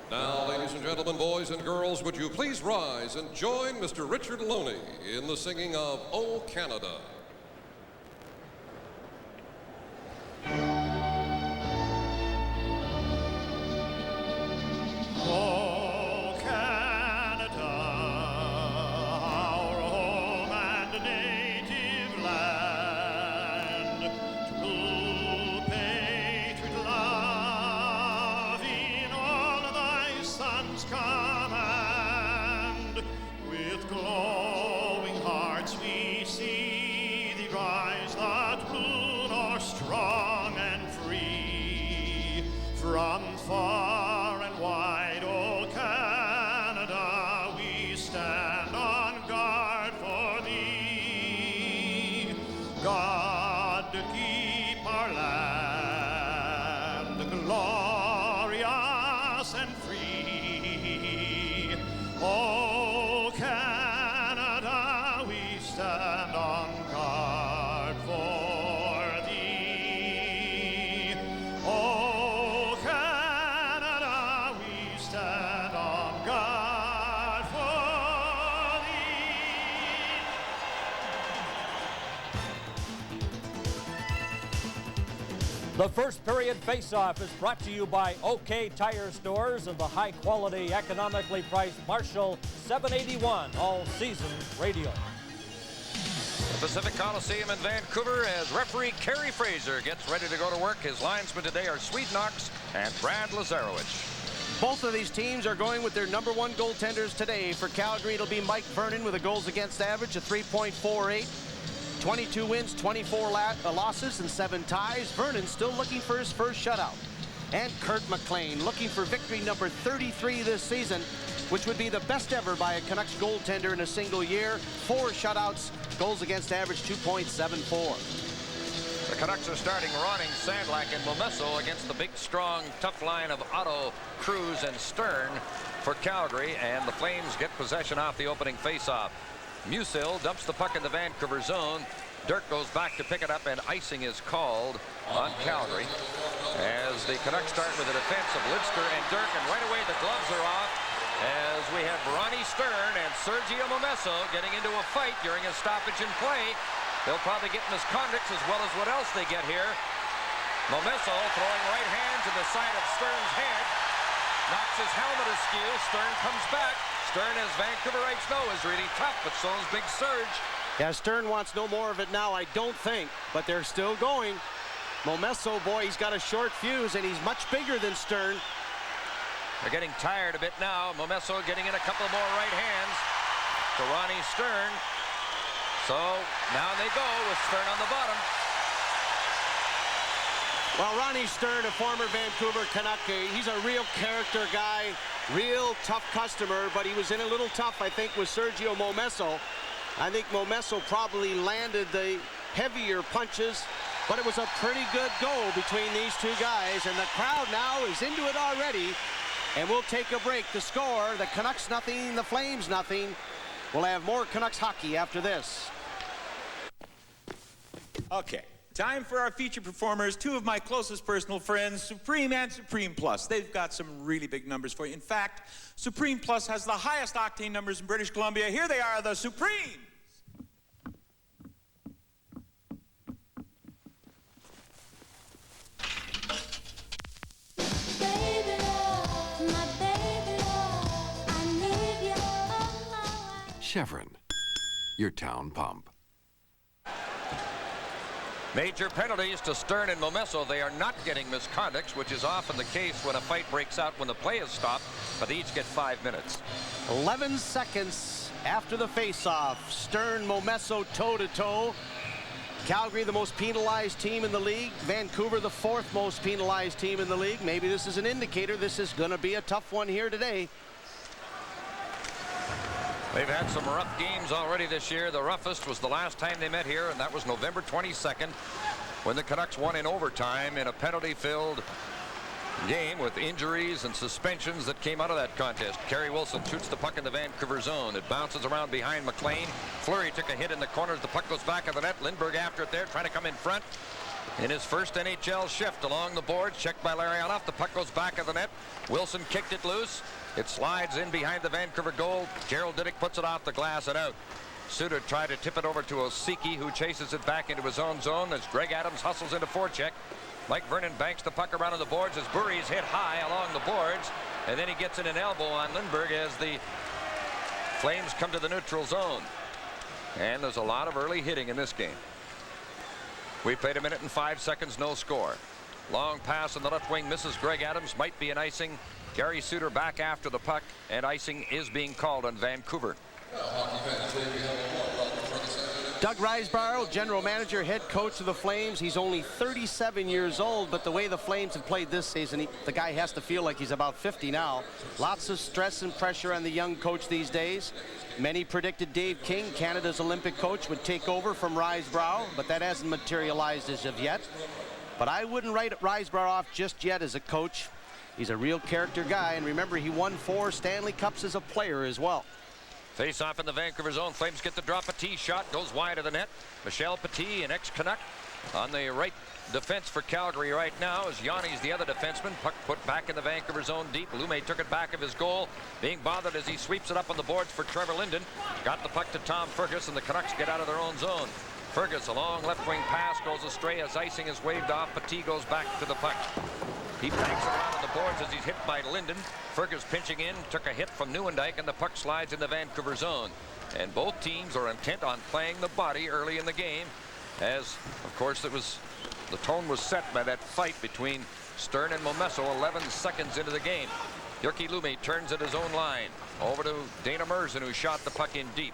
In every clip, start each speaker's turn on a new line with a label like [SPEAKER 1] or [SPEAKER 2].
[SPEAKER 1] Now, ladies and gentlemen, boys and girls, would you please rise and join Mr. Richard Loney in the singing of "O Canada."
[SPEAKER 2] From far and wide, O Canada, we stand on guard for thee. God, keep our land glorious and free. O Canada, we stand on guard for thee. O Canada, we stand on guard for thee.
[SPEAKER 3] The first period face-off is brought to you by OK Tire Stores and the high-quality, economically priced Marshall 781 all-season radio.
[SPEAKER 4] The Pacific Coliseum in Vancouver as referee Kerry Fraser gets ready to go to work. His linesmen today are Swede Knox and Brad Lazarowicz.
[SPEAKER 5] Both of these teams are going with their #1 goaltenders today. For Calgary, it'll be Mike Vernon with a goals against average of 3.48. 22 wins, 24 losses, and 7 ties. Vernon still looking for his first shutout. And Kurt McLean looking for victory number 33 this season, which would be the best ever by a Canucks goaltender in a single year. 4 shutouts, goals against average 2.74.
[SPEAKER 4] The Canucks are starting Ronning, Sandlak, and Momesso against the big, strong, tough line of Otto, Cruz, and Stern for Calgary, and the Flames get possession off the opening faceoff. Musil dumps the puck in the Vancouver zone. Dirk goes back to pick it up, and icing is called on Calgary as the Canucks start with a defense of Lidster and Dirk, and right away the gloves are off as we have Ronnie Stern and Sergio Momesso getting into a fight during a stoppage in play. They'll probably get misconducts as well as what else they get here. Momesso throwing right hands in the side of Stern's head, knocks his helmet askew. Stern comes back. Stern, as Vancouverites know, is really tough, but so is Big Serge.
[SPEAKER 5] Yeah, Stern wants no more of it now, I don't think, but they're still going. Momesso, boy, he's got a short fuse, and he's much bigger than Stern.
[SPEAKER 4] They're getting tired a bit now. Momesso getting in a couple more right hands to Ronnie Stern. So now they go with Stern on the bottom.
[SPEAKER 5] Well, Ronnie Stern, a former Vancouver Canuck, he's a real character guy, real tough customer, but he was in a little tough, I think, with Sergio Momesso. I think Momesso probably landed the heavier punches, but it was a pretty good goal between these two guys, and the crowd now is into it already. And we'll take a break to score. The Canucks nothing, the Flames nothing. We'll have more Canucks hockey after this.
[SPEAKER 6] Okay, time for our feature performers, 2 of my closest personal friends, Supreme and Supreme Plus. They've got some really big numbers for you. In fact, Supreme Plus has the highest octane numbers in British Columbia. Here they are, the Supremes.
[SPEAKER 7] Chevron, your town pump.
[SPEAKER 4] Major penalties to Stern and Momesso. They are not getting misconducts, which is often the case when a fight breaks out when the play is stopped, but they each get 5 minutes.
[SPEAKER 5] 11 seconds after the face-off. Stern, Momesso toe-to-toe. Calgary, the most penalized team in the league. Vancouver, the 4th most penalized team in the league. Maybe this is an indicator this is going to be a tough one here today.
[SPEAKER 4] They've had some rough games already this year. The roughest was the last time they met here, and that was November 22nd when the Canucks won in overtime in a penalty-filled game with injuries and suspensions that came out of that contest. Kerry Wilson shoots the puck in the Vancouver zone. It bounces around behind McLean. Fleury took a hit in the corners. The puck goes back at the net. Lindbergh after it there, trying to come in front. In his first NHL shift along the boards, checked by Larionov. The puck goes back of the net. Wilson kicked it loose. It slides in behind the Vancouver goal. Gerald Diddick puts it off the glass and out. Suter tried to tip it over to Osiki, who chases it back into his own zone as Greg Adams hustles into forecheck. Mike Vernon banks the puck around on the boards as Bure's hit high along the boards, and then he gets in an elbow on Lindbergh as the Flames come to the neutral zone. And there's a lot of early hitting in this game. We played 1 minute and 5 seconds, no score. Long pass on the left wing misses Greg Adams, might be an icing. Gary Suter back after the puck, and icing is being called on Vancouver.
[SPEAKER 5] Doug Riseborough, general manager, head coach of the Flames. He's only 37 years old, but the way the Flames have played this season, the guy has to feel like he's about 50 now. Lots of stress and pressure on the young coach these days. Many predicted Dave King, Canada's Olympic coach, would take over from Riseborough, but that hasn't materialized as of yet. But I wouldn't write Riseborough off just yet as a coach. He's a real character guy, and remember, he won 4 Stanley Cups as a player as well.
[SPEAKER 4] Face off in the Vancouver zone. Flames get the drop. Petit shot goes wide of the net. Michel Petit, an ex-Canuck, on the right defense for Calgary right now as Yanni's the other defenseman. Puck put back in the Vancouver zone deep. Lume took it back of his goal, being bothered as he sweeps it up on the boards for Trevor Linden. Got the puck to Tom Fergus, and the Canucks get out of their own zone. Fergus, a long left wing pass, goes astray as icing is waved off. Petit goes back to the puck. He banks it around on the boards as he's hit by Linden. Fergus pinching in, took a hit from Nieuwendyk, and the puck slides in the Vancouver zone. And both teams are intent on playing the body early in the game, as, of course, the tone was set by that fight between Stern and Momesso 11 seconds into the game. Jyrki Lume turns at his own line. Over to Dana Merzen, who shot the puck in deep.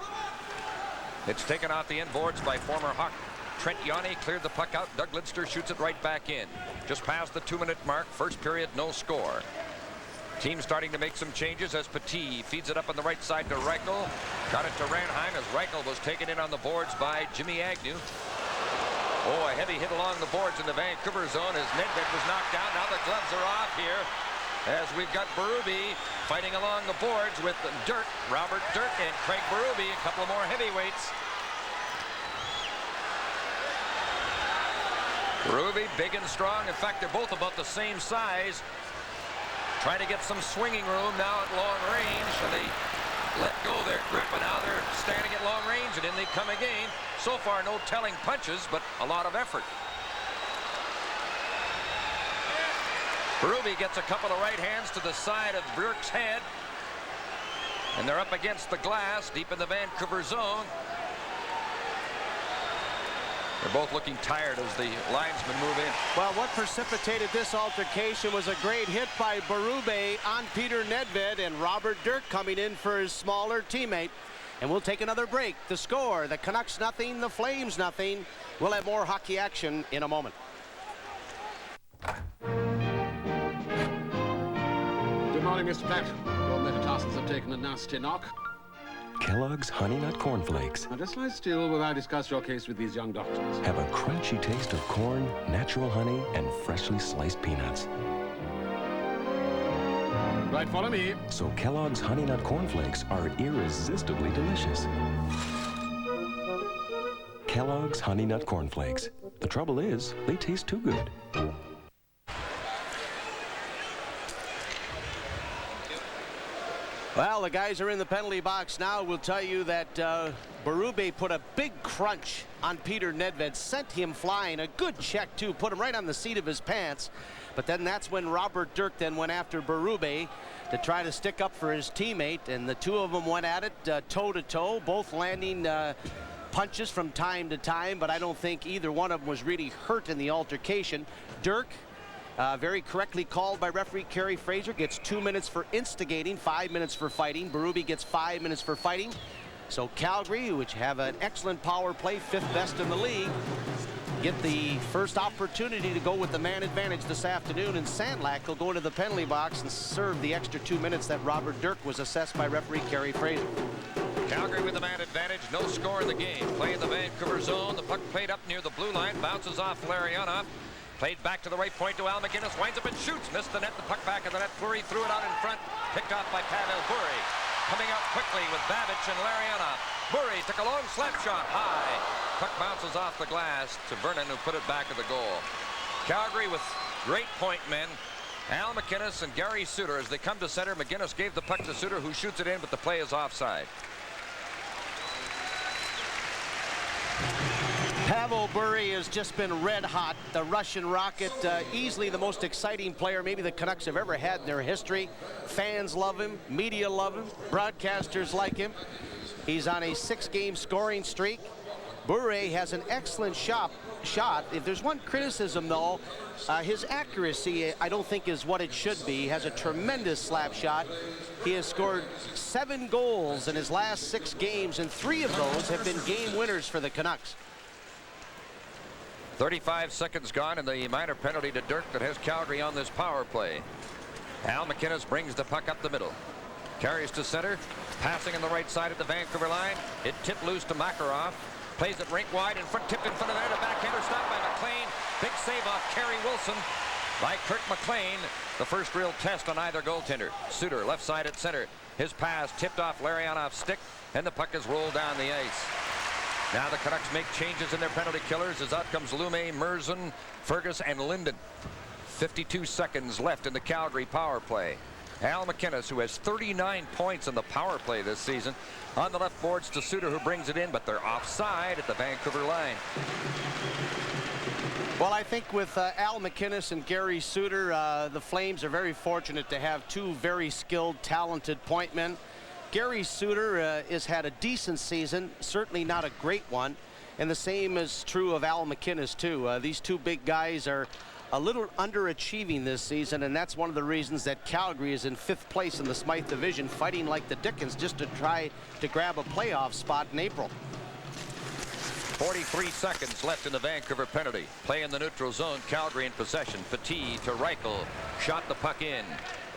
[SPEAKER 4] It's taken off the inboards by former Hawk Trent Yanni, cleared the puck out. Doug Lidster shoots it right back in. Just past the 2-minute mark. First period, no score. Team starting to make some changes as Petit feeds it up on the right side to Reichel. Got it to Ranheim as Reichel was taken in on the boards by Jimmy Agnew. Oh, a heavy hit along the boards in the Vancouver zone as Nedved was knocked down. Now the gloves are off here as we've got Berube fighting along the boards with Dirk, Robert Dirk, and Craig Berube, a couple of more heavyweights. Berube, big and strong. In fact, they're both about the same size. Trying to get some swinging room now at long range, and they let go their grip, and now they're standing at long range, and in they come again. So far, no telling punches, but a lot of effort. Berube gets a couple of right hands to the side of Burke's head, and they're up against the glass deep in the Vancouver zone. They're both looking tired as the linesmen move in.
[SPEAKER 5] Well, what precipitated this altercation was a great hit by Berube on Peter Nedved, and Robert Dirk coming in for his smaller teammate. And we'll take another break. The score, the Canucks nothing, the Flames nothing. We'll have more hockey action in a moment.
[SPEAKER 8] Good morning, Mr. Platt. Your metatarsals have taken a nasty knock.
[SPEAKER 9] Kellogg's Honey Nut Cornflakes.
[SPEAKER 8] Now just lie still while I discuss your case with these young doctors.
[SPEAKER 9] Have a crunchy taste of corn, natural honey, and freshly sliced peanuts.
[SPEAKER 8] Right, follow me.
[SPEAKER 9] So Kellogg's Honey Nut Cornflakes are irresistibly delicious. Kellogg's Honey Nut Cornflakes. The trouble is, they taste too good.
[SPEAKER 5] Well, the guys are in the penalty box now. We'll tell you that Berube put a big crunch on Peter Nedved, sent him flying. A good check, too, put him right on the seat of his pants. But then that's when Robert Dirk then went after Berube to try to stick up for his teammate, and the two of them went at it toe-to-toe, both landing punches from time to time, but I don't think either one of them was really hurt in the altercation. Dirk, very correctly called by referee Kerry Fraser, gets 2 minutes for instigating, 5 minutes for fighting. Berube gets 5 minutes for fighting. So Calgary, which have an excellent power play, 5th best in the league, get the first opportunity to go with the man advantage this afternoon, and Sandlak will go into the penalty box and serve the extra 2 minutes that Robert Dirk was assessed by referee Kerry Fraser.
[SPEAKER 4] Calgary with the man advantage, no score in the game. Play in the Vancouver zone. The puck played up near the blue line, bounces off Larionov. Played back to the right point to Al McInnes, winds up and shoots. Missed the net, the puck back of the net. Fleury threw it out in front, picked off by Pavel Bure. Coming out quickly with Babic and Larionov. Bure took a long slap shot high. Puck bounces off the glass to Vernon, who put it back at the goal. Calgary with great point men. Al McInnes and Gary Suter as they come to center. McInnes gave the puck to Suter, who shoots it in, but the play is offside.
[SPEAKER 5] Pavel Bure has just been red hot. The Russian Rocket, easily the most exciting player maybe the Canucks have ever had in their history. Fans love him, media love him, broadcasters like him. He's on a 6-game scoring streak. Bure has an excellent shot. If there's one criticism, though, his accuracy, I don't think, is what it should be. He has a tremendous slap shot. He has scored 7 goals in his last 6 games, and 3 of those have been game winners for the Canucks.
[SPEAKER 4] 35 seconds gone, and the minor penalty to Dirk that has Calgary on this power play. Al McInnes brings the puck up the middle. Carries to center. Passing on the right side of the Vancouver line. It tipped loose to Makarov. Plays it rink wide in front, tipped in front of the net. A backhander stopped by McLean. Big save off Kerry Wilson by Kirk McLean. The first real test on either goaltender. Suter left side at center. His pass tipped off Larionov's stick, and the puck is rolled down the ice. Now the Canucks make changes in their penalty killers as out comes Lume, Merzen, Fergus, and Linden. 52 seconds left in the Calgary power play. Al McInnes, who has 39 points in the power play this season, on the left boards to Suter, who brings it in, but they're offside at the Vancouver line.
[SPEAKER 5] Well, I think with Al McInnes and Gary Suter, the Flames are very fortunate to have 2 very skilled, talented point men. Gary Suter has had a decent season, certainly not a great one, and the same is true of Al McInnes, too. These 2 big guys are a little underachieving this season, and that's one of the reasons that Calgary is in 5th place in the Smythe Division, fighting like the Dickens just to try to grab a playoff spot in April.
[SPEAKER 4] 43 seconds left in the Vancouver penalty. Play in the neutral zone. Calgary in possession. Petit to Reichel. Shot the puck in.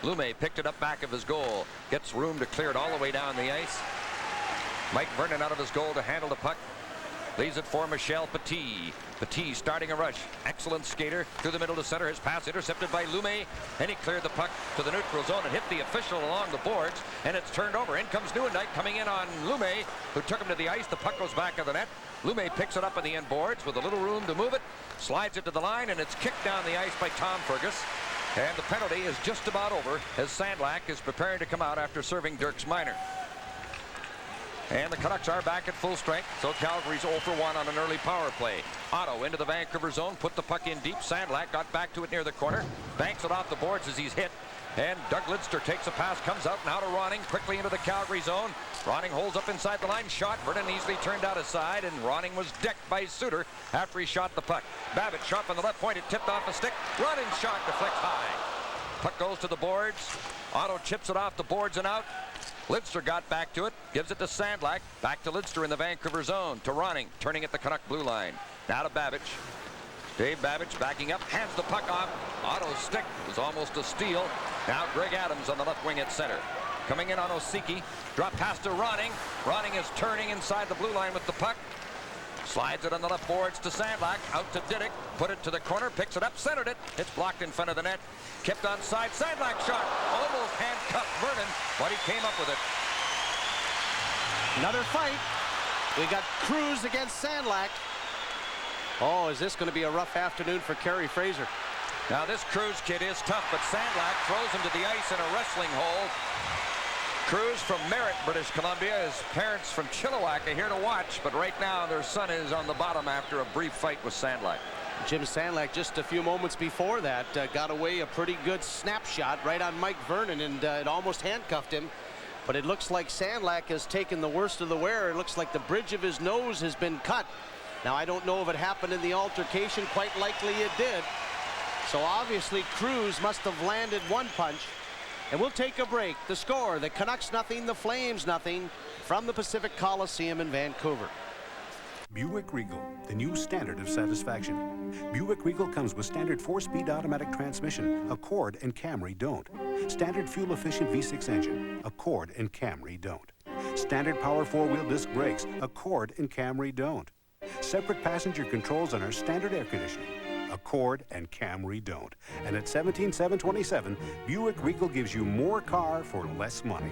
[SPEAKER 4] Lume picked it up back of his goal. Gets room to clear it all the way down the ice. Mike Vernon out of his goal to handle the puck. Leaves it for Michel Petit. Petit starting a rush. Excellent skater through the middle to center. His pass intercepted by Lume, and he cleared the puck to the neutral zone and hit the official along the boards, and it's turned over. In comes Nieuwendyk coming in on Lume, who took him to the ice. The puck goes back of the net. Lume picks it up on the end boards with a little room to move it, slides it to the line, and it's kicked down the ice by Tom Fergus. And the penalty is just about over as Sandlak is preparing to come out after serving Dirks Minor. And the Canucks are back at full strength, so Calgary's 0 for 1 on an early power play. Otto into the Vancouver zone, put the puck in deep. Sandlak got back to it near the corner, banks it off the boards as he's hit. And Doug Lidster takes a pass, comes out now to Ronning, quickly into the Calgary zone. Ronning holds up inside the line, shot. Vernon easily turned out his side, and Ronning was decked by Suter after he shot the puck. Babbitt shot from the left point, it tipped off a stick. Ronning shot deflects high. Puck goes to the boards. Otto chips it off the boards and out. Lidster got back to it, gives it to Sandlak, back to Lidster in the Vancouver zone, to Ronning, turning at the Canuck blue line. Now to Babbage. Dave Babbage backing up, hands the puck off. Otto's stick was almost a steal. Now Greg Adams on the left wing at center. Coming in on Osiki, drop pass to Ronning. Ronning is turning inside the blue line with the puck. Slides it on the left boards to Sandlak, out to Diddick, put it to the corner, picks it up, centered it. It's blocked in front of the net. Kept on side, Sandlak shot, almost handcuffed Vernon, but he came up with it.
[SPEAKER 5] Another fight. We got Cruz against Sandlak. Oh, is this going to be a rough afternoon for Kerry Fraser?
[SPEAKER 4] Now this Cruz kid is tough, but Sandlak throws him to the ice in a wrestling hold. Cruz from Merritt, British Columbia. His parents from Chilliwack are here to watch, but right now their son is on the bottom after a brief fight with Sandlak.
[SPEAKER 5] Jim Sandlak just a few moments before that got away a pretty good snapshot right on Mike Vernon, and it almost handcuffed him. But it looks like Sandlak has taken the worst of the wear. It looks like the bridge of his nose has been cut. Now, I don't know if it happened in the altercation. Quite likely it did. So obviously Cruz must have landed one punch. And we'll take a break. The score, the Canucks nothing, the Flames nothing, from the Pacific Coliseum in Vancouver.
[SPEAKER 10] Buick Regal, the new standard of satisfaction. Buick Regal comes with standard 4-speed automatic transmission. Accord and Camry don't. Standard fuel-efficient V6 engine. Accord and Camry don't. Standard power 4-wheel disc brakes. Accord and Camry don't. Separate passenger controls on our standard air conditioning. Accord and Camry don't. And at $17,727, Buick Regal gives you more car for less money.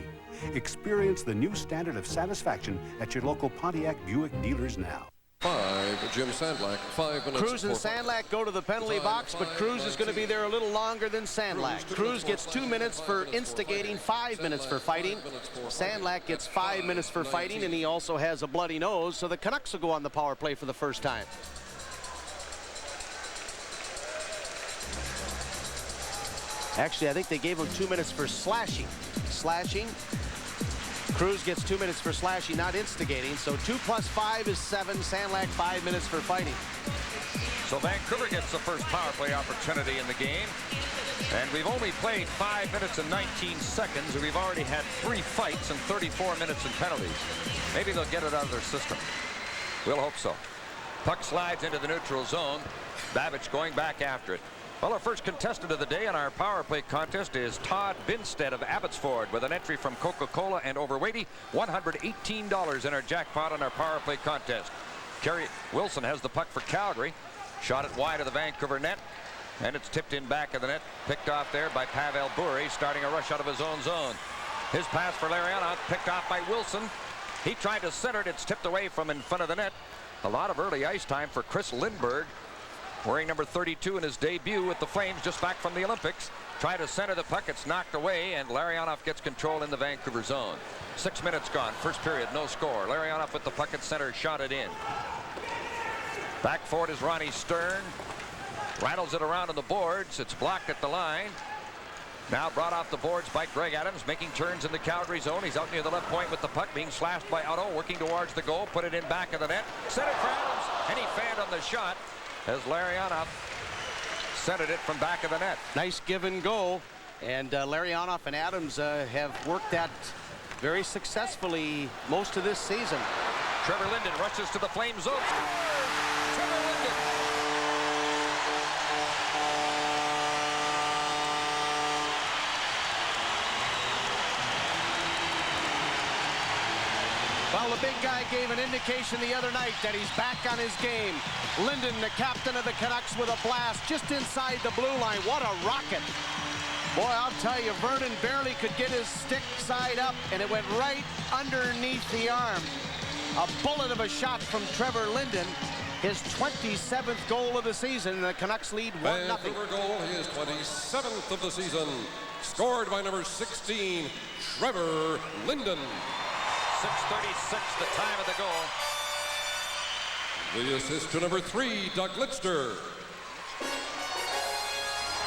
[SPEAKER 10] Experience the new standard of satisfaction at your local Pontiac Buick dealers now.
[SPEAKER 1] 5, Jim Sandlack, 5 minutes.
[SPEAKER 5] Cruz and Sandlack go to the penalty box, but Cruz is going to be there a little longer than Sandlack. Cruz gets 2 minutes for instigating, 5 minutes for fighting. Sandlack gets 5 minutes for fighting, and he also has a bloody nose, so the Canucks will go on the power play for the first time. Actually, I think they gave him 2 minutes for slashing. Cruz gets 2 minutes for slashing, not instigating. So 2 plus 5 is 7. Sandlack 5 minutes for fighting.
[SPEAKER 4] So Vancouver gets the first power play opportunity in the game. And we've only played 5 minutes and 19 seconds. And we've already had 3 fights and 34 minutes in penalties. Maybe they'll get it out of their system. We'll hope so. Puck slides into the neutral zone. Babbage going back after it. Well, our first contestant of the day in our power play contest is Todd Binstead of Abbotsford with an entry from Coca-Cola and overweighty, $118 in our jackpot on our power play contest. Kerry Wilson has the puck for Calgary. Shot it wide of the Vancouver net, and it's tipped in back of the net. Picked off there by Pavel Bure, starting a rush out of his own zone. His pass for Larionov, picked off by Wilson. He tried to center it. It's tipped away from in front of the net. A lot of early ice time for Chris Lindberg, wearing number 32 in his debut with the Flames, just back from the Olympics. Try to center the puck, it's knocked away, and Larionov gets control in the Vancouver zone. 6 minutes gone, first period, no score. Larionov with the puck at center, shot it in. Back forward is Ronnie Stern. Rattles it around on the boards. It's blocked at the line. Now brought off the boards by Greg Adams, making turns in the Calgary zone. He's out near the left point with the puck, being slashed by Otto, working towards the goal, put it in back of the net. Set it for Adams, and he fanned on the shot as Larionov centered it from back of the net.
[SPEAKER 5] Nice give and go, and Larionov and Adams have worked that very successfully most of this season.
[SPEAKER 4] Trevor Linden rushes to the Flame zone. Trevor Linden.
[SPEAKER 5] Well, the big guy gave an indication the other night that he's back on his game. Linden, the captain of the Canucks, with a blast just inside the blue line. What a rocket. Boy, I'll tell you, Vernon barely could get his stick side up, and it went right underneath the arm. A bullet of a shot from Trevor Linden. His 27th goal of the season, and the Canucks lead 1-0.
[SPEAKER 1] Vancouver goal, his 27th of the season. Scored by number 16, Trevor Linden.
[SPEAKER 4] 6:36, the time of the goal.
[SPEAKER 1] The assist to number 3, Doug Lidster.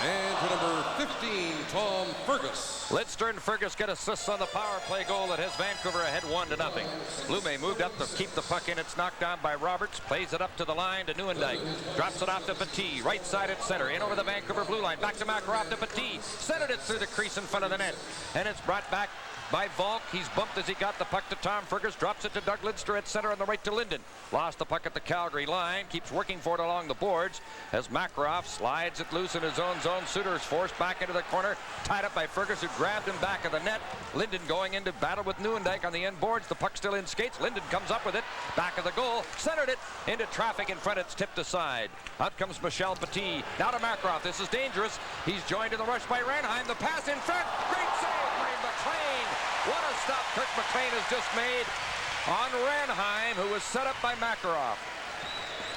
[SPEAKER 1] And to number 15, Tom Fergus.
[SPEAKER 4] Lidster and Fergus get assists on the power play goal that has Vancouver ahead 1-0. Lume moved up to keep the puck in. It's knocked down by Roberts. Plays it up to the line to Nieuwendyk. Drops it off to Petit. Right side at center. In over the Vancouver blue line. Back to Makarov to Petit. Centered it through the crease in front of the net. And it's brought back by Volk. He's bumped as he got the puck to Tom Fergus. Drops it to Doug Lidster at center on the right to Linden. Lost the puck at the Calgary line. Keeps working for it along the boards as Makarov slides it loose in his own zone. Suter's forced back into the corner. Tied up by Fergus, who grabbed him back of the net. Linden going into battle with Nieuwendyk on the end boards. The puck still in skates. Linden comes up with it. Back of the goal. Centered it into traffic in front. It's tipped aside. Out comes Michel Petit. Now to Makarov. This is dangerous. He's joined in the rush by Ranheim. The pass in front. Great save by McLean. What a stop Kirk McLean has just made on Ranheim, who was set up by Makarov.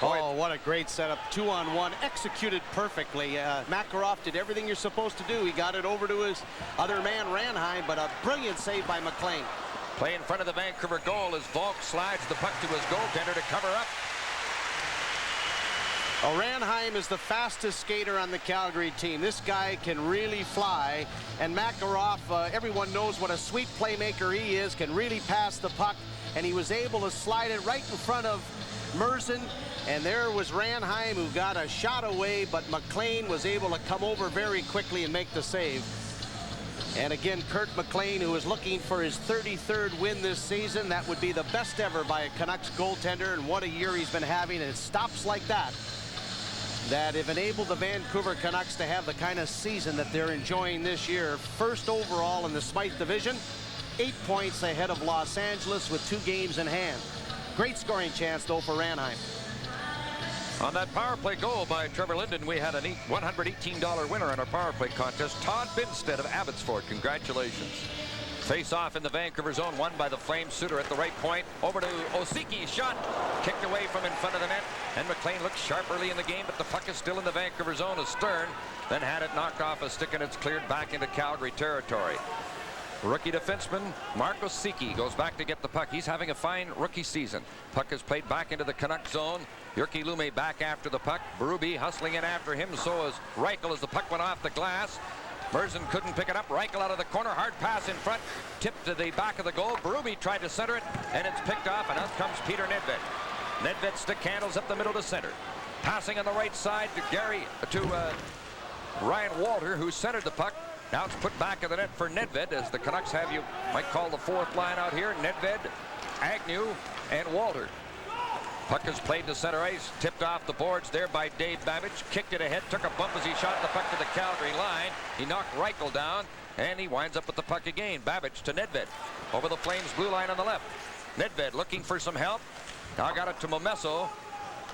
[SPEAKER 5] Oh, what a great setup. 2-on-1, executed perfectly. Makarov did everything you're supposed to do. He got it over to his other man, Ranheim, but a brilliant save by McLean.
[SPEAKER 4] Play in front of the Vancouver goal as Volk slides the puck to his goaltender to cover up.
[SPEAKER 5] Oh, Ranheim is the fastest skater on the Calgary team. This guy can really fly, and Makarov, everyone knows what a sweet playmaker he is, can really pass the puck, and he was able to slide it right in front of Merzen, and there was Ranheim, who got a shot away, but McLean was able to come over very quickly and make the save. And again, Kurt McLean, who is looking for his 33rd win this season. That would be the best ever by a Canucks goaltender, and what a year he's been having. And it stops like that have enabled the Vancouver Canucks to have the kind of season that they're enjoying this year. First overall in the Smythe Division, 8 points ahead of Los Angeles with 2 games in hand. Great scoring chance, though, for Ranheim.
[SPEAKER 4] On that power play goal by Trevor Linden, we had a neat $118 winner in our power play contest, Todd Binstead of Abbotsford. Congratulations. Face-off in the Vancouver zone, won by the Flames. Suter at the right point. Over to Osiki. Shot kicked away from in front of the net. And McLean looked sharp early in the game, but the puck is still in the Vancouver zone as Stern then had it knocked off a stick, and it's cleared back into Calgary territory. Rookie defenseman Mark Osiki goes back to get the puck. He's having a fine rookie season. Puck is played back into the Canucks zone. Jyrki Lumme back after the puck. Berube hustling in after him. So is Reichel as the puck went off the glass. Merzen couldn't pick it up. Reichel out of the corner. Hard pass in front. Tipped to the back of the goal. Berube tried to center it, and it's picked off, and out comes Peter Nedved. Nedved stick handles up the middle to center. Passing on the right side to Ryan Walter, who centered the puck. Now it's put back of the net for Nedved, as the Canucks have, you might call the fourth line out here. Nedved, Agnew, and Walter. Puck is played to center ice, tipped off the boards there by Dave Babbage. Kicked it ahead, took a bump as he shot the puck to the Calgary line. He knocked Reichel down, and he winds up with the puck again. Babbage to Nedved, over the Flames blue line on the left. Nedved looking for some help. Now got it to Momesso.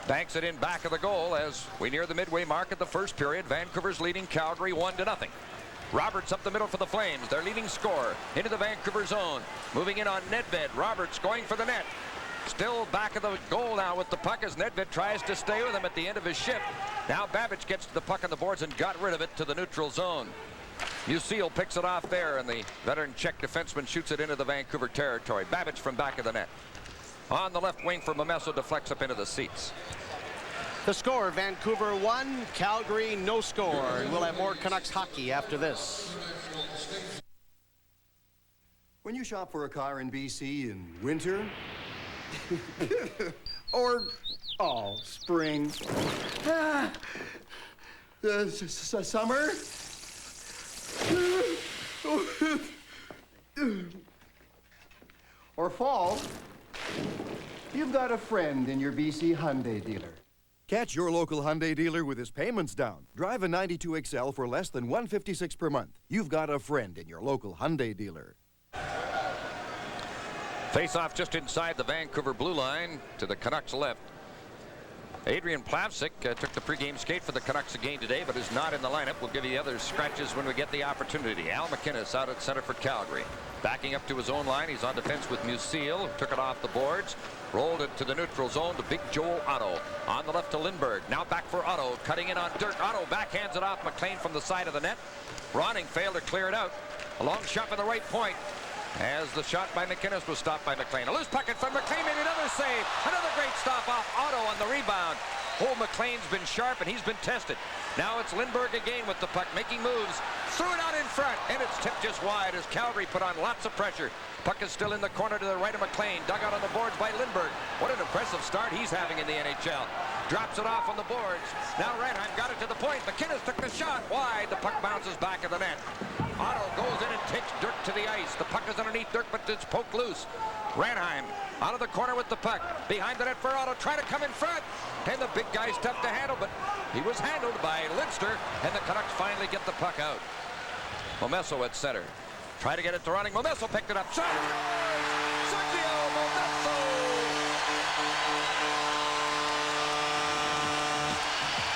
[SPEAKER 4] Banks it in back of the goal as we near the midway mark of the first period. Vancouver's leading Calgary 1-0. Roberts up the middle for the Flames, their leading scorer, into the Vancouver zone. Moving in on Nedved. Roberts going for the net. Still back of the goal now with the puck as Nedved tries to stay with him at the end of his shift. Now Babbage gets to the puck on the boards and got rid of it to the neutral zone. Musil picks it off there, and the veteran Czech defenseman shoots it into the Vancouver territory. Babbage from back of the net. On the left wing for Momesso, deflects up into the seats.
[SPEAKER 5] The score, Vancouver 1, Calgary no score. We'll have more Canucks hockey after this.
[SPEAKER 11] When you shop for a car in BC in winter, or, spring, summer, or fall, you've got a friend in your BC Hyundai dealer. Catch your local Hyundai dealer with his payments down. Drive a 92 XL for less than $156 per month. You've got a friend in your local Hyundai dealer.
[SPEAKER 4] Face-off just inside the Vancouver blue line to the Canucks left. Adrian Plavsic took the pregame skate for the Canucks again today, but is not in the lineup. We'll give you the other scratches when we get the opportunity. Al McInnes out at center for Calgary. Backing up to his own line, he's on defense with Musil. Took it off the boards. Rolled it to the neutral zone to Big Joel Otto. On the left to Lindbergh. Now back for Otto. Cutting in on Dirk. Otto backhands it off McLean from the side of the net. Ronning failed to clear it out. A long shot from the right point. As the shot by McInnes was stopped by McLean. A loose puck in front. McLean made another save. Another great stop off Otto on the rebound. McLean's been sharp, and he's been tested. Now it's Lindbergh again with the puck, making moves. Threw it out in front, and it's tipped just wide as Calgary put on lots of pressure. Puck is still in the corner to the right of McLean. Dug out on the boards by Lindbergh. What an impressive start he's having in the NHL. Drops it off on the boards. Now Ranheim got it to the point. McInnes took the shot wide. The puck bounces back of the net. Otto goes in and takes Dirk to the ice. The puck is underneath Dirk, but it's poked loose. Ranheim out of the corner with the puck. Behind the net for Otto. Try to come in front. And the big guy's tough to handle, but he was handled by Lidster, and the Canucks finally get the puck out. Momesso at center. Try to get it to running. Momesso picked it up. Shot! Sergio Momesso!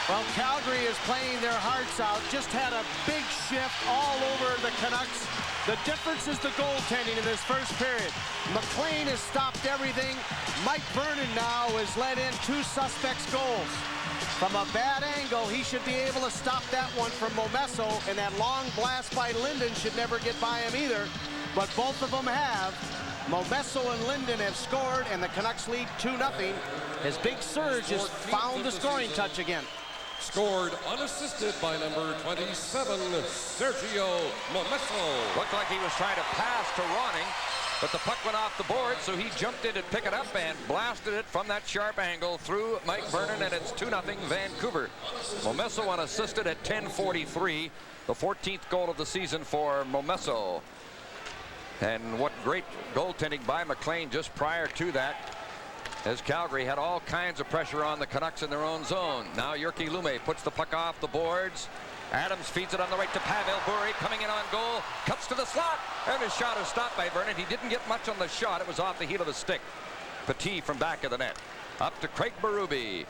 [SPEAKER 5] Well, Calgary is playing their hearts out. Just had a big shift all over the Canucks. The difference is the goaltending in this first period. McLean has stopped everything. Mike Vernon now has let in 2 suspects' goals. From a bad angle, he should be able to stop that one from Momesso, and that long blast by Linden should never get by him either. But both of them have. Momesso and Linden have scored, and the Canucks lead 2-0 as Big Serge has found the scoring touch again.
[SPEAKER 1] Scored unassisted by number 27, Sergio Momesso.
[SPEAKER 4] Looked like he was trying to pass to Ronning, but the puck went off the board, so he jumped in to pick it up and blasted it from that sharp angle through Mike Vernon, and it's 2-0 Vancouver. Momesso unassisted at 10:43, the 14th goal of the season for Momesso. And what great goaltending by McLean just prior to that, as Calgary had all kinds of pressure on the Canucks in their own zone. Now Jyrki Lumme puts the puck off the boards. Adams feeds it on the right to Pavel Bure, coming in on goal, cuts to the slot, and his shot is stopped by Vernon. He didn't get much on the shot. It was off the heel of the stick. Petit from back of the net. Up to Craig Berube.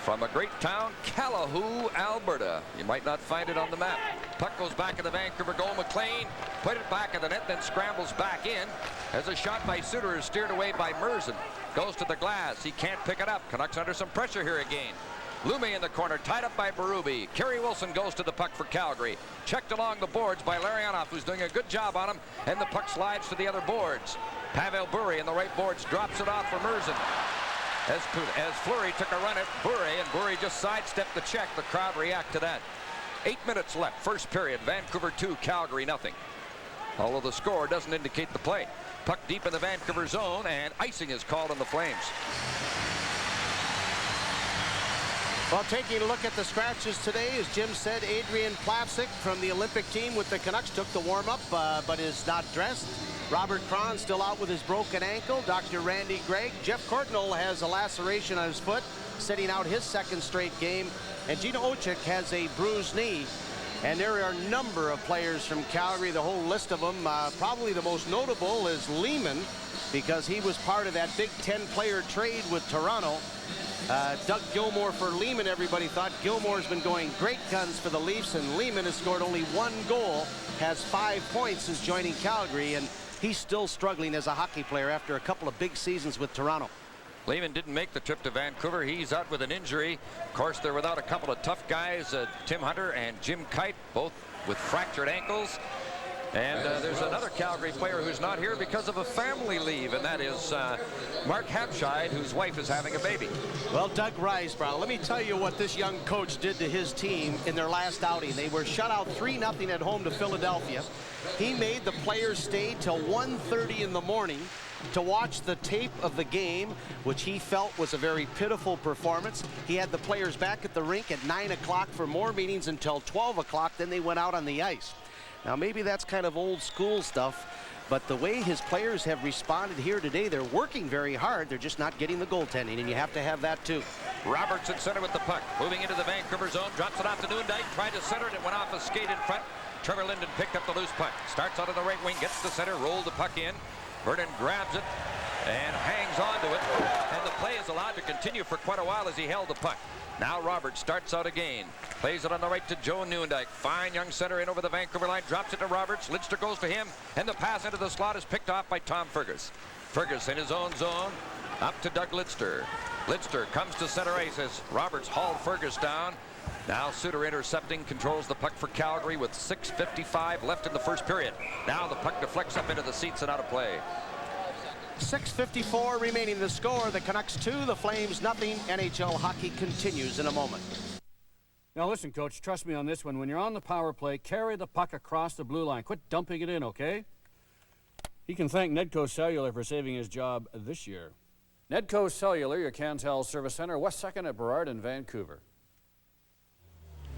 [SPEAKER 4] from a great town, Calahoo, Alberta. You might not find it on the map. Puck goes back in the Vancouver goal. McLean put it back in the net, then scrambles back in. As a shot by Suter is steered away by Merzen. Goes to the glass. He can't pick it up. Canucks under some pressure here again. Lume in the corner, tied up by Berube. Kerry Wilson goes to the puck for Calgary. Checked along the boards by Larionov, who's doing a good job on him, and the puck slides to the other boards. Pavel Bure in the right boards drops it off for Merzen. As Fleury took a run at Bure, and Bure just sidestepped the check. The crowd react to that. 8 minutes left, first period. Vancouver 2, Calgary nothing. Although the score doesn't indicate the play. Puck deep in the Vancouver zone, and icing is called on the Flames.
[SPEAKER 5] Well, taking a look at the scratches today, as Jim said, Adrian Plavsic from the Olympic team with the Canucks took the warm-up, but is not dressed. Robert Cron still out with his broken ankle. Dr. Randy Gregg. Jeff Courtnall has a laceration on his foot, sitting out his second straight game. And Gina Ochik has a bruised knee. And there are a number of players from Calgary, the whole list of them. Probably the most notable is Lehman, because he was part of that big 10-player trade with Toronto. Doug Gilmour for Lehman. Everybody thought Gilmour's been going great guns for the Leafs, and Lehman has scored only 1 goal, has 5 points since joining Calgary, and he's still struggling as a hockey player after a couple of big seasons with Toronto.
[SPEAKER 4] Lehman didn't make the trip to Vancouver. He's out with an injury. Of course, they're without a couple of tough guys, Tim Hunter and Jim Kite, both with fractured ankles. And there's another Calgary player who's not here because of a family leave, and that is Mark Habscheid, whose wife is having a baby.
[SPEAKER 5] Well, Doug Risebrough, let me tell you what this young coach did to his team in their last outing. They were shut out 3-0 at home to Philadelphia. He made the players stay till 1:30 in the morning to watch the tape of the game, which he felt was a very pitiful performance. He had the players back at the rink at 9 o'clock for more meetings until 12 o'clock. Then they went out on the ice. Now, maybe that's kind of old school stuff, but the way his players have responded here today, they're working very hard. They're just not getting the goaltending, and you have to have that too.
[SPEAKER 4] Roberts at center with the puck, moving into the Vancouver zone, drops it off to Newendijk, tried to center it, it went off a skate in front. Trevor Linden picked up the loose puck, starts out on the right wing, gets to center, rolled the puck in. Vernon grabs it and hangs on to it, and the play is allowed to continue for quite a while as he held the puck. Now Roberts starts out again, plays it on the right to Joe Newendijk. Fine young center in over the Vancouver line, drops it to Roberts. Lidster goes for him, and the pass into the slot is picked off by Tom Fergus. Fergus in his own zone, up to Doug Lidster. Lidster comes to center ice as Roberts hauled Fergus down. Now Suter intercepting, controls the puck for Calgary with 6:55 left in the first period. Now the puck deflects up into the seats and out of play.
[SPEAKER 5] 6:54 remaining the score. The Canucks 2, the Flames nothing. NHL hockey continues in a moment.
[SPEAKER 12] Now listen, Coach, trust me on this one. When you're on the power play, carry the puck across the blue line. Quit dumping it in, okay? He can thank Nedco Cellular for saving his job this year. Nedco Cellular, your Cantel Service Center, West 2nd at Burrard in Vancouver.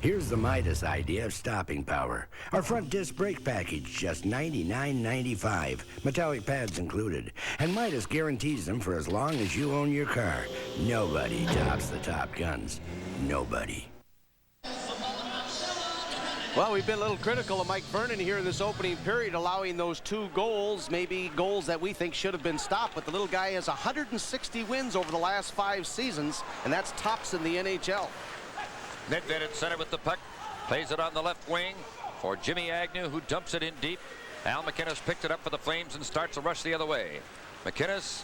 [SPEAKER 13] Here's the Midas idea of stopping power. Our front disc brake package, just $99.95. Metallic pads included. And Midas guarantees them for as long as you own your car. Nobody tops the top guns. Nobody.
[SPEAKER 5] Well, we've been a little critical of Mike Vernon here in this opening period, allowing those 2 goals, maybe goals that we think should have been stopped. But the little guy has 160 wins over the last 5 seasons, and that's tops in the NHL.
[SPEAKER 4] Nedved at center with the puck, plays it on the left wing for Jimmy Agnew, who dumps it in deep. Al McInnes picked it up for the Flames and starts a rush the other way. McInnes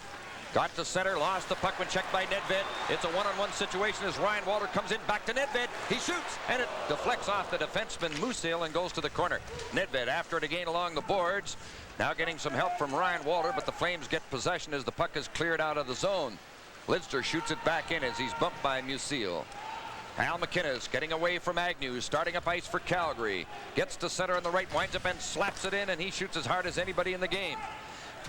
[SPEAKER 4] got to center, lost the puck when checked by Nedved. It's a one-on-one situation as Ryan Walter comes in back to Nedved. He shoots, and it deflects off the defenseman Musil and goes to the corner. Nedved after it again along the boards. Now getting some help from Ryan Walter, but the Flames get possession as the puck is cleared out of the zone. Lidster shoots it back in as he's bumped by Musil. Al McInnes getting away from Agnew, starting up ice for Calgary. Gets to center on the right, winds up and slaps it in, and he shoots as hard as anybody in the game.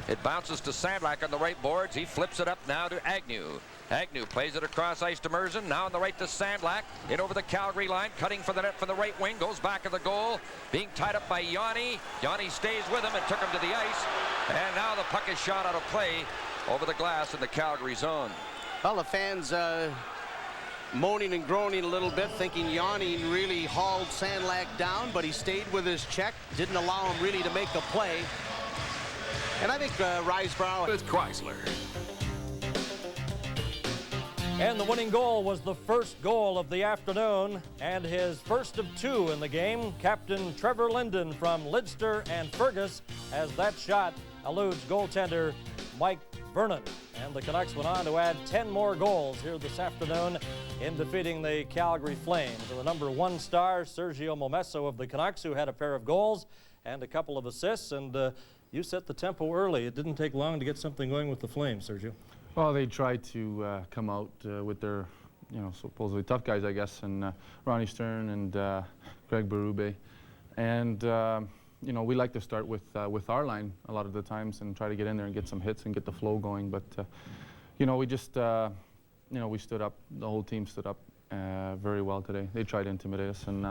[SPEAKER 4] It bounces to Sandlak on the right boards. He flips it up now to Agnew. Agnew plays it across ice to Merzen. Now on the right to Sandlak. In over the Calgary line, cutting for the net from the right wing. Goes back to the goal. Being tied up by Yanni. Yanni stays with him and took him to the ice. And now the puck is shot out of play over the glass in the Calgary zone.
[SPEAKER 5] Well, the fans moaning and groaning a little bit, thinking Yanni really hauled Sandlak down, but he stayed with his check, didn't allow him really to make a play. And I think Risebrough
[SPEAKER 7] with Chrysler.
[SPEAKER 3] And the winning goal was the first goal of the afternoon and his first of 2 in the game. Captain Trevor Linden from Lidster and Fergus as that shot eludes goaltender Mike Vernon. And the Canucks went on to add 10 more goals here this afternoon in defeating the Calgary Flames. And the number 1 star, Sergio Momesso of the Canucks, who had a pair of goals and a couple of assists. And you set the tempo early. It didn't take long to get something going with the Flames, Sergio.
[SPEAKER 14] Well, they tried to come out with their, supposedly tough guys, I guess, and Ronnie Stern and Greg Berube. And we like to start with our line a lot of the times and try to get in there and get some hits and get the flow going. But we just we stood up. The whole team stood up very well today. They tried to intimidate us, and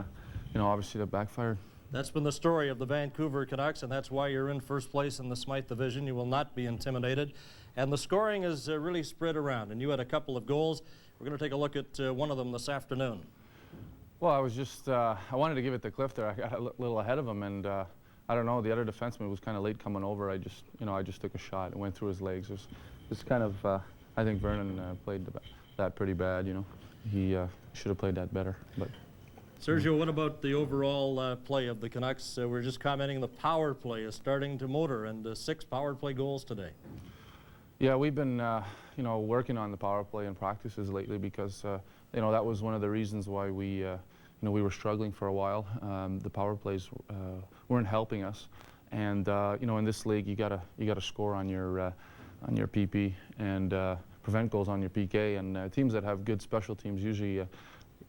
[SPEAKER 14] obviously that backfired.
[SPEAKER 3] That's been the story of the Vancouver Canucks, and that's why you're in first place in the Smythe division. You will not be intimidated. And the scoring is really spread around, and you had a couple of goals. We're going to take a look at one of them this afternoon.
[SPEAKER 14] Well, I was just, I wanted to give it to Cliff there. I got a little ahead of him, and I don't know, the other defenseman was kind of late coming over. I just took a shot and went through his legs. It was kind of, I think Vernon played that pretty bad, He should have played that better, but.
[SPEAKER 3] Sergio, what about the overall play of the Canucks? We're just commenting the power play is starting to motor, and 6 power play goals today.
[SPEAKER 14] Yeah, we've been, working on the power play in practices lately because, that was one of the reasons why we, we were struggling for a while. The power plays weren't helping us, and in this league, you gotta score on your PP and prevent goals on your PK. And teams that have good special teams usually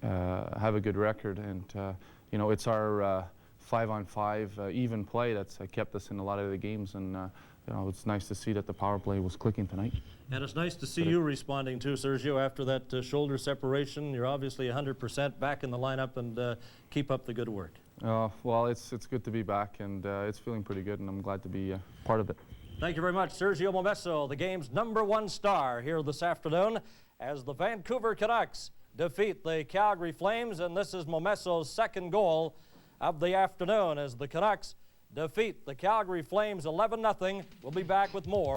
[SPEAKER 14] have a good record, and it's our 5-on-5 even play that's kept us in a lot of the games, and it's nice to see that the power play was clicking tonight.
[SPEAKER 3] And it's nice to see you responding too, Sergio, after that shoulder separation. You're obviously 100% back in the lineup, and keep up the good work.
[SPEAKER 14] Well, it's good to be back, and it's feeling pretty good, and I'm glad to be part of it.
[SPEAKER 3] Thank you very much, Sergio Momesso, the game's number 1 star here this afternoon as the Vancouver Canucks defeat the Calgary Flames, and this is Momesso's 2nd goal of the afternoon as the Canucks defeat the Calgary Flames 11-0. We'll be back with more.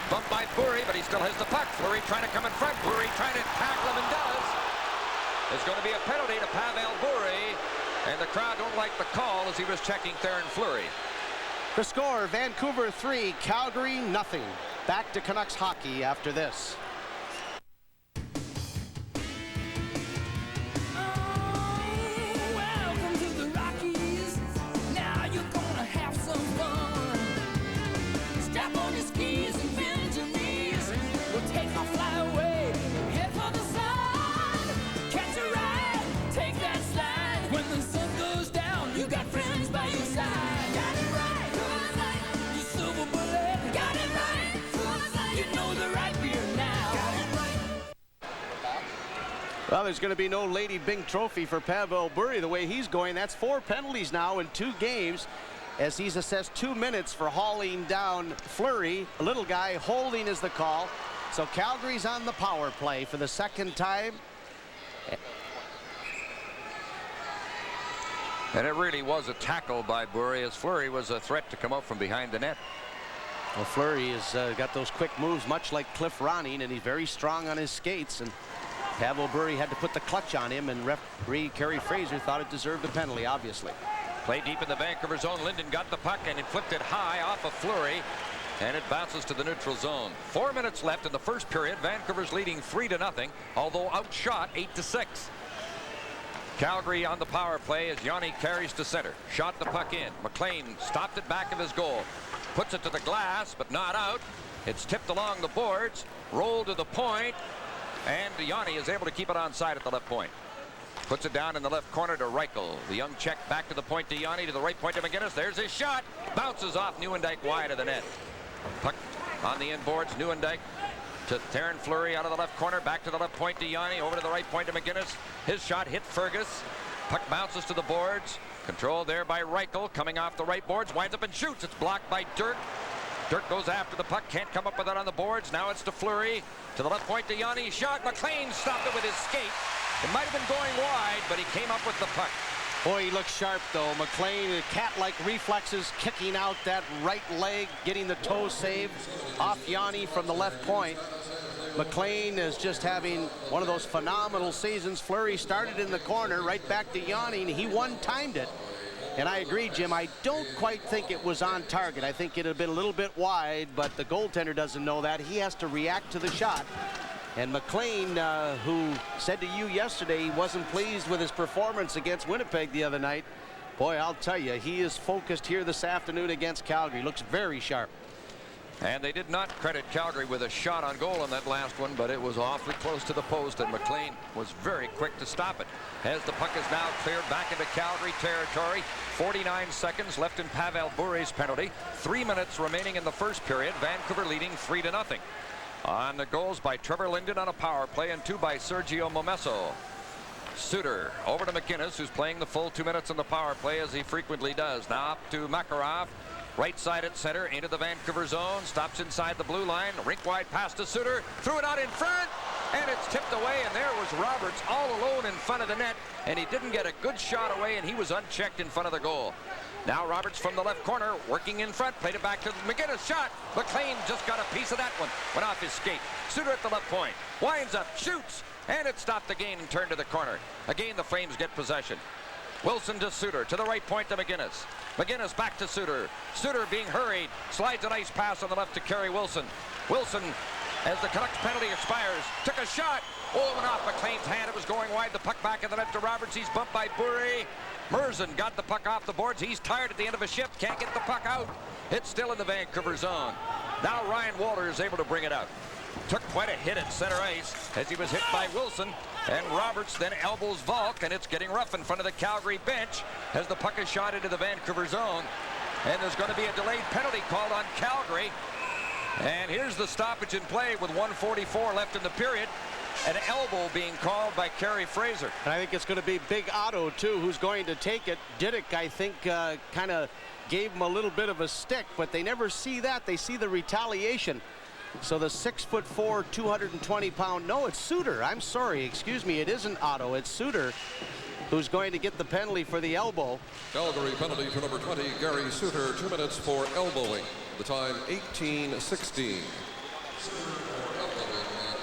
[SPEAKER 4] Bumped by Bure, but he still has the puck. Fleury trying to come in front. Bure trying to tackle him and does. There's going to be a penalty to Pavel Bure, and the crowd don't like the call as he was checking Theoren Fleury.
[SPEAKER 5] The score, Vancouver 3, Calgary 0. Back to Canucks hockey after this. Well, there's going to be no Lady Byng trophy for Pavel Bure the way he's going. That's 4 penalties now in 2 games as he's assessed 2 minutes for hauling down Fleury. A little guy holding is the call. So Calgary's on the power play for the 2nd time.
[SPEAKER 4] And it really was a tackle by Bure as Fleury was a threat to come out from behind the net.
[SPEAKER 5] Well, Fleury has got those quick moves, much like Cliff Ronning, and he's very strong on his skates. And Pavel Bure had to put the clutch on him, and referee Kerry Fraser thought it deserved a penalty, obviously.
[SPEAKER 4] Play deep in the Vancouver zone. Linden got the puck and flipped it high off of Fleury, and it bounces to the neutral zone. 4 minutes left in the first period. Vancouver's leading 3-0, although outshot 8-6. Calgary on the power play as Yanni carries to center. Shot the puck in. McLean stopped it back of his goal. Puts it to the glass, but not out. It's tipped along the boards, rolled to the point, and Yanni is able to keep it onside at the left point. Puts it down in the left corner to Reichel. The young Czech back to the point to Yanni, to the right point to McGinnis. There's his shot. Bounces off Nieuwendyk wide of the net. Puck on the inboards. Nieuwendyk to Theoren Fleury out of the left corner. Back to the left point to Yanni. Over to the right point to McGinnis. His shot hit Fergus. Puck bounces to the boards. Controlled there by Reichel. Coming off the right boards. Winds up and shoots. It's blocked by Dirk. Dirk goes after the puck. Can't come up with it on the boards. Now it's to Fleury. To the left point to Yanni. Shot. McLean stopped it with his skate. It might have been going wide, but he came up with the puck.
[SPEAKER 5] Boy, he looks sharp, though. McLean, cat-like reflexes, kicking out that right leg, getting the toe save off Yanni from the left point. McLean is just having one of those phenomenal seasons. Fleury started in the corner, right back to Yanni, and he one-timed it. And I agree, Jim, I don't quite think it was on target. I think it had been a little bit wide, but the goaltender doesn't know that. He has to react to the shot. And McLean, who said to you yesterday he wasn't pleased with his performance against Winnipeg the other night, boy, I'll tell you, he is focused here this afternoon against Calgary. Looks very sharp.
[SPEAKER 4] And they did not credit Calgary with a shot on goal in that last one, but it was awfully close to the post, and McLean was very quick to stop it. As the puck is now cleared back into Calgary territory, 49 seconds left in Pavel Bure's penalty. 3 minutes remaining in the first period. Vancouver leading 3-0. On the goals by Trevor Linden on a power play, and 2 by Sergio Momesso. Suter over to McInnes, who's playing the full 2 minutes on the power play, as he frequently does. Now up to Makarov. Right side at center, into the Vancouver zone, stops inside the blue line, rink wide pass to Suter, threw it out in front, and it's tipped away, and there was Roberts all alone in front of the net, and he didn't get a good shot away, and he was unchecked in front of the goal. Now Roberts from the left corner, working in front, played it back to McInnes, shot. McLean just got a piece of that one, went off his skate. Suter at the left point, winds up, shoots, and it stopped again and turned to the corner. Again, the Flames get possession. Wilson to Suter, to the right point to McInnes. McInnes back to Suter. Suter being hurried, slides a nice pass on the left to Kerry Wilson. Wilson, as the Canucks penalty expires, took a shot. Oh, it went off McLean's hand. It was going wide. The puck back in the net to Roberts. He's bumped by Bure. Merzen got the puck off the boards. He's tired at the end of a shift. Can't get the puck out. It's still in the Vancouver zone. Now Ryan Walter is able to bring it out. Took quite a hit at center ice as he was hit by Wilson, and Roberts then elbows Volk, and it's getting rough in front of the Calgary bench as the puck is shot into the Vancouver zone, and there's going to be a delayed penalty called on Calgary. And here's the stoppage in play with 1:44 left in the period. An elbow being called by Kerry Fraser.
[SPEAKER 5] And I think it's going to be Big Otto, too, who's going to take it. Diddick, I think, kind of gave him a little bit of a stick, but they never see that. They see the retaliation. So the 6'4", 220-pound, no, it's Suter. I'm sorry, excuse me, it isn't Otto, it's Suter who's going to get the penalty for the elbow.
[SPEAKER 1] Calgary penalty for number 20, Gary Suter, 2 minutes for elbowing. The time 18:16.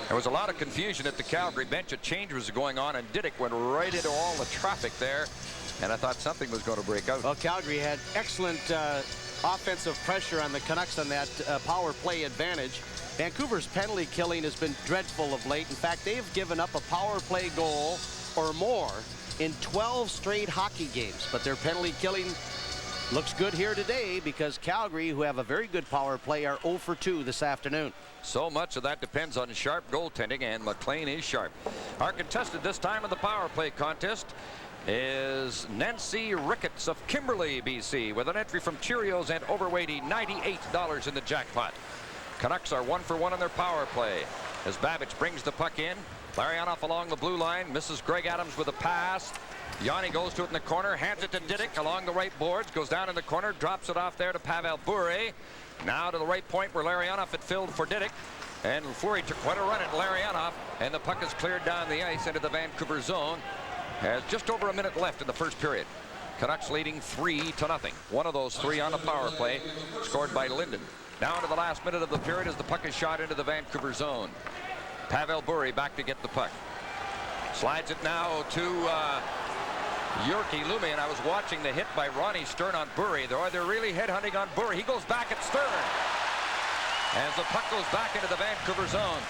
[SPEAKER 4] There was a lot of confusion at the Calgary bench. A change was going on, and Diddick went right into all the traffic there, and I thought something was going to break out.
[SPEAKER 5] Well, Calgary had excellent offensive pressure on the Canucks on that power play advantage. Vancouver's penalty killing has been dreadful of late. In fact, they have given up a power play goal or more in 12 straight hockey games. But their penalty killing looks good here today because Calgary, who have a very good power play, are 0 for 2 this afternoon.
[SPEAKER 4] So much of that depends on sharp goaltending, and McLean is sharp. Our contestant this time in the power play contest is Nancy Ricketts of Kimberley, BC, with an entry from Cheerios and overweighty $98 in the jackpot. Canucks are 1 for 1 on their power play as Babbage brings the puck in. Larionov along the blue line, misses Greg Adams with a pass. Yanni goes to it in the corner, hands it to Diddick along the right boards, goes down in the corner, drops it off there to Pavel Bure. Now to the right point where Larionov had filled for Diddick, and Fleury took quite a run at Larionov, and the puck is cleared down the ice into the Vancouver zone. Has just over a minute left in the first period. Canucks leading 3-0. One of those 3 on the power play, scored by Linden. Down to the last minute of the period as the puck is shot into the Vancouver zone. Pavel Bure back to get the puck. Slides it now to Jyrki Lumi, and I was watching the hit by Ronnie Stern on Bure. They're really headhunting on Bure. He goes back at Stern as the puck goes back into the Vancouver zone.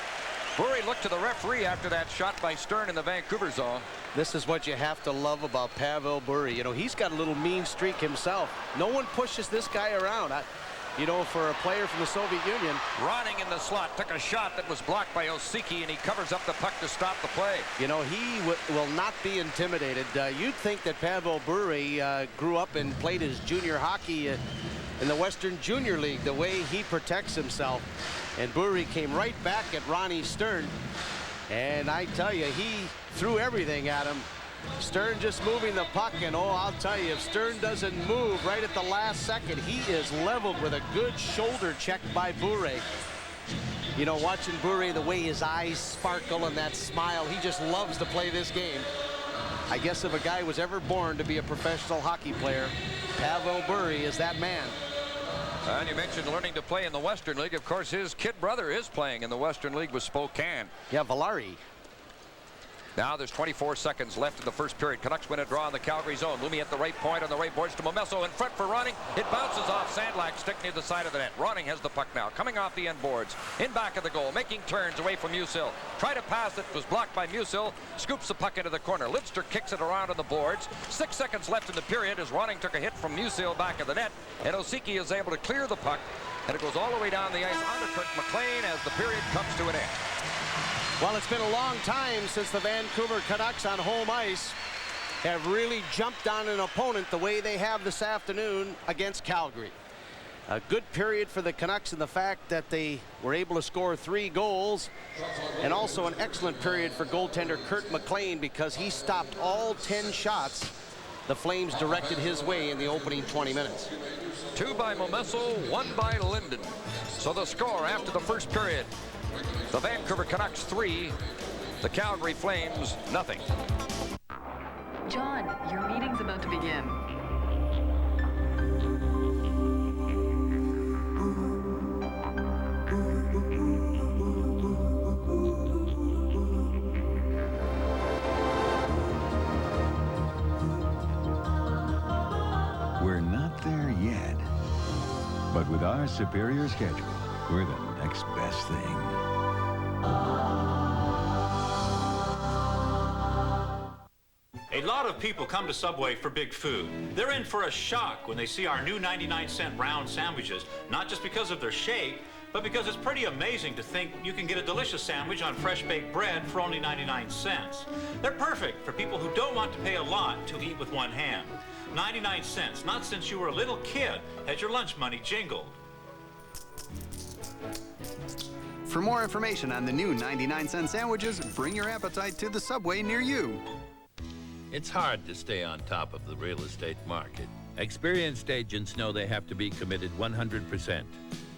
[SPEAKER 4] Bure looked to the referee after that shot by Stern in the Vancouver zone.
[SPEAKER 5] This is what you have to love about Pavel Bure. You know, he's got a little mean streak himself. No one pushes this guy around. You know, for a player from the Soviet Union.
[SPEAKER 4] Ronning in the slot, took a shot that was blocked by Osiki, and he covers up the puck to stop the play.
[SPEAKER 5] You know, he will not be intimidated. You'd think that Pavel Bure grew up and played his junior hockey in the Western Junior League, the way he protects himself. And Bure came right back at Ronnie Stern. And I tell you, he threw everything at him. Stern just moving the puck, and oh, I'll tell you, if Stern doesn't move right at the last second, he is leveled with a good shoulder check by Bure. You know, watching Bure, the way his eyes sparkle and that smile, he just loves to play this game. I guess if a guy was ever born to be a professional hockey player, Pavel Bure is that man.
[SPEAKER 4] And you mentioned learning to play in the Western League. Of course, his kid brother is playing in the Western League with Spokane.
[SPEAKER 5] Yeah, Valari.
[SPEAKER 4] Now there's 24 seconds left in the first period. Canucks win a draw in the Calgary zone. Lumi at the right point on the right boards to Momesso in front for Ronning. It bounces off Sandlak, stick near the side of the net. Ronning has the puck now, coming off the end boards. In back of the goal, making turns away from Musil. Try to pass it, was blocked by Musil. Scoops the puck into the corner. Lidster kicks it around on the boards. 6 seconds left in the period as Ronning took a hit from Musil back of the net. And Osiki is able to clear the puck. And it goes all the way down the ice onto Kirk McLean as the period comes to an end.
[SPEAKER 5] Well, it's been a long time since the Vancouver Canucks on home ice have really jumped on an opponent the way they have this afternoon against Calgary. A good period for the Canucks in the fact that they were able to score 3 goals, and also an excellent period for goaltender Kirk McLean because he stopped all 10 shots the Flames directed his way in the opening 20 minutes.
[SPEAKER 4] 2 by Momesso, 1 by Linden. So the score after the first period, the Vancouver Canucks 3, the Calgary Flames nothing.
[SPEAKER 15] John, your meeting's about to begin.
[SPEAKER 16] We're not there yet, but with our superior schedule, we're the next best thing.
[SPEAKER 17] A lot of people come to Subway for big food. They're in for a shock when they see our new 99-cent round sandwiches, not just because of their shape, but because it's pretty amazing to think you can get a delicious sandwich on fresh baked bread for only 99 cents. They're perfect for people who don't want to pay a lot to eat with one hand. 99 cents, not since you were a little kid had your lunch money jingled.
[SPEAKER 18] For more information on the new 99-cent sandwiches, bring your appetite to the Subway near you.
[SPEAKER 19] It's hard to stay on top of the real estate market. Experienced agents know they have to be committed 100%.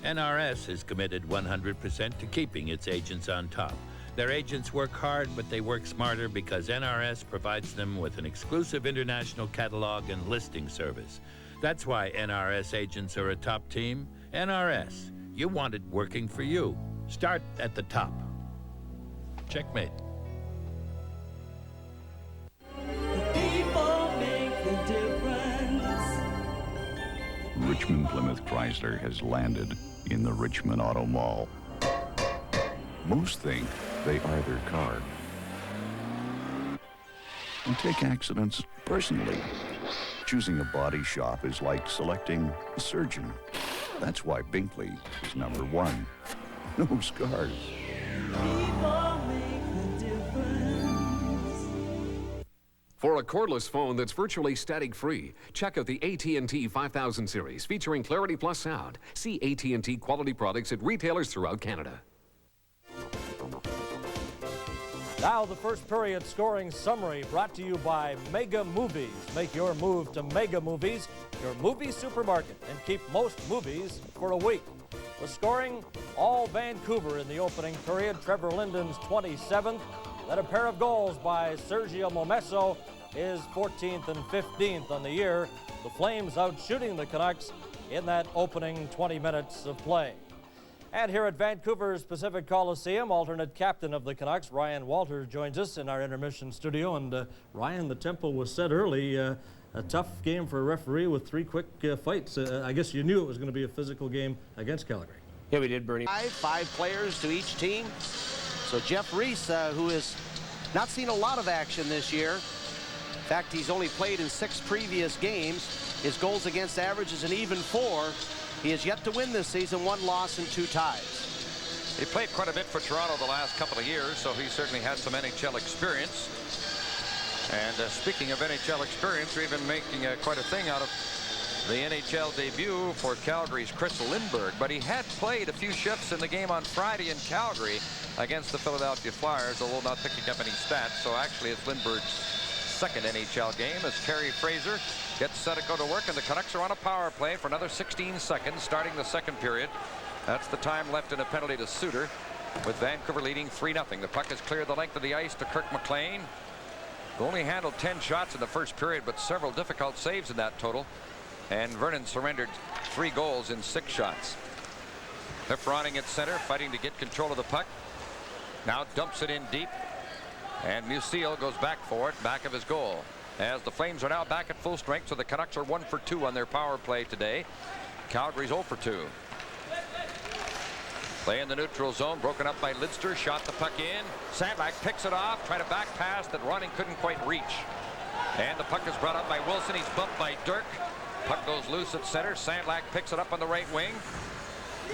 [SPEAKER 19] NRS is committed 100% to keeping its agents on top. Their agents work hard, but they work smarter because NRS provides them with an exclusive international catalog and listing service. That's why NRS agents are a top team. NRS, you want it working for you. Start at the top. Checkmate.
[SPEAKER 16] Richmond Plymouth Chrysler has landed in the Richmond Auto Mall. Most think they are their car and take accidents personally. Choosing a body shop is like selecting a surgeon. That's why Binkley is #1. No scars.
[SPEAKER 7] For a cordless phone that's virtually static-free, check out the AT&T 5000 series featuring Clarity Plus sound. See AT&T quality products at retailers throughout Canada.
[SPEAKER 3] Now the first period scoring summary brought to you by Mega Movies. Make your move to Mega Movies, your movie supermarket, and keep most movies for a week. The scoring, all Vancouver in the opening period. Trevor Linden's 27th. Then a pair of goals by Sergio Momesso, his 14th and 15th on the year. The Flames out shooting the Canucks in that opening 20 minutes of play. And here at Vancouver's Pacific Coliseum, alternate captain of the Canucks, Ryan Walters, joins us in our intermission studio. And Ryan, the tempo was set early. A tough game for a referee with 3 quick fights. I guess you knew it was going to be a physical game against Calgary.
[SPEAKER 5] Yeah, we did, Bernie. Five players to each team. So Jeff Reese, who has not seen a lot of action this year. In fact, he's only played in 6 previous games. His goals against average is an even 4. He has yet to win this season, 1 loss and 2 ties.
[SPEAKER 4] He played quite a bit for Toronto the last couple of years, so he certainly has some NHL experience. And speaking of NHL experience, we're even making quite a thing out of the NHL debut for Calgary's Chris Lindberg. But he had played a few shifts in the game on Friday in Calgary against the Philadelphia Flyers, although not picking up any stats. So actually it's Lindberg's 2nd NHL game as Kerry Fraser gets set to go to work, and the Canucks are on a power play for another 16 seconds starting the 2nd period. That's the time left in a penalty to Suter, with Vancouver leading 3-0. The puck has cleared the length of the ice to Kirk McLean. who only handled 10 shots in the first period, but several difficult saves in that total. And Vernon surrendered 3 goals in 6 shots. Cliff Ronning at center, fighting to get control of the puck. Now dumps it in deep. And Musil goes back for it, back of his goal. As the Flames are now back at full strength, so the Canucks are 1 for 2 on their power play today. Calgary's 0 for 2. Play in the neutral zone, broken up by Lidster, shot the puck in. Sandlak picks it off, trying to back pass that Ronning couldn't quite reach. And the puck is brought up by Wilson. He's bumped by Dirk. Puck goes loose at center. Sandlak picks it up on the right wing.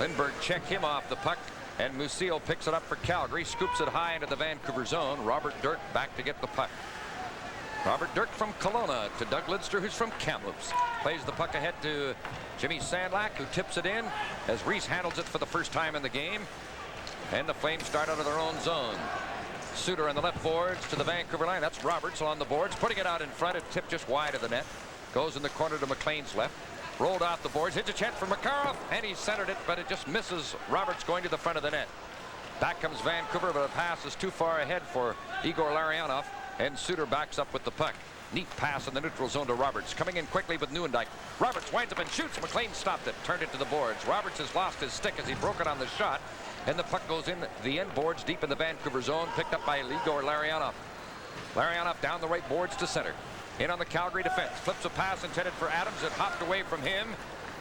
[SPEAKER 4] Lindbergh checked him off the puck, and Musil picks it up for Calgary, scoops it high into the Vancouver zone. Robert Dirk back to get the puck. Robert Dirk from Kelowna to Doug Lidster, who's from Kamloops. Plays the puck ahead to Jimmy Sandlak, who tips it in as Reese handles it for the first time in the game. And the Flames start out of their own zone. Suter on the left boards to the Vancouver line. That's Roberts on the boards, putting it out in front. It tipped just wide of the net. Goes in the corner to McLean's left. Rolled off the boards, hits a chance for Makarov, and he centered it, but it just misses Roberts going to the front of the net. Back comes Vancouver, but a pass is too far ahead for Igor Larionov, and Suter backs up with the puck. Neat pass in the neutral zone to Roberts, coming in quickly with Neuendijk. Roberts winds up and shoots. McLean stopped it, turned it to the boards. Roberts has lost his stick as he broke it on the shot, and the puck goes in the end boards deep in the Vancouver zone, picked up by Igor Larionov. Larionov down the right boards to center. In on the Calgary defense. Flips a pass intended for Adams. It hopped away from him.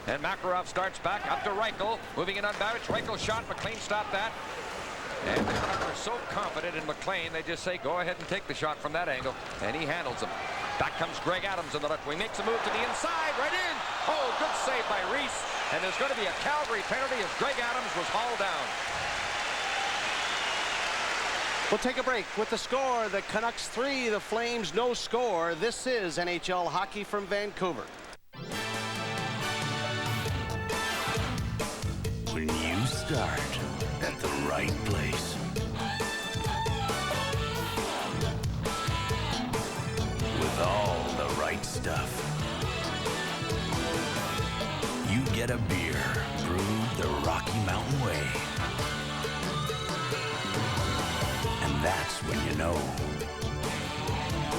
[SPEAKER 4] And Makarov starts back up to Reichel. Moving in on Babbage. Reichel shot. McLean stopped that. And the Canucks are so confident in McLean, they just say, go ahead and take the shot from that angle. And he handles him. Back comes Greg Adams on the left wing. Makes a move to the inside. Right in. Oh, good save by Reese. And there's going to be a Calgary penalty as Greg Adams was hauled down.
[SPEAKER 5] We'll take a break with the score. The Canucks 3, the Flames no score. This is NHL Hockey from Vancouver.
[SPEAKER 13] When you start at the right place, with all the right stuff, you get a beer brewed the Rocky Mountain way. And that's when you know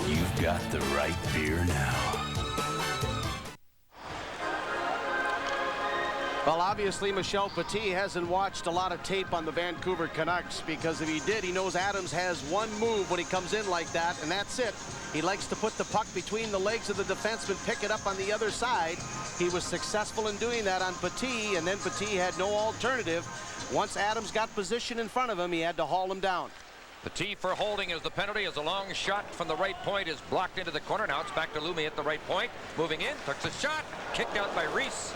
[SPEAKER 13] you've got the right beer now.
[SPEAKER 5] Well, obviously, Michel Petit hasn't watched a lot of tape on the Vancouver Canucks, because if he did, he knows Adams has one move when he comes in like that, and that's it. He likes to put the puck between the legs of the defenseman, pick it up on the other side. He was successful in doing that on Petit, and then Petit had no alternative. Once Adams got position in front of him, he had to haul him down.
[SPEAKER 4] Petit for holding is the penalty, as a long shot from the right point is blocked into the corner. Now it's back to Lume at the right point. Moving in, takes a shot, kicked out by Reese.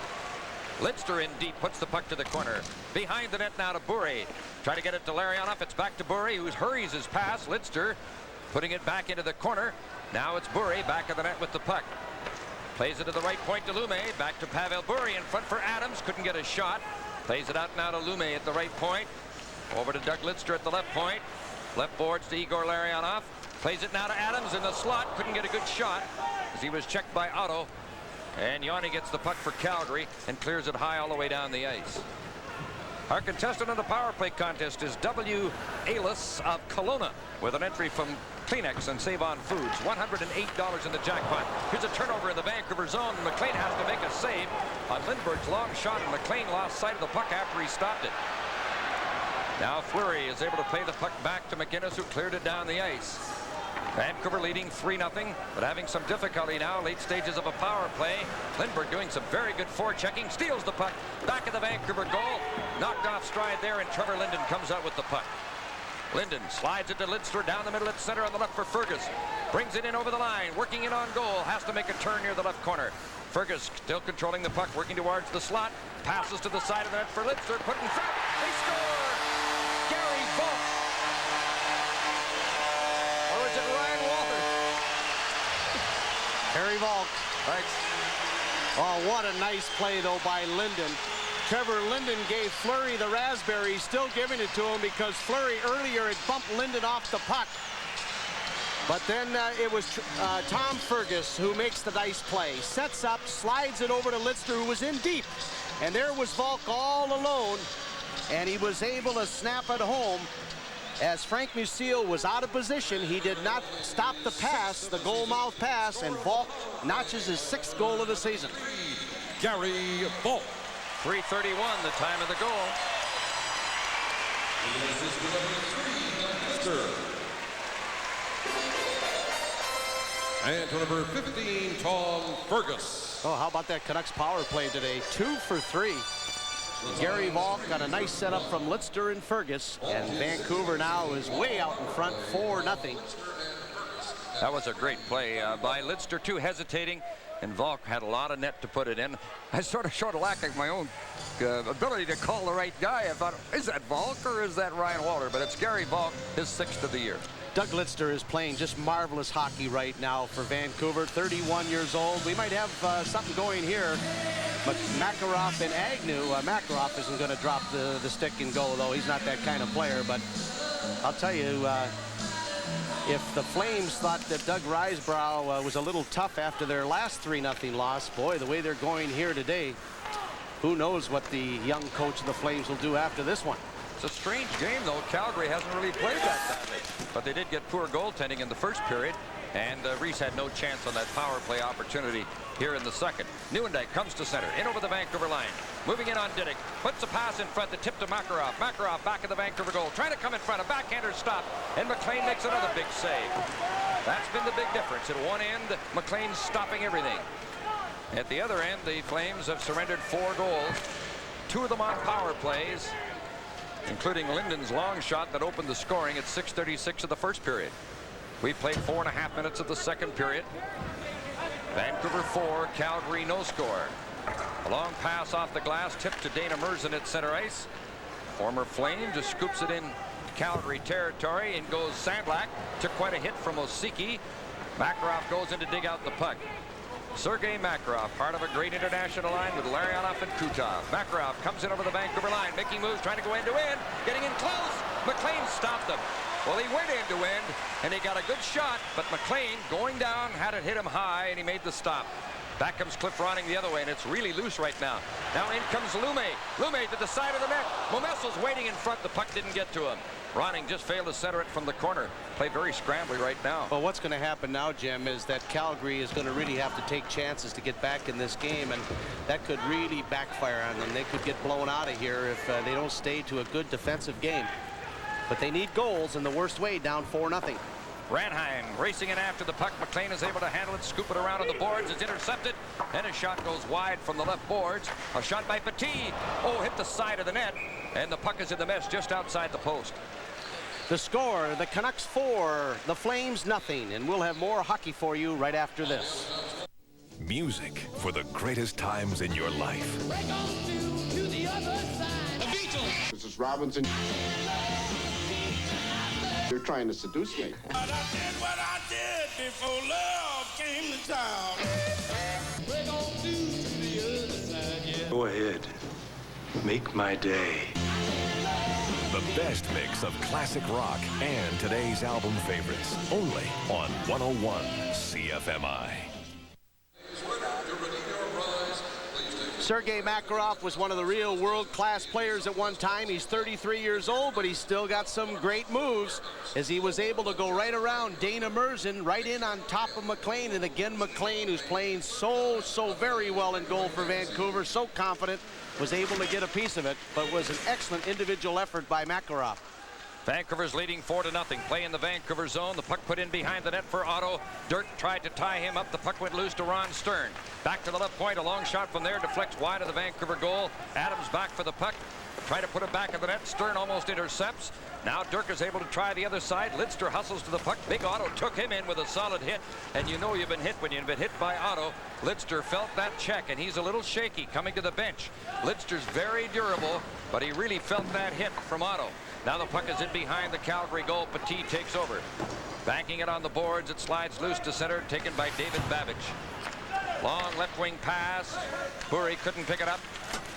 [SPEAKER 4] Lidster in deep, puts the puck to the corner. Behind the net now to Bure. Try to get it to Larionov. It's back to Bure, who hurries his pass. Lidster putting it back into the corner. Now it's Bure back of the net with the puck. Plays it to the right point to Lume. Back to Pavel Bure in front for Adams. Couldn't get a shot. Plays it out now to Lume at the right point. Over to Doug Lidster at the left point. Left boards to Igor Larionov. Plays it now to Adams in the slot. Couldn't get a good shot as he was checked by Otto. And Yanni gets the puck for Calgary and clears it high all the way down the ice. Our contestant in the power play contest is W. Alis of Kelowna, with an entry from Kleenex and Save On Foods. $108 in the jackpot. Here's a turnover in the Vancouver zone. McLean has to make a save on Lindbergh's long shot, and McLean lost sight of the puck after he stopped it. Now Fleury is able to play the puck back to McInnes, who cleared it down the ice. Vancouver leading 3-0, but having some difficulty now, late stages of a power play. Lindbergh doing some very good forechecking, steals the puck, back of the Vancouver goal. Knocked off stride there, and Trevor Linden comes out with the puck. Linden slides it to Lidster down the middle at center on the left for Fergus. Brings it in over the line, working in on goal, has to make a turn near the left corner. Fergus still controlling the puck, working towards the slot, passes to the side of the net for Lidster, put in front, they score! Gary Volk! Or is it Ryan Walter?
[SPEAKER 5] Harry Volk.
[SPEAKER 4] Thanks.
[SPEAKER 5] Oh, what a nice play, though, by Linden. Trevor Linden gave Fleury the raspberry, still giving it to him because Fleury earlier had bumped Linden off the puck. But then it was Tom Fergus who makes the nice play. Sets up, slides it over to Lidster, who was in deep. And there was Volk all alone, and he was able to snap it home. As Frank Musil was out of position, he did not stop the pass, the goal mouth pass, and Volk notches his 6th goal of the season.
[SPEAKER 1] Gary Volk.
[SPEAKER 4] 3:31, the time of the goal.
[SPEAKER 1] And to number 15, Tom Fergus.
[SPEAKER 5] Oh, how about that Canucks power play today? 2 for 3. Gary Volk got a nice setup from Lidster and Fergus, and Vancouver now is way out in front, 4-0.
[SPEAKER 4] That was a great play by Lidster, too, hesitating, and Volk had a lot of net to put it in. I sort of showed a lack of my own ability to call the right guy. I thought, is that Volk or is that Ryan Walter? But it's Gary Volk, his 6th of the year.
[SPEAKER 5] Doug Lidster is playing just marvelous hockey right now for Vancouver, 31 years old. We might have something going here. But Makarov and Agnew, Makarov isn't going to drop the stick and go, though. He's not that kind of player. But I'll tell you, if the Flames thought that Doug Risebrough was a little tough after their last 3-0 loss, boy, the way they're going here today, who knows what the young coach of the Flames will do after this one.
[SPEAKER 4] It's a strange game, though. Calgary hasn't really played that badly. But they did get poor goaltending in the first period. And Reese had no chance on that power play opportunity here in the second. Nieuwendyk comes to center, in over the Vancouver line. Moving in on Diddick, puts a pass in front, the tip to Makarov. Makarov back of the Vancouver goal, trying to come in front, a backhander stop, and McLean makes another big save. That's been the big difference. At one end, McLean's stopping everything. At the other end, the Flames have surrendered 4 goals, 2 of them on power plays, including Linden's long shot that opened the scoring at 6:36 of the first period. We played 4.5 minutes of the second period. Vancouver 4, Calgary no score. A long pass off the glass, tipped to Dana Merzen at center ice. Former Flame just scoops it in Calgary territory, and goes Sandlak. Took quite a hit from Osiki. Makarov goes in to dig out the puck. Sergei Makarov, part of a great international line with Larionov and Kutov. Makarov comes in over the Vancouver line, making moves, trying to go end-to-end, getting in close. McLean stopped him. Well, he went end-to-end, and he got a good shot, but McLean, going down, had it hit him high, and he made the stop. Back comes Cliff Ronning the other way, and it's really loose right now. Now in comes Lume. Lume to the side of the net. Momessel's waiting in front. The puck didn't get to him. Ronning just failed to center it from the corner. Play very scrambly right now.
[SPEAKER 5] Well, what's going to happen now, Jim, is that Calgary is going to really have to take chances to get back in this game, and that could really backfire on them. They could get blown out of here if they don't stay to a good defensive game. But they need goals in the worst way, down 4-0.
[SPEAKER 4] Ranheim racing in after the puck. McLean is able to handle it, scoop it around on the boards. It's intercepted, and his shot goes wide from the left boards. A shot by Petit. Oh, hit the side of the net, and the puck is in the mesh just outside the post.
[SPEAKER 5] The score, the Canucks 4, the Flames nothing, and we'll have more hockey for you right after this.
[SPEAKER 20] Music for the greatest times in your life.
[SPEAKER 8] This is Robinson. You're trying to seduce me.
[SPEAKER 2] But I did what I did before love came to town. We're gonna do to the other side, yeah.
[SPEAKER 20] Go ahead. Make my day. The best mix of classic rock and today's album favorites. Only on 101 CFMI.
[SPEAKER 5] Sergei Makarov was one of the real world-class players at one time. He's 33 years old, but he's still got some great moves as he was able to go right around Dana Merzen, right in on top of McLean. And again, McLean, who's playing so very well in goal for Vancouver, so confident, was able to get a piece of it, but was an excellent individual effort by Makarov.
[SPEAKER 4] Vancouver's leading 4-0. Play in the Vancouver zone. The puck put in behind the net for Otto. Dirk tried to tie him up. The puck went loose to Ron Stern. Back to the left point. A long shot from there. Deflects wide of the Vancouver goal. Adams back for the puck. Try to put it back in the net. Stern almost intercepts. Now Dirk is able to try the other side. Lidster hustles to the puck. Big Otto took him in with a solid hit. And you know you've been hit when you've been hit by Otto. Lidster felt that check, and he's a little shaky coming to the bench. Lidster's very durable, but he really felt that hit from Otto. Now the puck is in behind the Calgary goal. Petit takes over. Banking it on the boards. It slides loose to center, taken by David Babich. Long left wing pass. Bure couldn't pick it up.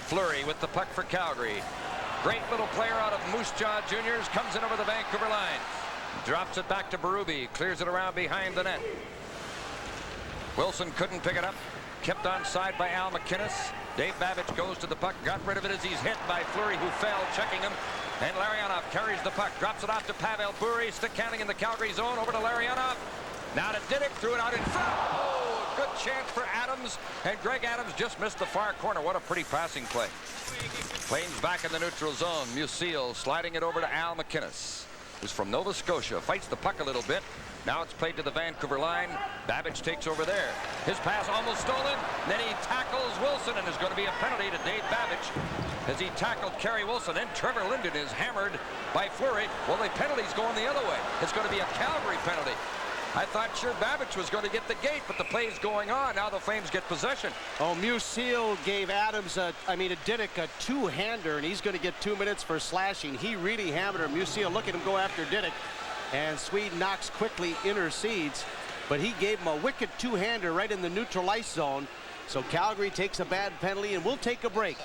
[SPEAKER 4] Fleury with the puck for Calgary. Great little player out of Moose Jaw Juniors. Comes in over the Vancouver line. Drops it back to Berube. Clears it around behind the net. Wilson couldn't pick it up. Kept on side by Al McInnes. Dave Babich goes to the puck. Got rid of it as he's hit by Fleury, who fell, checking him. And Larionov carries the puck, drops it off to Pavel Bure, stick handling in the Calgary zone, over to Larionov. Now to Didick, threw it out in front. Oh, good chance for Adams, and Greg Adams just missed the far corner. What a pretty passing play. Flames back in the neutral zone. Musil sliding it over to Al McInnes, who's from Nova Scotia. Fights the puck a little bit. Now it's played to the Vancouver line. Babbage takes over there. His pass almost stolen. Then he tackles Wilson, and there's going to be a penalty to Dave Babbage as he tackled Kerry Wilson. And Trevor Linden is hammered by Fleury. Well, the penalty's going the other way. It's going to be a Calgary penalty. I thought sure Babbage was going to get the gate, but the play's going on. Now the Flames get possession.
[SPEAKER 5] Oh, Musil gave Adams, Didick a two-hander, and he's going to get 2 minutes for slashing. He really hammered him. Musil, look at him go after Didick. And Sweden Knox quickly intercedes, but he gave him a wicked two-hander right in the neutral ice zone. So Calgary takes a bad penalty, and we'll take a break.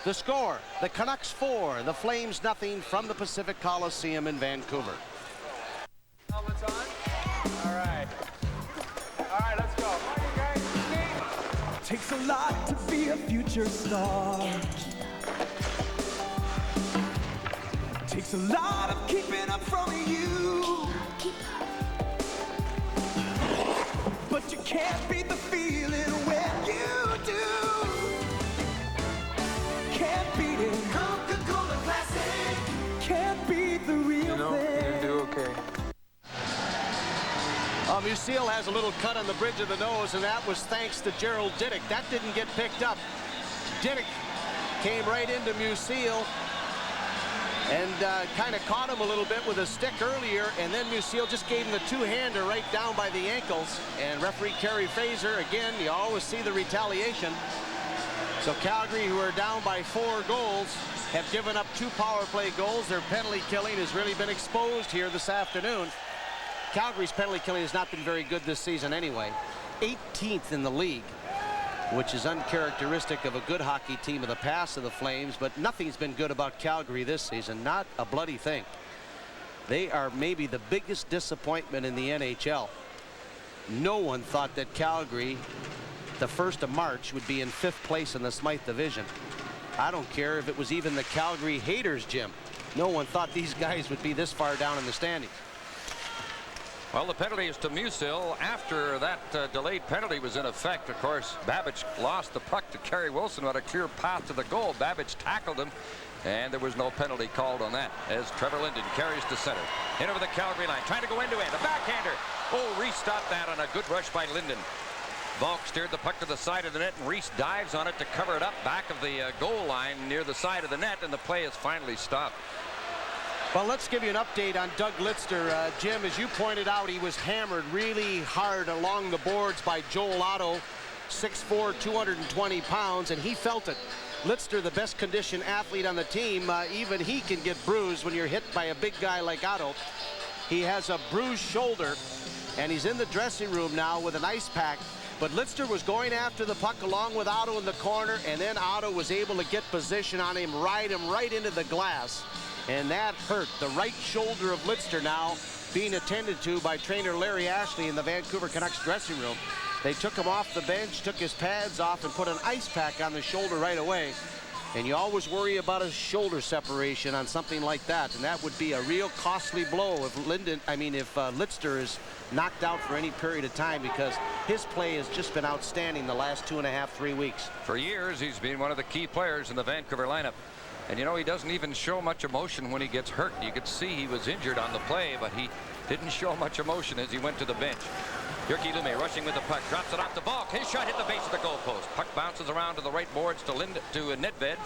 [SPEAKER 5] The score, the Canucks 4, the Flames nothing from the Pacific Coliseum in Vancouver.
[SPEAKER 2] Helmets on? All right. All right, let's go.
[SPEAKER 21] Takes a lot to be a future star. Takes a lot of keeping up from you. But you can't beat the feeling when you do. Can't beat it. Coca-Cola Classic. Can't beat the real thing.
[SPEAKER 2] You do okay.
[SPEAKER 5] Musil has a little cut on the bridge of the nose, and that was thanks to Gerald Didick. That didn't get picked up. Didick came right into Musil and kind of caught him a little bit with a stick earlier, and then Musil just gave him the two-hander right down by the ankles. And referee Kerry Fraser, again, you always see the retaliation. So Calgary, who are down by 4 goals, have given up 2 power play goals. Their penalty killing has really been exposed here this afternoon. Calgary's penalty killing has not been very good this season anyway. 18th in the league, which is uncharacteristic of a good hockey team of the past of the Flames, but nothing's been good about Calgary this season, not a bloody thing. They are maybe the biggest disappointment in the NHL. No one thought that Calgary, the 1st of March, would be in 5th place in the Smythe Division. I don't care if it was even the Calgary haters, Jim. No one thought these guys would be this far down in the standings.
[SPEAKER 4] Well, the penalty is to Musil. After that delayed penalty was in effect, of course, Babbage lost the puck to Kerry Wilson, who had a clear path to the goal. Babbage tackled him, and there was no penalty called on that as Trevor Linden carries to center. In over the Calgary line, trying to go end-to-end. A backhander. Oh, Reese stopped that on a good rush by Linden. Volk steered the puck to the side of the net, and Reese dives on it to cover it up back of the goal line near the side of the net, and the play is finally stopped.
[SPEAKER 5] Well, let's give you an update on Doug Lidster. Jim, as you pointed out, he was hammered really hard along the boards by Joel Otto, 6'4", 220 pounds, and he felt it. Lidster, the best conditioned athlete on the team, even he can get bruised when you're hit by a big guy like Otto. He has a bruised shoulder, and he's in the dressing room now with an ice pack. But Lidster was going after the puck along with Otto in the corner, and then Otto was able to get position on him, ride him right into the glass. And that hurt. The right shoulder of Lidster now being attended to by trainer Larry Ashley in the Vancouver Canucks dressing room. They took him off the bench, took his pads off, and put an ice pack on the shoulder right away. And you always worry about a shoulder separation on something like that, and that would be a real costly blow if Lidster is knocked out for any period of time, because his play has just been outstanding the last 2.5, 3 weeks.
[SPEAKER 4] For years, he's been one of the key players in the Vancouver lineup. And you know, he doesn't even show much emotion when he gets hurt. You could see he was injured on the play, but he didn't show much emotion as he went to the bench. Jyrki Lumme rushing with the puck, drops it off the Volk. His shot hit the base of the goalpost. Puck bounces around to the right boards to Nedved.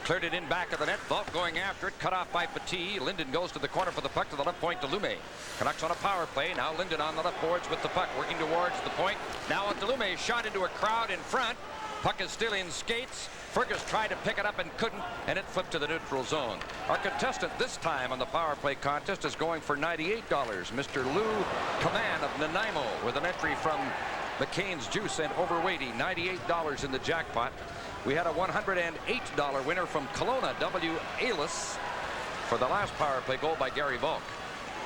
[SPEAKER 4] Cleared it in back of the net. Volk going after it, cut off by Petit. Linden goes to the corner for the puck to the left point to Lumme. Canucks on a power play. Now Linden on the left boards with the puck, working towards the point. Now on to Lumme, shot into a crowd in front. Puck is still in skates. Fergus tried to pick it up and couldn't, and it flipped to the neutral zone. Our contestant this time on the power play contest is going for $98. Mr. Lou Kaman of Nanaimo with an entry from McCain's Juice and Overweighty, $98 in the jackpot. We had a $108 winner from Kelowna, W. Ailes, for the last power play goal by Gary Volk.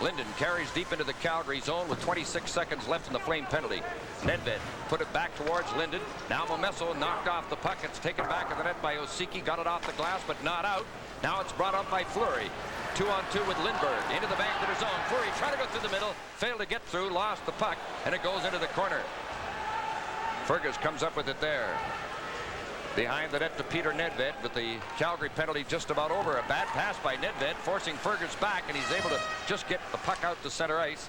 [SPEAKER 4] Linden carries deep into the Calgary zone with 26 seconds left in the Flame penalty. Nedved put it back towards Linden. Now Momesso knocked off the puck. It's taken back of the net by Osiki. Got it off the glass, but not out. Now it's brought up by Fleury. 2-on-2 with Lindbergh into the Vancouver zone. Fleury trying to go through the middle, failed to get through, lost the puck, and it goes into the corner. Fergus comes up with it there. Behind the net to Peter Nedved with the Calgary penalty just about over. A bad pass by Nedved, forcing Fergus back, and he's able to just get the puck out to center ice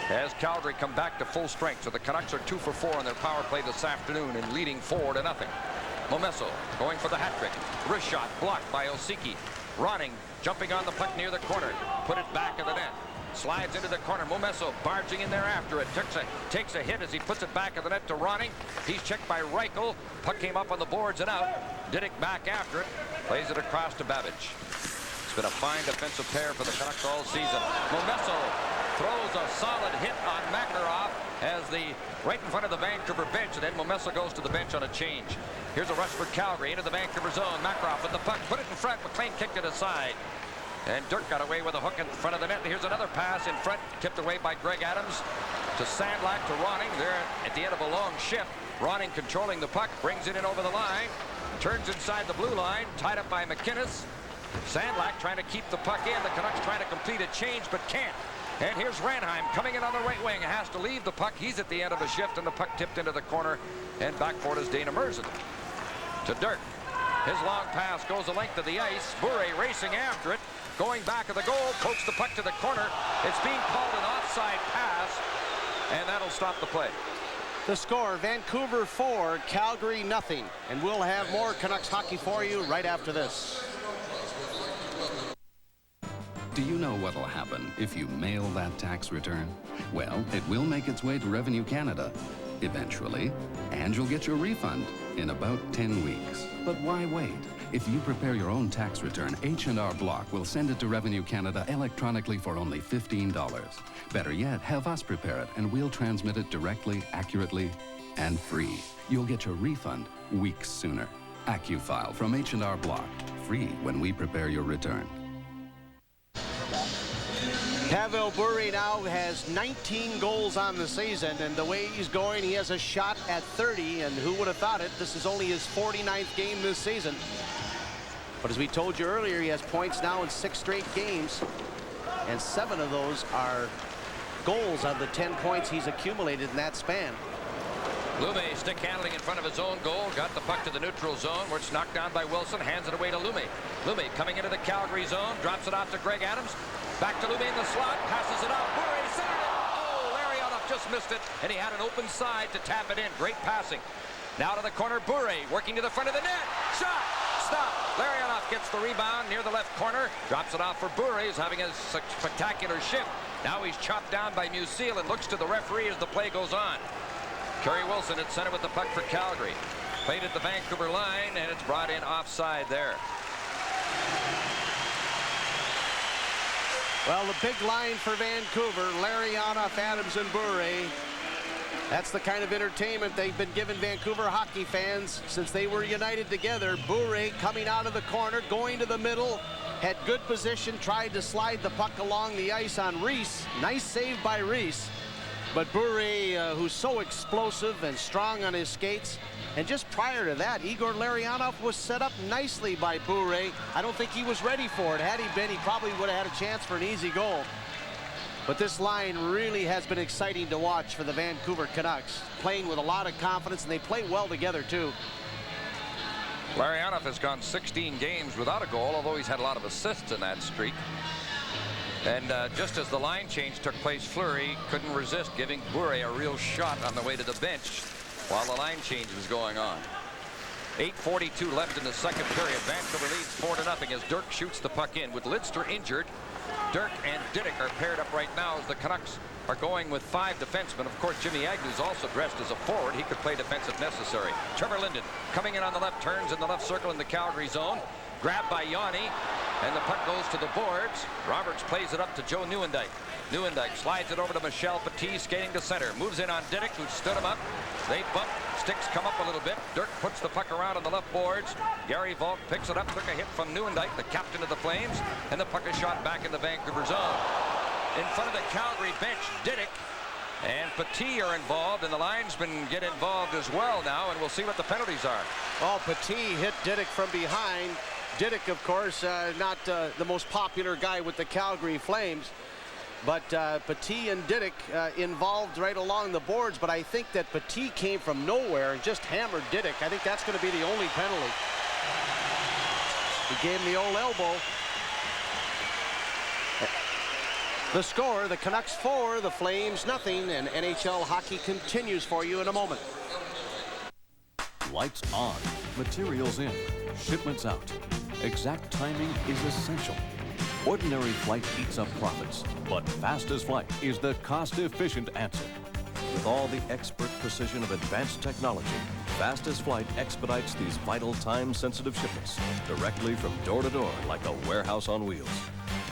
[SPEAKER 4] as Calgary come back to full strength. So the Canucks are 2 for 4 on their power play this afternoon and leading 4-0. Momesso going for the hat trick. Wrist shot blocked by Osiki. Ronning jumping on the puck near the corner. Put it back of the net. Slides into the corner. Momesso barging in there after it. Takes a hit as he puts it back of the net to Ronning. He's checked by Reichel. Puck came up on the boards and out. Didick back after it. Plays it across to Babbage. It's been a fine defensive pair for the Canucks all season. Momesso throws a solid hit on Makarov as right in front of the Vancouver bench, and then Momesso goes to the bench on a change. Here's a rush for Calgary into the Vancouver zone. Makarov with the puck, put it in front. McLean kicked it aside. And Dirk got away with a hook in front of the net. Here's another pass in front, tipped away by Greg Adams to Sandlak to Ronning. There at the end of a long shift. Ronning controlling the puck, brings it in over the line, turns inside the blue line, tied up by McInnes. Sandlak trying to keep the puck in. The Canucks trying to complete a change, but can't. And here's Ranheim coming in on the right wing. Has to leave the puck. He's at the end of a shift, and the puck tipped into the corner. And back for it is Dana Merzen. To Dirk. His long pass goes the length of the ice. Bure racing after it. Going back of the goal. Pokes the puck to the corner. It's being called an offside pass. And that'll stop the play.
[SPEAKER 5] The score, Vancouver 4, Calgary nothing. And we'll have more Canucks hockey for you right after this.
[SPEAKER 6] Do you know what'll happen if you mail that tax return? Well, it will make its way to Revenue Canada eventually, and you'll get your refund in about 10 weeks. But why wait? If you prepare your own tax return, H&R Block will send it to Revenue Canada electronically for only $15. Better yet, have us prepare it, and we'll transmit it directly, accurately, and free. You'll get your refund weeks sooner. AccuFile from H&R Block, free when we prepare your return.
[SPEAKER 5] Pavel Bure now has 19 goals on the season, and the way he's going, he has a shot at 30, and who would have thought it? This is only his 49th game this season. But as we told you earlier, he has points now in 6 straight games, and 7 of those are goals of the 10 points he's accumulated in that span.
[SPEAKER 4] Lume stick handling in front of his own goal. Got the puck to the neutral zone where it's knocked down by Wilson. Hands it away to Lume. Lume coming into the Calgary zone. Drops it off to Greg Adams. Back to Lume in the slot. Passes it out. Bure centered it. Oh, Larionov just missed it. And he had an open side to tap it in. Great passing. Now to the corner. Bure working to the front of the net. Shot. Stop. Larionov gets the rebound near the left corner. Drops it off for Bure. He's having a spectacular shift. Now he's chopped down by Musil and looks to the referee as the play goes on. Kerry Wilson at center with the puck for Calgary. Played at the Vancouver line, and it's brought in offside there.
[SPEAKER 5] Well, the big line for Vancouver, Larionov, Adams, and Bure. That's the kind of entertainment they've been giving Vancouver hockey fans since they were united together. Bure coming out of the corner, going to the middle, had good position, tried to slide the puck along the ice on Reese. Nice save by Reese. But Bure, who's so explosive and strong on his skates, and just prior to that, Igor Larionov was set up nicely by Bure. I don't think he was ready for it. Had he been, he probably would have had a chance for an easy goal. But this line really has been exciting to watch for the Vancouver Canucks, playing with a lot of confidence, and they play well together, too.
[SPEAKER 4] Larionov has gone 16 games without a goal, although he's had a lot of assists in that streak. And just as the line change took place, Fleury couldn't resist giving Bure a real shot on the way to the bench while the line change was going on. 8:42 left in the second period. Vancouver leads 4-0 as Dirk shoots the puck in. With Lidster injured, Dirk and Didick are paired up right now as the Canucks are going with 5 defensemen. Of course, Jimmy Agnew's also dressed as a forward. He could play defense if necessary. Trevor Linden coming in on the left, turns in the left circle in the Calgary zone. Grabbed by Yanni, and the puck goes to the boards. Roberts plays it up to Joe Nieuwendyk. Nieuwendyk slides it over to Michel Petit, skating to center. Moves in on Didick, who stood him up. They bump. Sticks come up a little bit. Dirk puts the puck around on the left boards. Gary Volk picks it up, took a hit from Nieuwendyk, the captain of the Flames, and the puck is shot back in the Vancouver zone. In front of the Calgary bench, Didick and Petit are involved, and the linesmen get involved as well now, and we'll see what the penalties are.
[SPEAKER 5] Well, Petit hit Didick from behind. Didick, of course, not the most popular guy with the Calgary Flames. But Petit and Didick involved right along the boards. But I think that Petit came from nowhere and just hammered Didick. I think that's going to be the only penalty. He gave him the old elbow. The score, the Canucks 4, the Flames nothing, and NHL hockey continues for you in a moment.
[SPEAKER 9] Lights on, materials in, shipments out. Exact timing is essential. Ordinary flight eats up profits, but fastest flight is the cost-efficient answer. With all the expert precision of advanced technology, fastest flight expedites these vital time-sensitive shipments directly from door to door like a warehouse on wheels.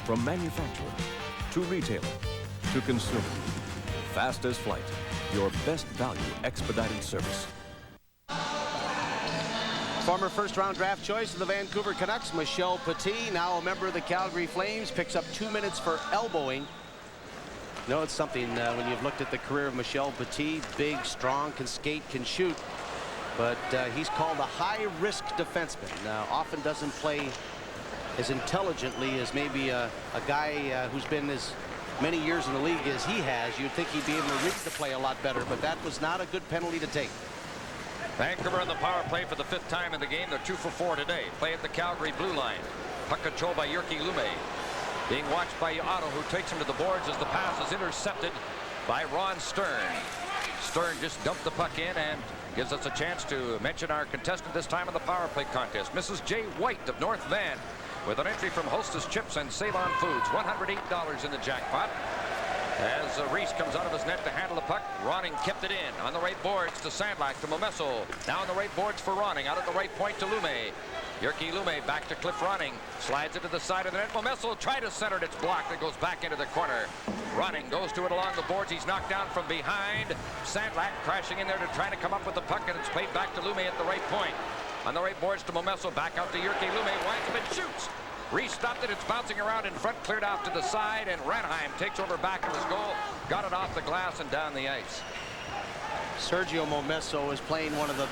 [SPEAKER 9] From manufacturer to retailer to consumer. Fastest flight, your best value expedited service.
[SPEAKER 5] Former first-round draft choice of the Vancouver Canucks, Michel Petit, now a member of the Calgary Flames, picks up 2 minutes for elbowing. You know, it's something when you've looked at the career of Michel Petit, big, strong, can skate, can shoot. But he's called a high-risk defenseman. Often doesn't play as intelligently as maybe a guy who's been as many years in the league as he has. You'd think he'd be able to read the play a lot better, but that was not a good penalty to take.
[SPEAKER 4] Vancouver on the power play for the 5th time in the game. They're 2 for 4 today. Play at the Calgary blue line. Puck controlled by Jyrki Lumme. Being watched by Otto, who takes him to the boards as the pass is intercepted by Ron Stern. Stern just dumped the puck in and gives us a chance to mention our contestant this time in the power play contest, Mrs. J. White of North Van, with an entry from Hostess Chips and Ceylon Foods. $108 in the jackpot. As Reese comes out of his net to handle the puck, Ronning kept it in. On the right boards to Sandlak, to Momesso. Now on the right boards for Ronning. Out at the right point to Lumme. Jyrki Lumme back to Cliff Ronning. Slides it to the side of the net. Momesso tried to center it. It's blocked. It goes back into the corner. Ronning goes to it along the boards. He's knocked down from behind. Sandlak crashing in there to try to come up with the puck, and it's played back to Lumme at the right point. On the right boards to Momesso. Back out to Jyrki Lumme. Winds up and shoots. Reese stopped it. It's bouncing around in front, cleared off to the side, and Ranheim takes over back of his goal. Got it off the glass and down the ice.
[SPEAKER 5] Sergio Momesso is playing one of the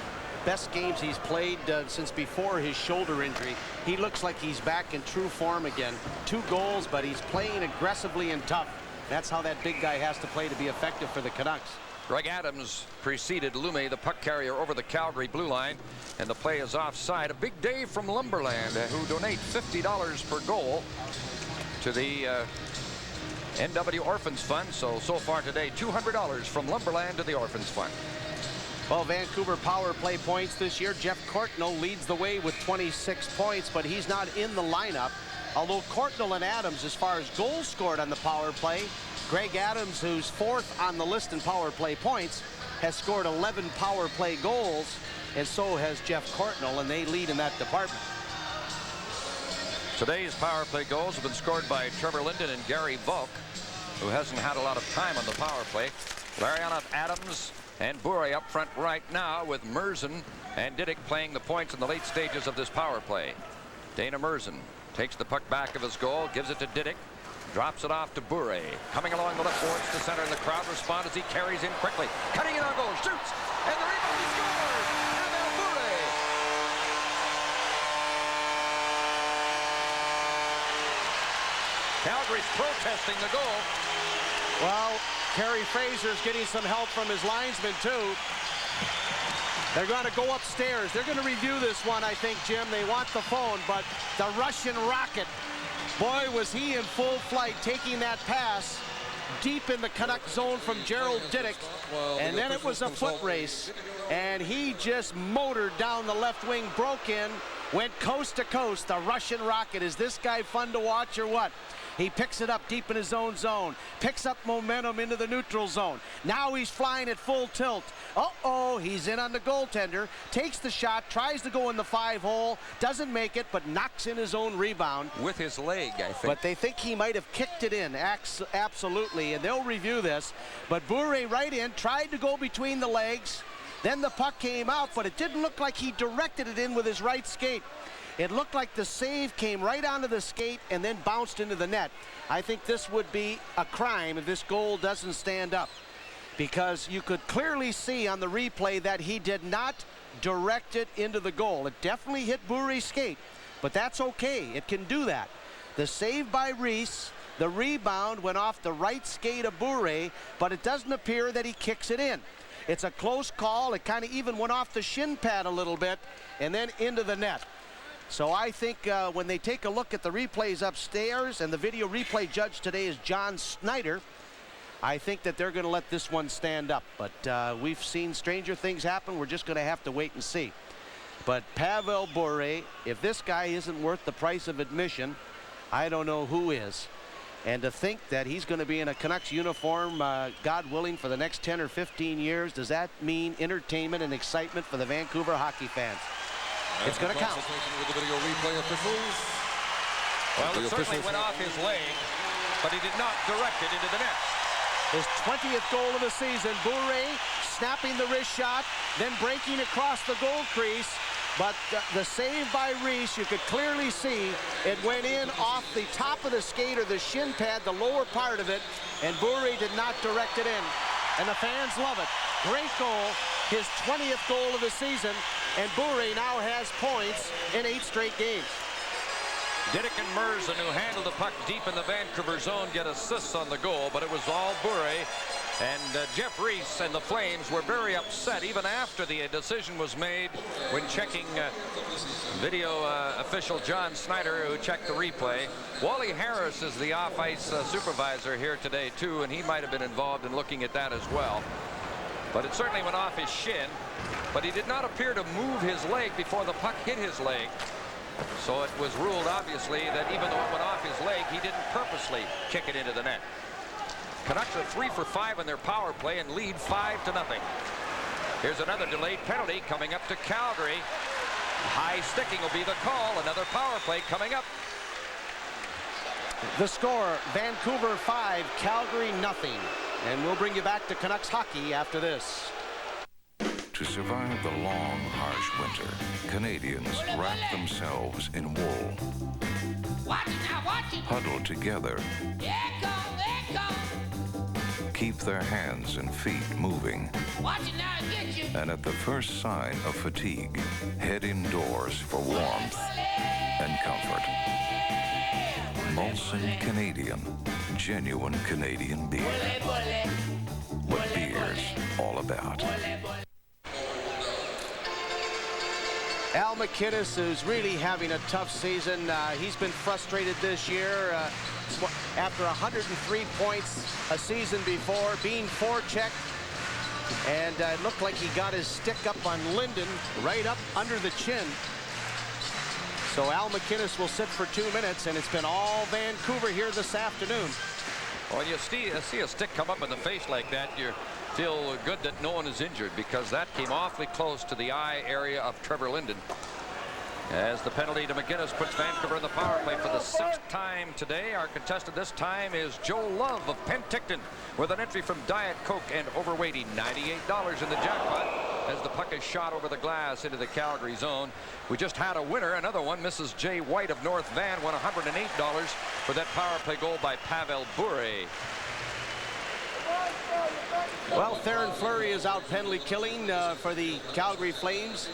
[SPEAKER 5] best games he's played since before his shoulder injury. He looks like he's back in true form again. 2 goals, but he's playing aggressively and tough. That's how that big guy has to play to be effective for the Canucks.
[SPEAKER 4] Greg Adams preceded Lumme, the puck carrier, over the Calgary blue line, and the play is offside. A big day from Lumberland, who donate $50 per goal to the NW Orphans Fund. So far today, $200 from Lumberland to the Orphans Fund.
[SPEAKER 5] Well, Vancouver power play points this year. Jeff Courtnall leads the way with 26 points, but he's not in the lineup. Although Courtnall and Adams, as far as goals scored on the power play, Greg Adams, who's 4th on the list in power play points, has scored 11 power play goals, and so has Jeff Courtnall, and they lead in that department.
[SPEAKER 4] Today's power play goals have been scored by Trevor Linden and Gary Volk, who hasn't had a lot of time on the power play. Lariana, Adams, and Bure up front right now, with Merzen and Didick playing the points in the late stages of this power play. Dana Merzen takes the puck back of his goal, gives it to Didick. Drops it off to Bure. Coming along the left boards to center, and the crowd respond as he carries in quickly. Cutting it on goal, shoots, and the rebound, he scores! Pavel Bure! Calgary's protesting the goal.
[SPEAKER 5] Well, Kerry Fraser's getting some help from his linesman, too. They're going to go upstairs. They're going to review this one, I think, Jim. They want the phone, but the Russian Rocket, boy, was he in full flight, taking that pass deep in the Canuck zone from Gerald Didick. And then it was a foot race, and he just motored down the left wing, broke in, went coast to coast. The Russian Rocket. Is this guy fun to watch or what? He picks it up deep in his own zone, picks up momentum into the neutral zone. Now he's flying at full tilt. Uh-oh, he's in on the goaltender, takes the shot, tries to go in the 5-hole, doesn't make it, but knocks in his own rebound.
[SPEAKER 4] With his leg, I think.
[SPEAKER 5] But they think he might have kicked it in, absolutely, and they'll review this. But Bure right in, tried to go between the legs. Then the puck came out, but it didn't look like he directed it in with his right skate. It looked like the save came right onto the skate and then bounced into the net. I think this would be a crime if this goal doesn't stand up, because you could clearly see on the replay that he did not direct it into the goal. It definitely hit Bure's skate, but that's okay. It can do that. The save by Reese, the rebound went off the right skate of Bure, but it doesn't appear that he kicks it in. It's a close call. It kind of even went off the shin pad a little bit and then into the net. So I think when they take a look at the replays upstairs, and the video replay judge today is John Snyder, I think that they're going to let this one stand up. But we've seen stranger things happen. We're just going to have to wait and see. But Pavel Bure, if this guy isn't worth the price of admission, I don't know who is. And to think that he's going to be in a Canucks uniform, God willing, for the next 10 or 15 years, does that mean entertainment and excitement for the Vancouver hockey fans? It's going to count.
[SPEAKER 1] With the video replay officials.
[SPEAKER 4] Well, it certainly went off his leg, but he did not direct it into the net.
[SPEAKER 5] His 20th goal of the season. Bure snapping the wrist shot, then breaking across the goal crease. But the save by Reese, you could clearly see it went in off the top of the skate or the shin pad, the lower part of it, and Bure did not direct it in. And the fans love it. Great goal, his 20th goal of the season, and Bure now has points in 8 straight games.
[SPEAKER 4] Diddick and Merzen, who handled the puck deep in the Vancouver zone, get assists on the goal, but it was all Bure. And Jeff Reese and the Flames were very upset even after the decision was made when checking video official John Snyder, who checked the replay. Wally Harris is the off-ice supervisor here today, too, and he might have been involved in looking at that as well. But it certainly went off his shin, but he did not appear to move his leg before the puck hit his leg. So it was ruled, obviously, that even though it went off his leg, he didn't purposely kick it into the net. Canucks are 3 for 5 in their power play and lead 5-0. Here's another delayed penalty coming up to Calgary. High sticking will be the call. Another power play coming up.
[SPEAKER 5] The score, Vancouver 5, Calgary 0. And we'll bring you back to Canucks hockey after this.
[SPEAKER 10] To survive the long, harsh winter, Canadians wrap themselves in wool.
[SPEAKER 21] Watch it now, watch it.
[SPEAKER 10] Huddle together. Keep their hands and feet moving.
[SPEAKER 21] Watch it now, get you.
[SPEAKER 10] And at the first sign of fatigue, head indoors for warmth and comfort. Molson Canadian, genuine Canadian beer. What beer's all about.
[SPEAKER 5] Al MacInnis is really having a tough season. He's been frustrated this year after 103 points a season before, being forechecked. And it looked like he got his stick up on Linden, right up under the chin. So Al MacInnis will sit for 2 minutes, and it's been all Vancouver here this afternoon.
[SPEAKER 4] When you see a stick come up in the face like that, you feel good that no one is injured, because that came awfully close to the eye area of Trevor Linden. As the penalty to McGinnis puts Vancouver in the power play for the 6th time today. Our contestant this time is Joe Love of Penticton with an entry from Diet Coke and overweighting $98 in the jackpot as the puck is shot over the glass into the Calgary zone. We just had a winner, another one. Mrs. J. White of North Van won $108 for that power play goal by Pavel Bure.
[SPEAKER 5] Well, Theron Fleury is out penalty killing for the Calgary Flames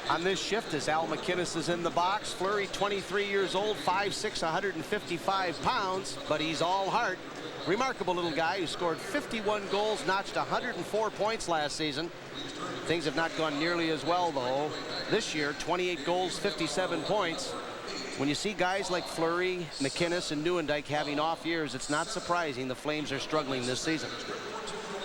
[SPEAKER 5] on this shift as Al MacInnis is in the box. Fleury, 23 years old, 5'6", 155 pounds, but he's all heart. Remarkable little guy who scored 51 goals, notched 104 points last season. Things have not gone nearly as well, though. This year, 28 goals, 57 points. When you see guys like Fleury, MacInnis, and Nieuwendyk having off years, it's not surprising the Flames are struggling this season.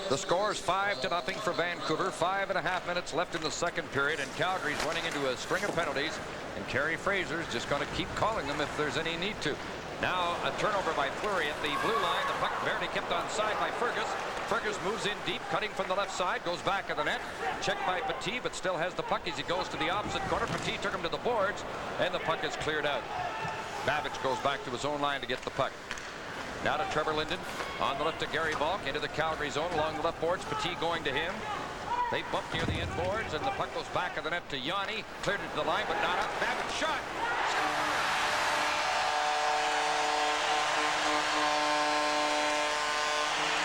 [SPEAKER 4] The score is 5-0 for Vancouver. 5.5 minutes left in the second period, and Calgary's running into a string of penalties, and Kerry Fraser's just going to keep calling them if there's any need to. Now a turnover by Fleury at the blue line. The puck barely kept on side by Fergus. Fergus moves in deep, cutting from the left side, goes back of the net. Checked by Petit, but still has the puck as he goes to the opposite corner. Petit took him to the boards, and the puck is cleared out. Babic goes back to his own line to get the puck. Now to Trevor Linden, on the left to Gary Balk, into the Calgary zone along the left boards. Petit going to him. They bump near the end boards, and the puck goes back of the net to Yanni. Cleared it to the line, but not out. Babic shot.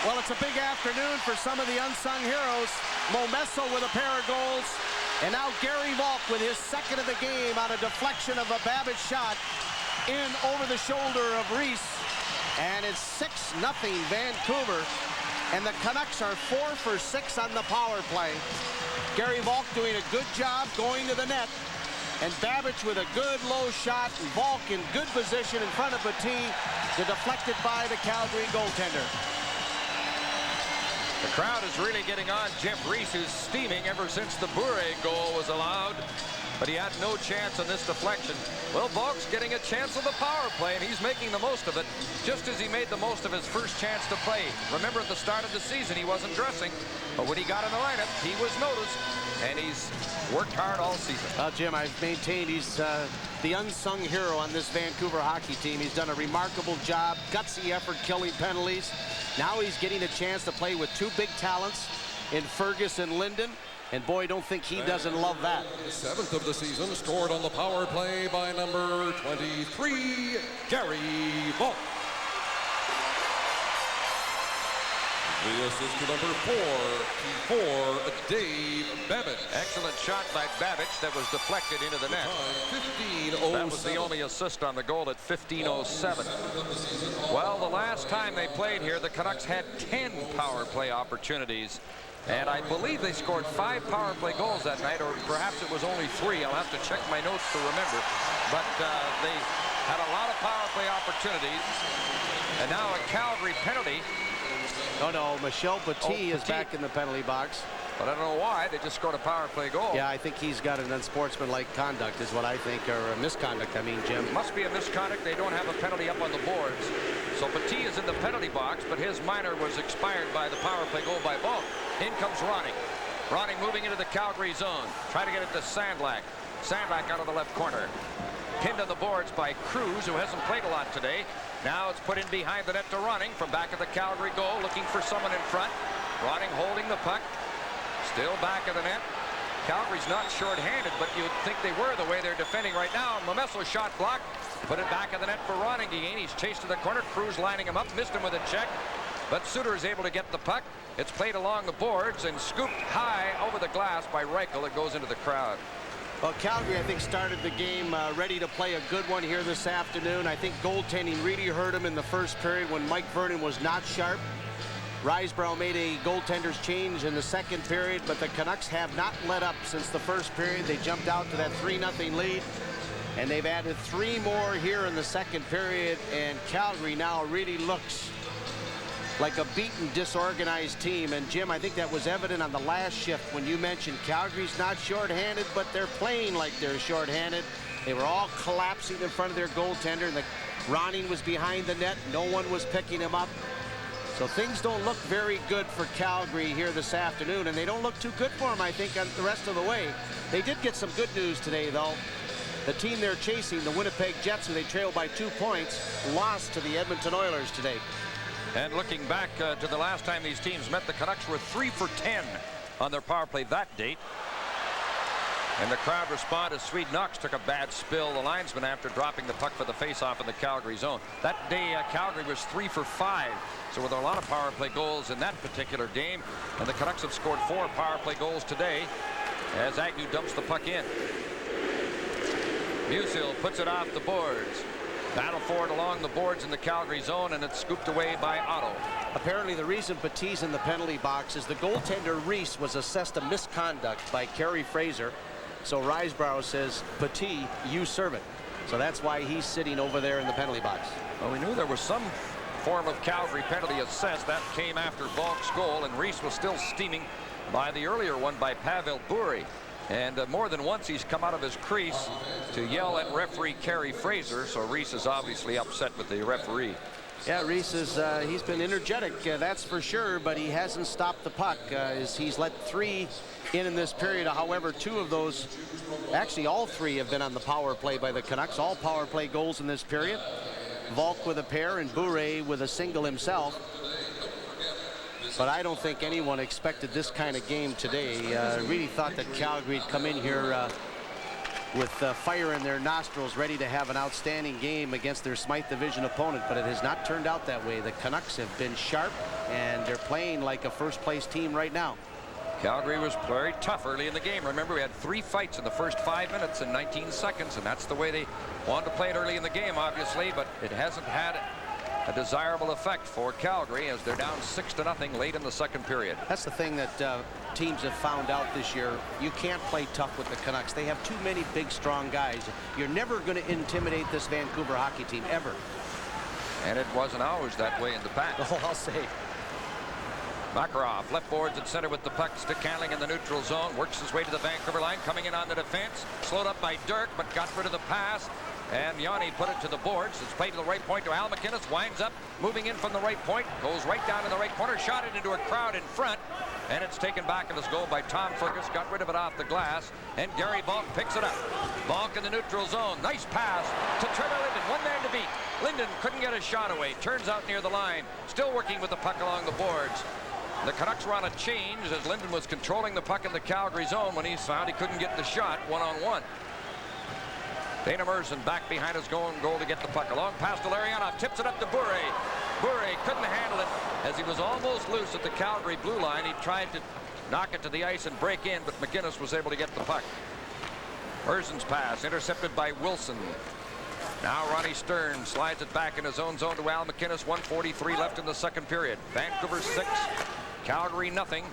[SPEAKER 5] Well, it's a big afternoon for some of the unsung heroes. Mo Messel with a pair of goals. And now Gary Volk with his second of the game on a deflection of a Babbage shot in over the shoulder of Reese. And it's 6-0 Vancouver. And the Canucks are 4 for 6 on the power play. Gary Volk doing a good job going to the net. And Babbage with a good low shot. And Volk in good position in front of Petit. The deflected by the Calgary goaltender.
[SPEAKER 4] The crowd is really getting on Jeff Reese, who's steaming ever since the Bure goal was allowed. But he had no chance on this deflection. Well, Volk's getting a chance on the power play, and he's making the most of it, just as he made the most of his first chance to play. Remember, at the start of the season, he wasn't dressing, but when he got in the lineup, he was noticed, and he's worked hard all season.
[SPEAKER 5] Well, Jim, I've maintained he's the unsung hero on this Vancouver hockey team. He's done a remarkable job, gutsy effort killing penalties. Now he's getting a chance to play with two big talents in Fergus and Linden. And boy, don't think he doesn't love that.
[SPEAKER 1] 7th of the season, scored on the power play by number 23, Gary Volk. The assist to number 4, Dave Babbage.
[SPEAKER 4] Excellent shot by Babbage that was deflected into the net.
[SPEAKER 1] 15:07.
[SPEAKER 4] That was the only assist on the goal at 15:07. Well, the last time they played here, the Canucks had 10 power play opportunities. And I believe they scored 5 power play goals that night, or perhaps it was only 3. I'll have to check my notes to remember. But they had a lot of power play opportunities. And now a Calgary penalty.
[SPEAKER 5] Oh, no, Michel Petit is back in the penalty box.
[SPEAKER 4] But I don't know why. They just scored a power play goal.
[SPEAKER 5] Yeah, I think he's got an unsportsmanlike conduct is what I think, or a misconduct, I mean, Jim.
[SPEAKER 4] Must be a misconduct. They don't have a penalty up on the boards. So Petit is in the penalty box, but his minor was expired by the power play goal by Volk. In comes Ronning. Ronning moving into the Calgary zone. Try to get it to Sandlak. Sandlak out of the left corner. Pinned on the boards by Cruz, who hasn't played a lot today. Now it's put in behind the net to Ronning from back of the Calgary goal, looking for someone in front. Ronning holding the puck. Still back of the net. Calgary's not short-handed, but you'd think they were the way they're defending right now. Momesso shot blocked. Put it back of the net for Ronning again. He's chased to the corner. Cruz lining him up. Missed him with a check. But Suter is able to get the puck. It's played along the boards and scooped high over the glass by Reichel. It goes into the crowd.
[SPEAKER 5] Well, Calgary, I think, started the game ready to play a good one here this afternoon. I think goaltending really hurt him in the first period when Mike Vernon was not sharp. Risebrough made a goaltender's change in the second period, but the Canucks have not let up since the first period. They jumped out to that 3-0 lead, and they've added 3 more here in the second period, and Calgary now really looks like a beaten, disorganized team. And Jim, I think that was evident on the last shift when you mentioned Calgary's not shorthanded, but they're playing like they're shorthanded. They were all collapsing in front of their goaltender, and Ronning was behind the net. No one was picking him up. So things don't look very good for Calgary here this afternoon, and they don't look too good for them, I think, on the rest of the way. They did get some good news today, though. The team they're chasing, the Winnipeg Jets, who they trailed by 2 points, lost to the Edmonton Oilers today.
[SPEAKER 4] And looking back to the last time these teams met, the Canucks were 3 for 10 on their power play that date. And the crowd responded as Swede Knox took a bad spill, the linesman, after dropping the puck for the faceoff in the Calgary zone. That day, Calgary was 3 for 5. So with a lot of power play goals in that particular game, and the Canucks have scored 4 power play goals today as Agnew dumps the puck in. Musil puts it off the boards. Battle for it along the boards in the Calgary zone, and it's scooped away by Otto.
[SPEAKER 5] Apparently the reason Petit's in the penalty box is the goaltender Reese was assessed a misconduct by Kerry Fraser. So Risebrough says, Petit, you serve it. So that's why he's sitting over there in the penalty box.
[SPEAKER 4] Well, we knew there was some form of Calgary penalty assessed. That came after Volk's goal, and Reese was still steaming by the earlier one by Pavel Bure. And more than once he's come out of his crease to yell at referee Kerry Fraser. So Reese is obviously upset with the referee.
[SPEAKER 5] Yeah, Reese is he's been energetic, that's for sure, but he hasn't stopped the puck. He's let 3 in this period. However, 2 of those, actually all 3 have been on the power play by the Canucks. All power play goals in this period. Volk with a pair and Bure with a single himself. But I don't think anyone expected this kind of game today. Really thought that Calgary would come in here with fire in their nostrils, ready to have an outstanding game against their Smythe Division opponent, but it has not turned out that way. The Canucks have been sharp, and they're playing like a first-place team right now.
[SPEAKER 4] Calgary was very tough early in the game. Remember, we had 3 fights in the first 5 minutes and 19 seconds, and that's the way they wanted to play it early in the game, obviously, but it hasn't had a desirable effect for Calgary as they're down 6-0 late in the second period.
[SPEAKER 5] That's the thing that teams have found out this year. You can't play tough with the Canucks. They have too many big, strong guys. You're never going to intimidate this Vancouver hockey team, ever.
[SPEAKER 4] And it wasn't always that way in the past.
[SPEAKER 5] Oh, I'll say.
[SPEAKER 4] Makarov left boards at center with the puck, stick handling in the neutral zone, works his way to the Vancouver line, coming in on the defense, slowed up by Dirk, but got rid of the pass, and Yanni put it to the boards. It's played to the right point to Al McInnes, winds up, moving in from the right point, goes right down in the right corner, shot it into a crowd in front, and it's taken back in his goal by Tom Fergus, got rid of it off the glass, and Gary Bonk picks it up. Bonk in the neutral zone, nice pass to Trevor Linden, one man to beat. Linden couldn't get a shot away, turns out near the line, still working with the puck along the boards. The Canucks were on a change as Linden was controlling the puck in the Calgary zone when he found he couldn't get the shot one-on-one. Dana Merson back behind his goal to get the puck. A long pass to Larionov, tips it up to Bure. Bure couldn't handle it as he was almost loose at the Calgary blue line. He tried to knock it to the ice and break in, but McInnes was able to get the puck. Merson's pass intercepted by Wilson. Now Ronnie Stern slides it back in his own zone to Al McInnes. 1:43 left in the second period. Vancouver 6, Calgary nothing.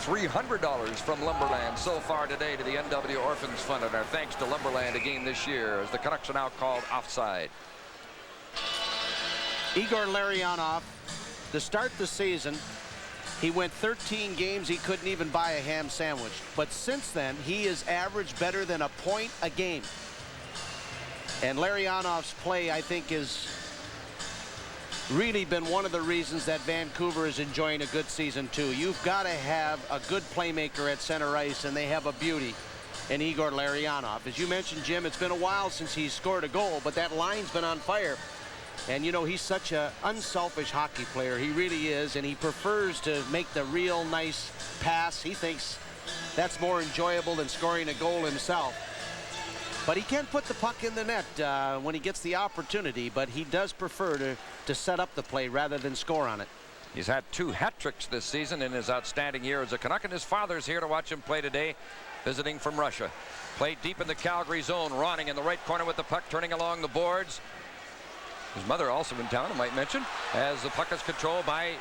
[SPEAKER 4] $300 from Lumberland so far today to the NW Orphans Fund, and our thanks to Lumberland again this year as the Canucks are now called offside.
[SPEAKER 5] Igor Larionov, to start the season, he went 13 games. He couldn't even buy a ham sandwich. But since then, he has averaged better than a point a game. And Larionov's play, I think, has really been one of the reasons that Vancouver is enjoying a good season, too. You've got to have a good playmaker at center ice, and they have a beauty in Igor Larionov. As you mentioned, Jim, it's been a while since he's scored a goal, but that line's been on fire. And, you know, he's such an unselfish hockey player. He really is, and he prefers to make the real nice pass. He thinks that's more enjoyable than scoring a goal himself. But he can put the puck in the net when he gets the opportunity, but he does prefer to set up the play rather than score on it.
[SPEAKER 4] He's had 2 hat tricks this season in his outstanding year as a Canuck, and his father's here to watch him play today, visiting from Russia. Played deep in the Calgary zone, Ronning in the right corner with the puck, turning along the boards. His mother also in town, I might mention, as the puck is controlled by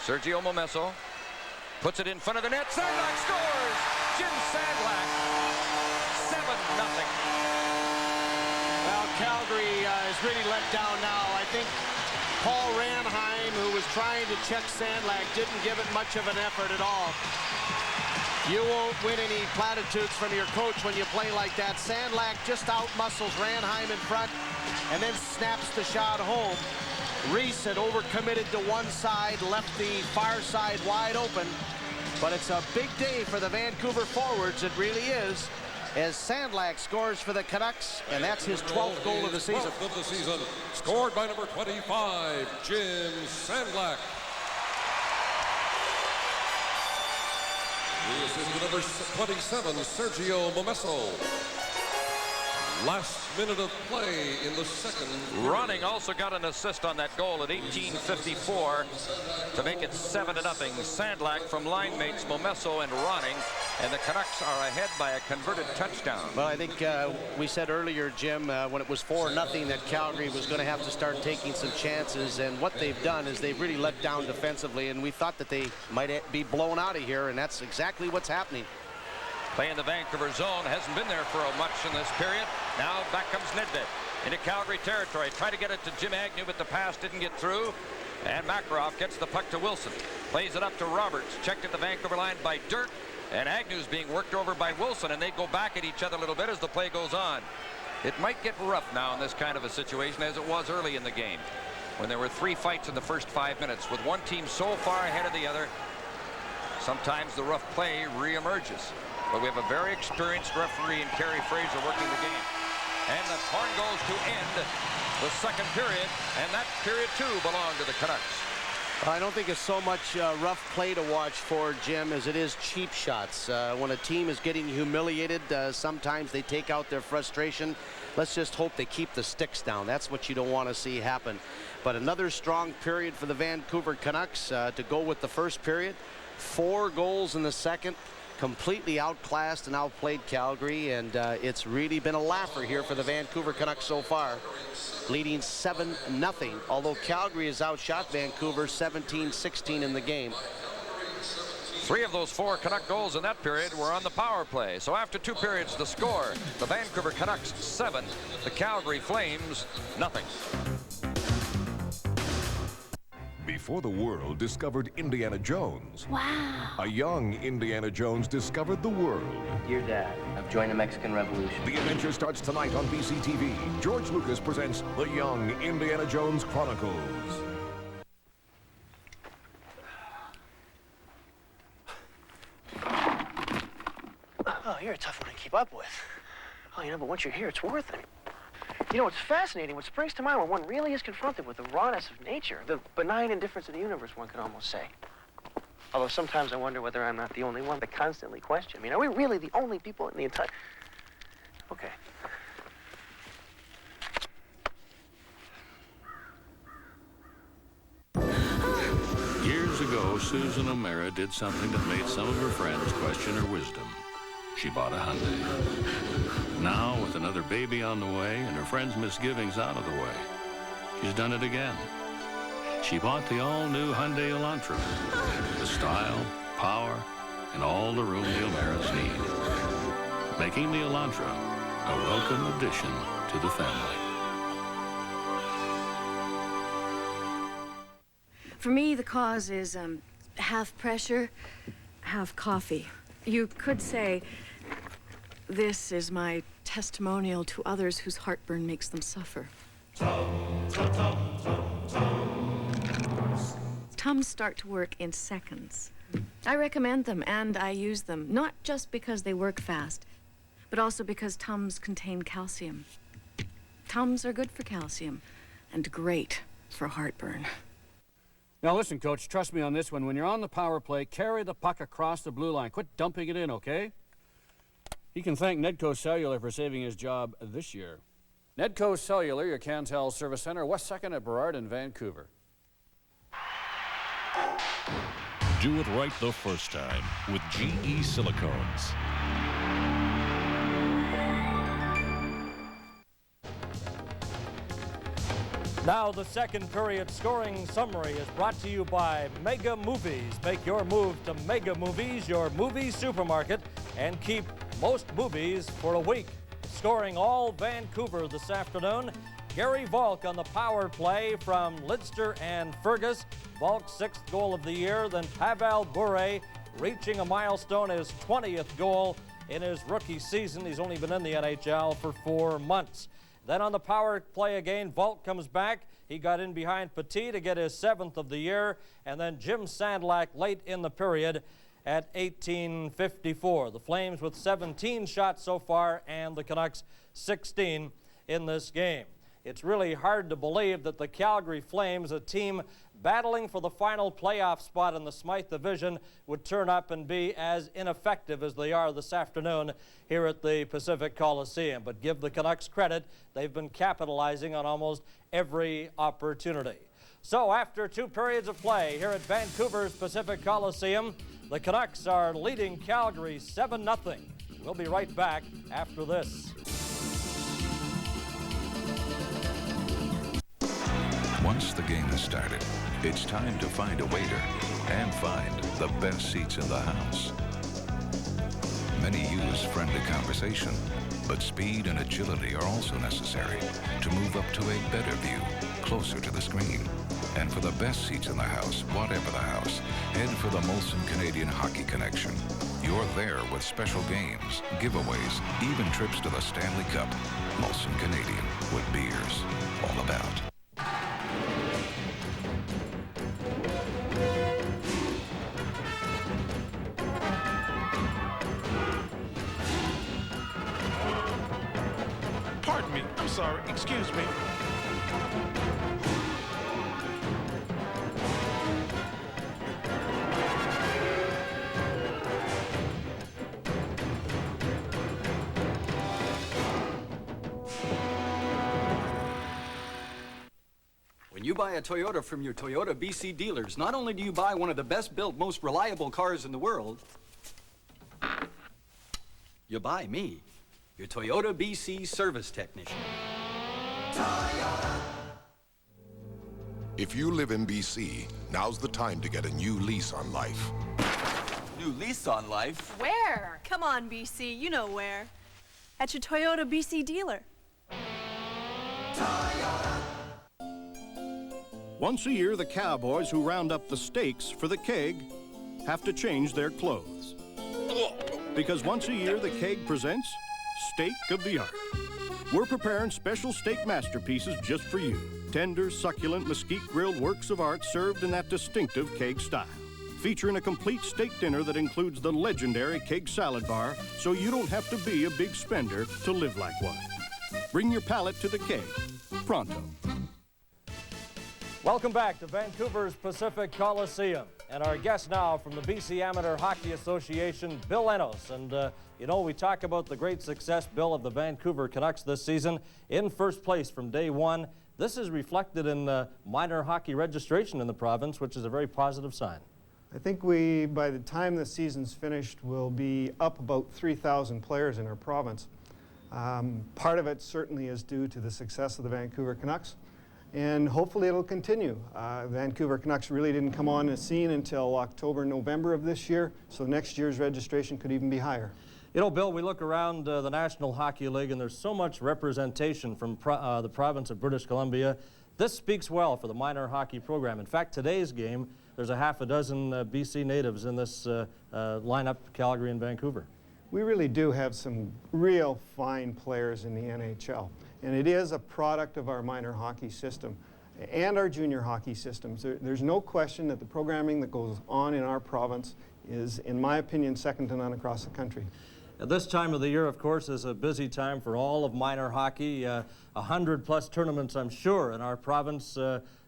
[SPEAKER 4] Sergio Momesso. Puts it in front of the net, Sandlak scores! Jim Sandlak. 7-0.
[SPEAKER 5] Well, Calgary is really let down now. I think Paul Ranheim, who was trying to check Sandlak, didn't give it much of an effort at all. You won't win any platitudes from your coach when you play like that. Sandlak just out-muscles Ranheim in front and then snaps the shot home. Reese had overcommitted to one side, left the far side wide open. But it's a big day for the Vancouver forwards. It really is. As Sandlak scores for the Canucks, and that's his 12th goal of the season.
[SPEAKER 1] 12th of the season, scored by number 25, Jim Sandlak. The assist to number 27, Sergio Momesso. Last minute of play in the second.
[SPEAKER 4] Ronning also got an assist on that goal at 18:54 to make it 7-0. Sandlak from line mates Momesso and Ronning, and the Canucks are ahead by a converted touchdown.
[SPEAKER 5] Well, I think we said earlier, Jim, when it was 4-0, that Calgary was going to have to start taking some chances, and what they've done is they've really let down defensively, and we thought that they might be blown out of here, and that's exactly what's happening.
[SPEAKER 4] Playing the Vancouver zone, hasn't been there for much in this period. Now back comes Nedved into Calgary territory. Tried to get it to Jim Agnew, but the pass didn't get through. And Makarov gets the puck to Wilson. Plays it up to Roberts. Checked at the Vancouver line by Dirk. And Agnew's being worked over by Wilson, and they go back at each other a little bit as the play goes on. It might get rough now in this kind of a situation as it was early in the game, when there were 3 fights in the first 5 minutes. With one team so far ahead of the other, sometimes the rough play reemerges. But we have a very experienced referee in Kerry Fraser working the game. And the horn goes to end the second period, and that period too belonged to the Canucks.
[SPEAKER 5] I don't think it's so much rough play to watch for, Jim, as it is cheap shots. When a team is getting humiliated, sometimes they take out their frustration. Let's just hope they keep the sticks down. That's what you don't want to see happen. But another strong period for the Vancouver Canucks to go with the first period. 4 goals in the second. Completely outclassed and outplayed Calgary, and it's really been a laugher here for the Vancouver Canucks so far, leading 7-0, although Calgary has outshot Vancouver 17-16 in the game.
[SPEAKER 4] 3 of those 4 Canuck goals in that period were on the power play. So after 2 periods, the score, the Vancouver Canucks 7, the Calgary Flames nothing.
[SPEAKER 20] Before the world discovered Indiana Jones,
[SPEAKER 11] Wow.
[SPEAKER 20] a young Indiana Jones discovered the world.
[SPEAKER 11] Dear Dad, I've joined the Mexican Revolution.
[SPEAKER 20] The adventure starts tonight on BCTV. George Lucas presents The Young Indiana Jones Chronicles.
[SPEAKER 22] Oh, you're a tough one to keep up with. Oh, you know, but once you're here, it's worth it. You know, it's fascinating. What springs to mind when one really is confronted with the rawness of nature, the benign indifference of the universe, one could almost say. Although sometimes I wonder whether I'm not the only one to constantly question. I mean, are we really the only people in the entire... Okay.
[SPEAKER 9] Years ago, Susan O'Mara did something that made some of her friends question her wisdom. She bought a Hyundai. Now, with another baby on the way and her friends' misgivings out of the way, she's done it again. She bought the all-new Hyundai Elantra. The style, power, and all the room the O'Maras need. Making the Elantra a welcome addition to the family.
[SPEAKER 23] For me, the cause is half pressure, half coffee. You could say, this is my testimonial to others whose heartburn makes them suffer. Tums start to work in seconds. I recommend them, and I use them, not just because they work fast, but also because Tums contain calcium. Tums are good for calcium, and great for heartburn.
[SPEAKER 12] Now listen, Coach, trust me on this one. When you're on the power play, carry the puck across the blue line. Quit dumping it in, okay? He can thank Nedco Cellular for saving his job this year. Nedco Cellular, your Cantel Service Center, West 2nd at Burrard in Vancouver.
[SPEAKER 24] Do it right the first time with GE Silicones.
[SPEAKER 3] Now the second period scoring summary is brought to you by Mega Movies. Make your move to Mega Movies, your movie supermarket, and keep most movies for a week. Scoring all Vancouver this afternoon, Gary Volk on the power play from Lidster and Fergus. Volk's 6th goal of the year. Then Pavel Bure reaching a milestone, his 20th goal in his rookie season. He's only been in the NHL for 4 months. Then on the power play again, Volk comes back. He got in behind Petit to get his 7th of the year. And then Jim Sandlak late in the period at 18:54. The Flames with 17 shots so far and the Canucks 16 in this game. It's really hard to believe that the Calgary Flames, a team battling for the final playoff spot in the Smythe Division, would turn up and be as ineffective as they are this afternoon here at the Pacific Coliseum. But give the Canucks credit, they've been capitalizing on almost every opportunity. So after 2 periods of play here at Vancouver's Pacific Coliseum, the Canucks are leading Calgary 7-0. We'll be right back after this.
[SPEAKER 10] Once the game has started, it's time to find a waiter and find the best seats in the house. Many use friendly conversation, but speed and agility are also necessary to move up to a better view, closer to the screen. And for the best seats in the house, whatever the house, head for the Molson Canadian Hockey Connection. You're there with special games, giveaways, even trips to the Stanley Cup. Molson Canadian, what beer's all about.
[SPEAKER 2] Pardon me. I'm sorry. Excuse me.
[SPEAKER 25] When you
[SPEAKER 14] buy a Toyota from your Toyota BC dealers, not only do you buy one of the best-built, most reliable cars in the world, you buy me, your Toyota BC service technician.
[SPEAKER 15] If you live in BC, now's the time to get a new lease on life.
[SPEAKER 14] New lease on life?
[SPEAKER 17] Where? Come on, BC, you know where. At your Toyota BC dealer.
[SPEAKER 18] Once a year, the cowboys who round up the steaks for the keg have to change their clothes. Because once a year, the keg presents Steak of the Art. We're preparing special steak masterpieces just for you. Tender, succulent, mesquite-grilled works of art served in that distinctive keg style. Featuring a complete steak dinner that includes the legendary keg salad bar, so you don't have to be a big spender to live like one. Bring your palate to the keg. Pronto.
[SPEAKER 3] Welcome back to Vancouver's Pacific Coliseum. And our guest now from the BC Amateur Hockey Association, Bill Enos. And, you know, we talk about the great success, Bill, of the Vancouver Canucks this season in first place from day one. This is reflected in minor hockey registration in the province, which is a very positive sign.
[SPEAKER 25] I think we, by the time the season's finished, will be up about 3,000 players in our province. Part of it certainly is due to the success of the Vancouver Canucks, and hopefully it'll continue. Vancouver Canucks really didn't come on the scene until October, November of this year, so next year's registration could even be higher.
[SPEAKER 3] You know, Bill, we look around the National Hockey League and there's so much representation from the province of British Columbia. This speaks well for the minor hockey program. In fact, today's game, there's a half a dozen BC natives in this lineup, Calgary and Vancouver.
[SPEAKER 25] We really do have some real fine players in the NHL, and it is a product of our minor hockey system and our junior hockey systems. There's no question that the programming that goes on in our province is, in my opinion, second to none across the country.
[SPEAKER 3] At this time of the year, of course, is a busy time for all of minor hockey. 100+ tournaments, I'm sure, in our province,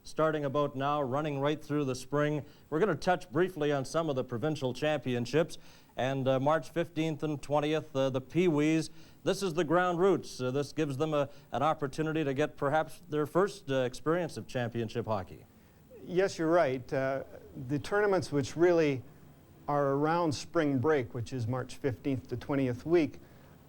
[SPEAKER 3] starting about now, running right through the spring. We're going to touch briefly on some of the provincial championships. And March 15th and 20th, the Pee-wees. This is the ground roots. This gives them an opportunity to get perhaps their first experience of championship hockey.
[SPEAKER 25] Yes, you're right. The tournaments which really are around spring break, which is March 15th to 20th week,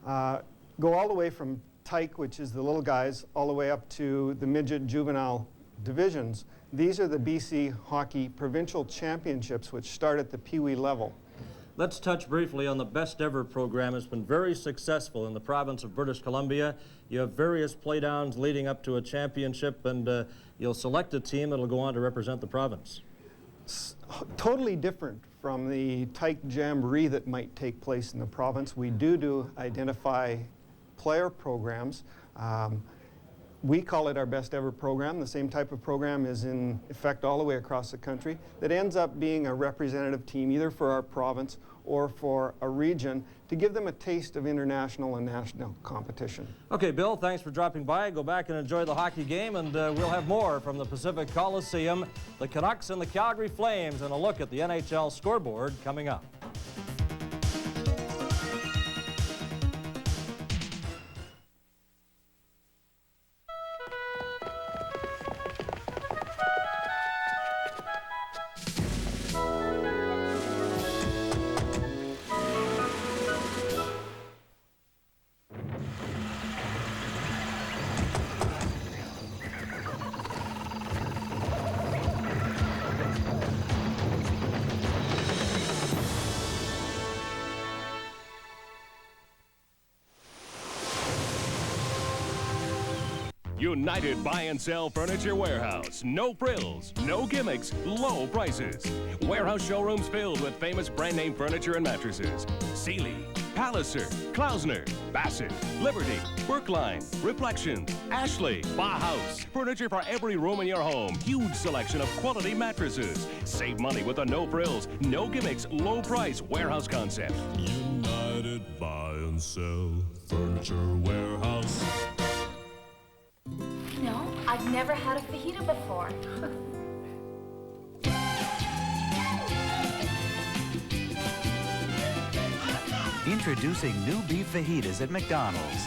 [SPEAKER 25] go all the way from Tyke, which is the little guys, all the way up to the midget juvenile divisions. These are the BC Hockey Provincial Championships, which start at the Pee-wee level.
[SPEAKER 3] Let's touch briefly on the best ever program. It's been very successful in the province of British Columbia. You have various playdowns leading up to a championship, and you'll select a team that'll go on to represent the province.
[SPEAKER 25] It's totally different from the Tyke Jamboree that might take place in the province. We do identify player programs. We call it our best ever program. The same type of program is in effect all the way across the country that ends up being a representative team either for our province or for a region to give them a taste of international and national competition.
[SPEAKER 3] Okay, Bill, thanks for dropping by. Go back and enjoy the hockey game, and we'll have more from the Pacific Coliseum, the Canucks and the Calgary Flames, and a look at the NHL scoreboard coming up.
[SPEAKER 26] United Buy and Sell Furniture Warehouse. No frills, no gimmicks, low prices. Warehouse showrooms filled with famous brand name furniture and mattresses. Sealy, Palliser, Klausner, Bassett, Liberty, Brookline, Reflections, Ashley, Bauhaus. Furniture for every room in your home. Huge selection of quality mattresses. Save money with a no frills, no gimmicks, low price warehouse concept.
[SPEAKER 27] United Buy and Sell Furniture Warehouse.
[SPEAKER 28] No, I've never had a fajita before.
[SPEAKER 29] Introducing new beef fajitas at McDonald's.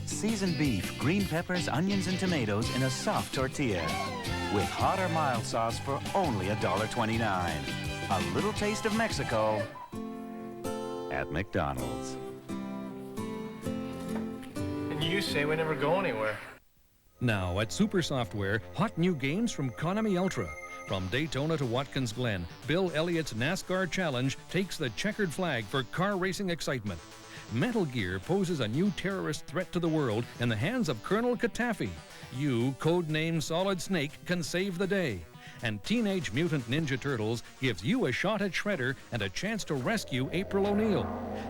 [SPEAKER 29] Seasoned beef, green peppers, onions, and tomatoes in a soft tortilla. with hot or mild sauce for only $1.29. A little taste of Mexico at McDonald's.
[SPEAKER 22] And you say we never go anywhere.
[SPEAKER 1] Now at Super Software, hot new games from Konami Ultra. From Daytona to Watkins Glen, Bill Elliott's NASCAR Challenge takes the checkered flag for car racing excitement. Metal Gear poses a new terrorist threat to the world in the hands of Colonel Katafi. You, codenamed Solid Snake, can save the day. And Teenage Mutant Ninja Turtles gives you a shot at Shredder and a chance to rescue April O'Neil.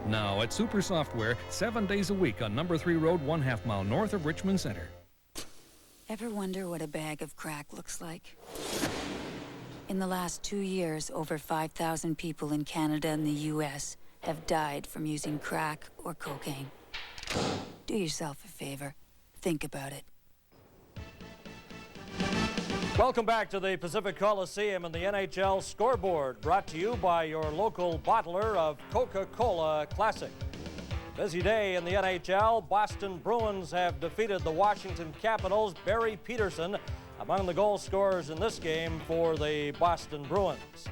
[SPEAKER 1] Now at Super Software, 7 days a week on Number 3 Road, 1/2 mile north of Richmond Center.
[SPEAKER 5] Ever wonder what a bag of crack looks like? In the last 2 years, over 5,000 people in Canada and the U.S. have died from using crack or cocaine. Do yourself a favor. Think about it.
[SPEAKER 3] Welcome back to the Pacific Coliseum and the NHL Scoreboard, brought to you by your local bottler of Coca-Cola Classic. Busy day in the NHL. Boston Bruins have defeated the Washington Capitals. Barry Peterson among the goal scorers in this game for the Boston Bruins.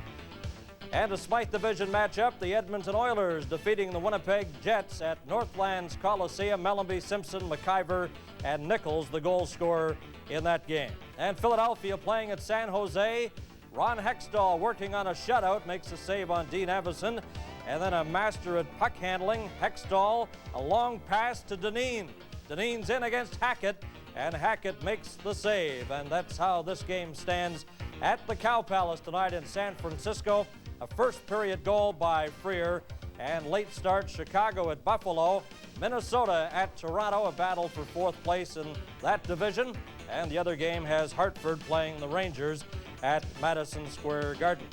[SPEAKER 3] And a Smythe Division matchup, the Edmonton Oilers defeating the Winnipeg Jets at Northlands Coliseum. Mellanby, Simpson, McIver, and Nichols, the goal scorer in that game. And Philadelphia playing at San Jose. Ron Hextall working on a shutout, makes a save on Dean Evison. And then a master at puck handling. Hextall, a long pass to Dineen. Dineen's in against Hackett, and Hackett makes the save. And that's how this game stands at the Cow Palace tonight in San Francisco. A first period goal by Freer, and late start Chicago at Buffalo. Minnesota at Toronto, a battle for fourth place in that division. And the other game has Hartford playing the Rangers at Madison Square Garden.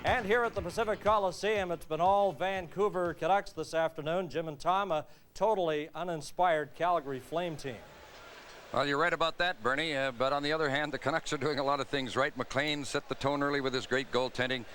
[SPEAKER 3] And here at the Pacific Coliseum, it's been all Vancouver Canucks this afternoon. Jim and Tom, a totally uninspired Calgary Flame team.
[SPEAKER 4] Well, you're right about that, Bernie. But on the other hand, the Canucks are doing a lot of things right. McLean set the tone early with his great goaltending.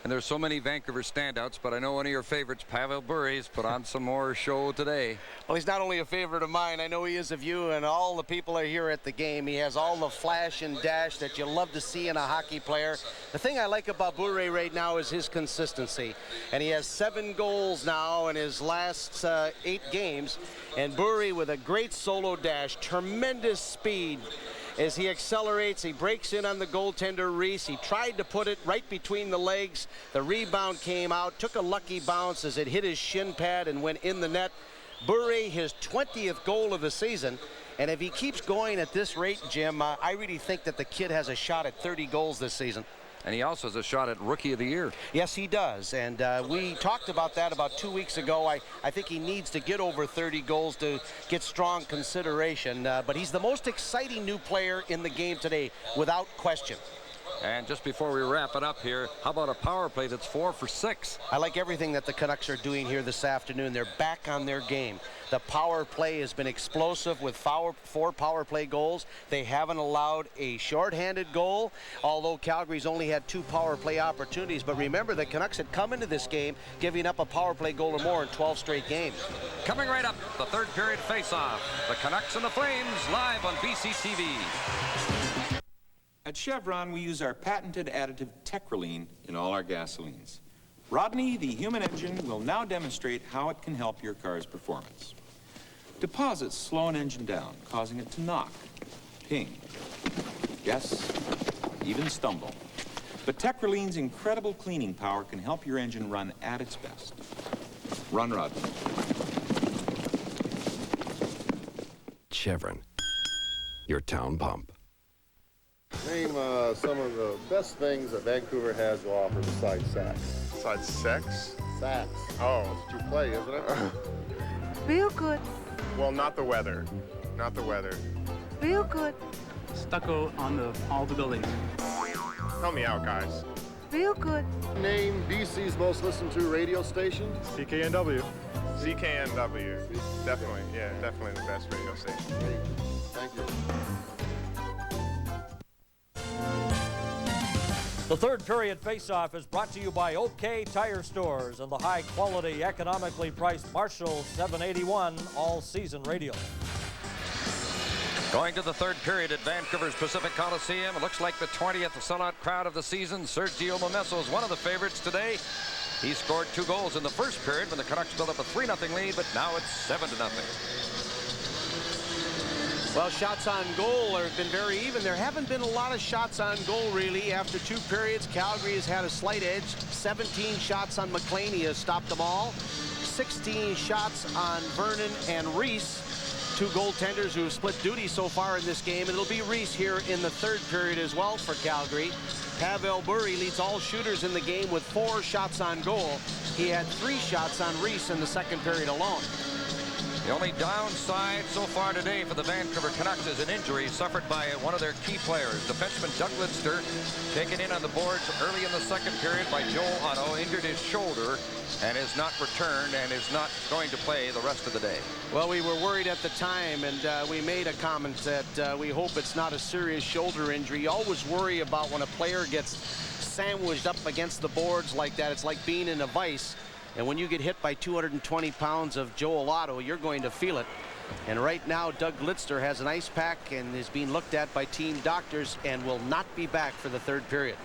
[SPEAKER 4] And there's so many Vancouver standouts, but I know one of your favorites, Pavel Bure, has put on some more show today.
[SPEAKER 22] Well, he's not only a favorite of mine, I know he is of you, and all the people are here at the game. He has all the flash and dash that you love to see in a hockey player. The thing I like about Bure right now is his consistency. And he has 7 goals now in his last 8 games. And Bure with a great solo dash, tremendous speed. As he accelerates, he breaks in on the goaltender, Reese. He tried to put it right between the legs. The rebound came out, took a lucky bounce as it hit his shin pad and went in the net. Bure, his 20th goal of the season. And if he keeps going at this rate, Jim, I really think that the kid has a shot at 30 goals this season.
[SPEAKER 4] And he also has a shot at Rookie of the Year.
[SPEAKER 22] Yes, he does. And we talked about that about 2 weeks ago. I think he needs to get over 30 goals to get strong consideration. But he's the most exciting new player in the game today, without question.
[SPEAKER 4] And just before we wrap it up here, how about a power play that's 4 for 6?
[SPEAKER 22] I like everything that the Canucks are doing here this afternoon. They're back on their game. The power play has been explosive with 4 power play goals. They haven't allowed a shorthanded goal, although Calgary's only had 2 power play opportunities. But remember, the Canucks had come into this game giving up a power play goal or more in 12 straight games.
[SPEAKER 4] Coming right up, the third period face-off. The Canucks and the Flames live on BC TV.
[SPEAKER 6] At Chevron, we use our patented additive Tekraline in all our gasolines. Rodney, the human engine, will now demonstrate how it can help your car's performance. Deposits slow an engine down, causing it to knock, ping, yes, even stumble. But Tekraline's incredible cleaning power can help your engine run at its best. Run, Rodney.
[SPEAKER 7] Chevron, your town pump.
[SPEAKER 8] Name some of the best things that Vancouver has to offer besides sex.
[SPEAKER 13] Besides sex?
[SPEAKER 8] Sex.
[SPEAKER 13] Oh.
[SPEAKER 8] It's what you play, isn't it?
[SPEAKER 28] Real good.
[SPEAKER 13] Well, not the weather. Not the weather.
[SPEAKER 28] Real good.
[SPEAKER 16] Stucco on all the buildings.
[SPEAKER 13] Help me out, guys.
[SPEAKER 28] Real good.
[SPEAKER 8] Name BC's most listened to radio station.
[SPEAKER 13] CKNW. CKNW. Definitely, yeah, definitely the best radio station.
[SPEAKER 8] Great. Thank you.
[SPEAKER 3] The third period face-off is brought to you by OK Tire Stores and the high-quality, economically priced Marshall 781 all-season radio.
[SPEAKER 4] Going to the third period at Vancouver's Pacific Coliseum. It looks like the 20th sellout crowd of the season. Sergio Momesso is one of the favorites today. He scored 2 goals in the first period when the Canucks built up a 3-0 lead, but now it's 7-0.
[SPEAKER 9] Well, shots on goal have been very even. There haven't been a lot of shots on goal, really. After 2 periods, Calgary has had a slight edge. 17 shots on McLean. He has stopped them all. 16 shots on Vernon and Reese. 2 goaltenders who have split duty so far in this game. It'll be Reese here in the third period as well for Calgary. Pavel Bure leads all shooters in the game with 4 shots on goal. He had 3 shots on Reese in the second period alone.
[SPEAKER 4] The only downside so far today for the Vancouver Canucks is an injury suffered by one of their key players. Defenseman Doug Lidster, taken in on the boards early in the second period by Joel Otto, injured his shoulder and is not returned and is not going to play the rest of the day.
[SPEAKER 9] Well, we were worried at the time, and we made a comment that we hope it's not a serious shoulder injury. You always worry about when a player gets sandwiched up against the boards like that. It's like being in a vice. And when you get hit by 220 pounds of Joel Otto, you're going to feel it. And right now, Doug Lidster has an ice pack and is being looked at by team doctors and will not be back for the third period.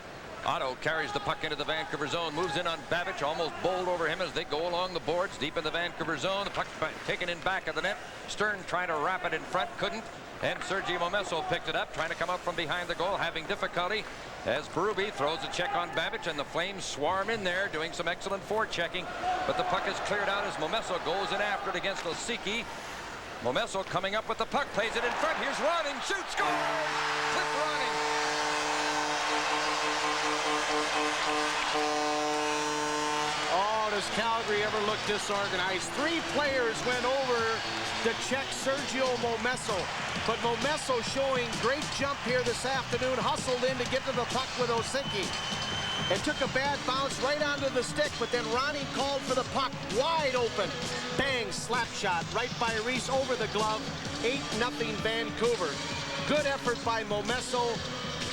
[SPEAKER 4] Otto carries the puck into the Vancouver zone, moves in on Babic, almost bowled over him as they go along the boards deep in the Vancouver zone. The puck taken in back of the net. Stern trying to wrap it in front, couldn't. And Sergio Momesso picked it up, trying to come up from behind the goal, having difficulty as Berube throws a check on Babic, and the Flames swarm in there, doing some excellent forechecking. But the puck is cleared out as Momesso goes in after it against Osiki. Momesso coming up with the puck, plays it in front. Here's Ronning, shoots, goal! Cliff Ronning.
[SPEAKER 9] Oh, does Calgary ever look disorganized? 3 players went over to check Sergio Momesso, but Momesso showing great jump here this afternoon, hustled in to get to the puck with Osiki and took a bad bounce right onto the stick, but then Ronnie called for the puck wide open. Bang, slap shot right by Reese over the glove. 8-0 Vancouver. Good effort by Momesso.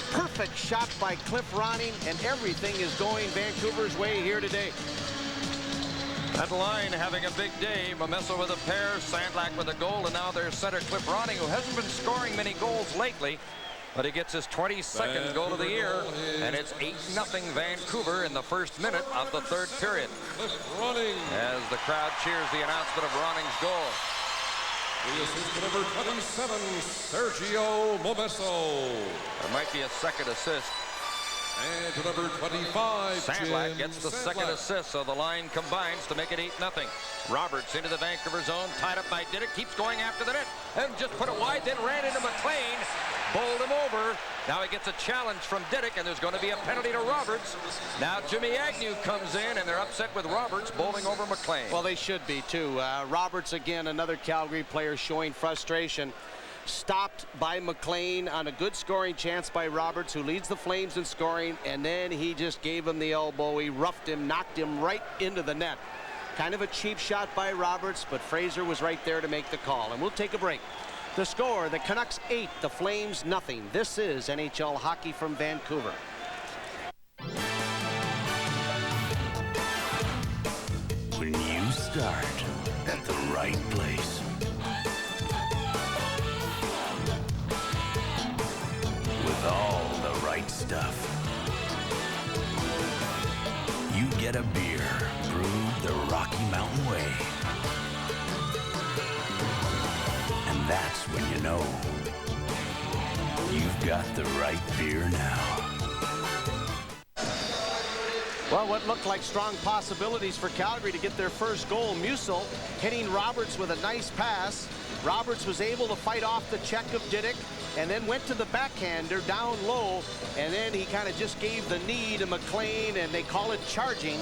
[SPEAKER 9] Perfect shot by Cliff Ronning, and everything is going Vancouver's way here today.
[SPEAKER 4] That line having a big day. Momesso with a pair, Sandlak with a goal, and now there's center Cliff Ronning, who hasn't been scoring many goals lately, but he gets his 22nd goal of the year, and it's 8-0 Vancouver in the first minute of the third period. As the crowd cheers the announcement of Ronning's goal.
[SPEAKER 10] The assist number 27, Sergio Momesso.
[SPEAKER 4] There might be a second assist.
[SPEAKER 10] And to number 25,
[SPEAKER 4] Sandlak gets the second assist, so the line combines to make it 8-0. Roberts into the Vancouver zone, tied up by Didick, keeps going after the net, and just put it wide, then ran into McLean, bowled him over. Now he gets a challenge from Didick, and there's going to be a penalty to Roberts. Now Jimmy Agnew comes in, and they're upset with Roberts bowling over McLean.
[SPEAKER 9] Well, they should be, too. Roberts, again, another Calgary player showing frustration. Stopped by McLean on a good scoring chance by Roberts, who leads the Flames in scoring, and then he just gave him the elbow. He roughed him, knocked him right into the net. Kind of a cheap shot by Roberts, but Fraser was right there to make the call. And we'll take a break. The score, the Canucks 8, the Flames nothing. This is NHL Hockey from Vancouver.
[SPEAKER 29] When you start at the right place, with all the right stuff, you get a beer brewed the Rocky Mountain way. And that's when you know you've got the right beer now.
[SPEAKER 9] Well, what looked like strong possibilities for Calgary to get their first goal. Musil hitting Roberts with a nice pass. Roberts was able to fight off the check of Didick and then went to the backhander down low, and then he kind of just gave the knee to McLean, and they call it charging.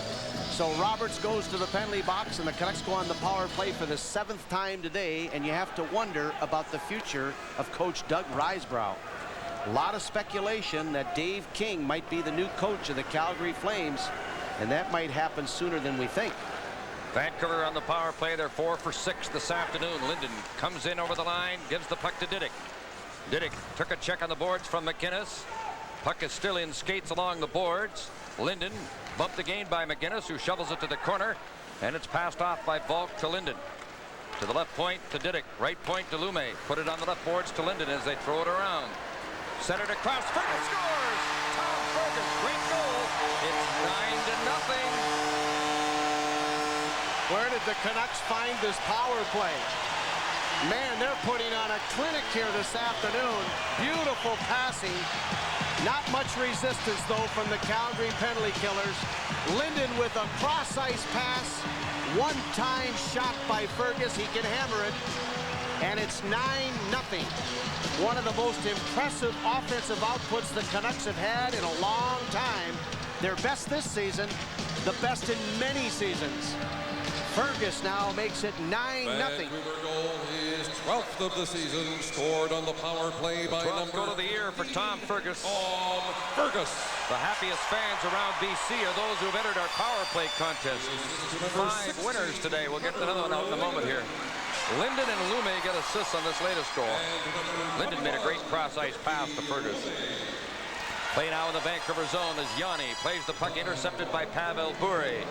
[SPEAKER 9] So Roberts goes to the penalty box, and the Canucks go on the power play for the 7th time today, and you have to wonder about the future of Coach Doug Risebrough. A lot of speculation that Dave King might be the new coach of the Calgary Flames, and that might happen sooner than we think.
[SPEAKER 4] Vancouver on the power play. They're 4 for 6 this afternoon. Linden comes in over the line, gives the puck to Didick. Didick took a check on the boards from McInnes. Puck is still in skates along the boards. Linden bumped again by McInnes, who shovels it to the corner, and it's passed off by Volk to Linden. To the left point to Didick. Right point to Lume. Put it on the left boards to Linden as they throw it around. Centered across. Fergus scores! Tom Fergus, great goal. It's 9-0.
[SPEAKER 9] Where did the Canucks find this power play? Man, they're putting on a clinic here this afternoon. Beautiful passing. Not much resistance, though, from the Calgary penalty killers. Linden with a cross-ice pass. One-time shot by Fergus. He can hammer it. And it's 9-0. One of the most impressive offensive outputs the Canucks have had in a long time. Their best this season, the best in many seasons. Fergus now makes it 9-0.
[SPEAKER 10] Vancouver goal is 12th of the season, scored on the power play by number
[SPEAKER 4] 12th goal of the year for Tom Fergus.
[SPEAKER 10] Tom Fergus.
[SPEAKER 4] The happiest fans around BC are those who've entered our power play contest. 5 winners today. We'll get another one out in a moment here. Linden and Lume get assists on this latest goal. Linden made a great cross-ice pass to Fergus. Play now in the Vancouver zone as Yanni plays the puck intercepted by Pavel Bure.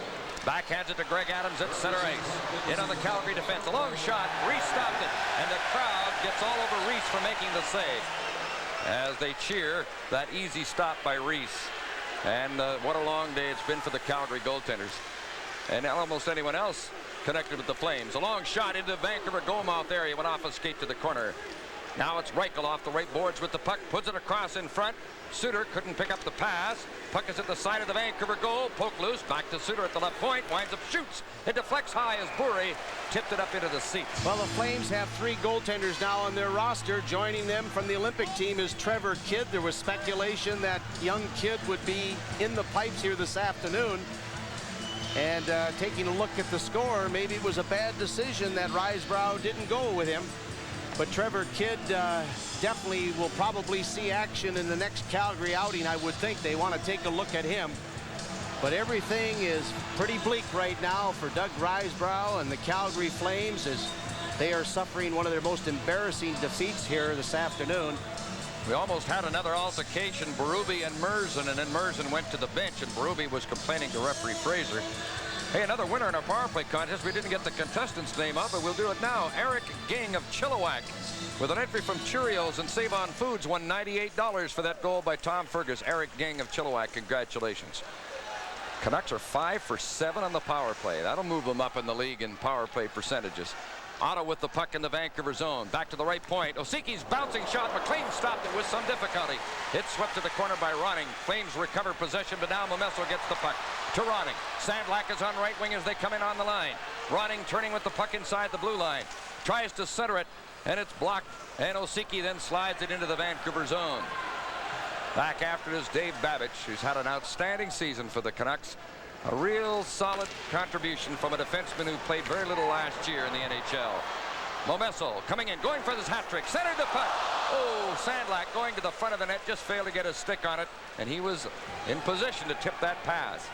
[SPEAKER 4] Backhands it to Greg Adams at center ice. In on the Calgary defense. A long shot. Reese stopped it. And the crowd gets all over Reese for making the save. As they cheer that easy stop by Reese. And what a long day it's been for the Calgary goaltenders. And almost anyone else connected with the Flames. A long shot into the Vancouver goal mouth area. Went off a skate to the corner. Now it's Reichel off the right boards with the puck. Puts it across in front. Suter couldn't pick up the pass. Puck is at the side of the Vancouver goal. Poke loose. Back to Suter at the left point. Winds up, shoots. It deflects high as Bure tipped it up into the seats.
[SPEAKER 9] Well, the Flames have 3 goaltenders now on their roster. Joining them from the Olympic team is Trevor Kidd. There was speculation that young Kidd would be in the pipes here this afternoon. And taking a look at the score, maybe it was a bad decision that Risebrough didn't go with him. But Trevor Kidd definitely will probably see action in the next Calgary outing. I would think they want to take a look at him. But everything is pretty bleak right now for Doug Risebrough and the Calgary Flames as they are suffering one of their most embarrassing defeats here this afternoon.
[SPEAKER 4] We almost had another altercation, Berube and Merzen, and then Merzen went to the bench and Berube was complaining to referee Fraser. Hey, another winner in our power play contest. We didn't get the contestant's name up, but we'll do it now. Eric Ging of Chilliwack with an entry from Cheerios and Save On Foods won $98 for that goal by Tom Fergus. Eric Ging of Chilliwack, congratulations. Canucks are 5 for 7 on the power play. That'll move them up in the league in power play percentages. Otto with the puck in the Vancouver zone. Back to the right point. Osiki's bouncing shot. McLean stopped it with some difficulty. It's swept to the corner by Ronning. Flames recover possession, but now Momesso gets the puck to Ronning. Sandlak is on right wing as they come in on the line. Ronning turning with the puck inside the blue line. Tries to center it, and it's blocked. And Osiki then slides it into the Vancouver zone. Back after it is Dave Babich, who's had an outstanding season for the Canucks. A real solid contribution from a defenseman who played very little last year in the NHL. Momesso coming in, going for this hat trick, centered the puck. Oh, Sandlak going to the front of the net, just failed to get a stick on it, and he was in position to tip that pass.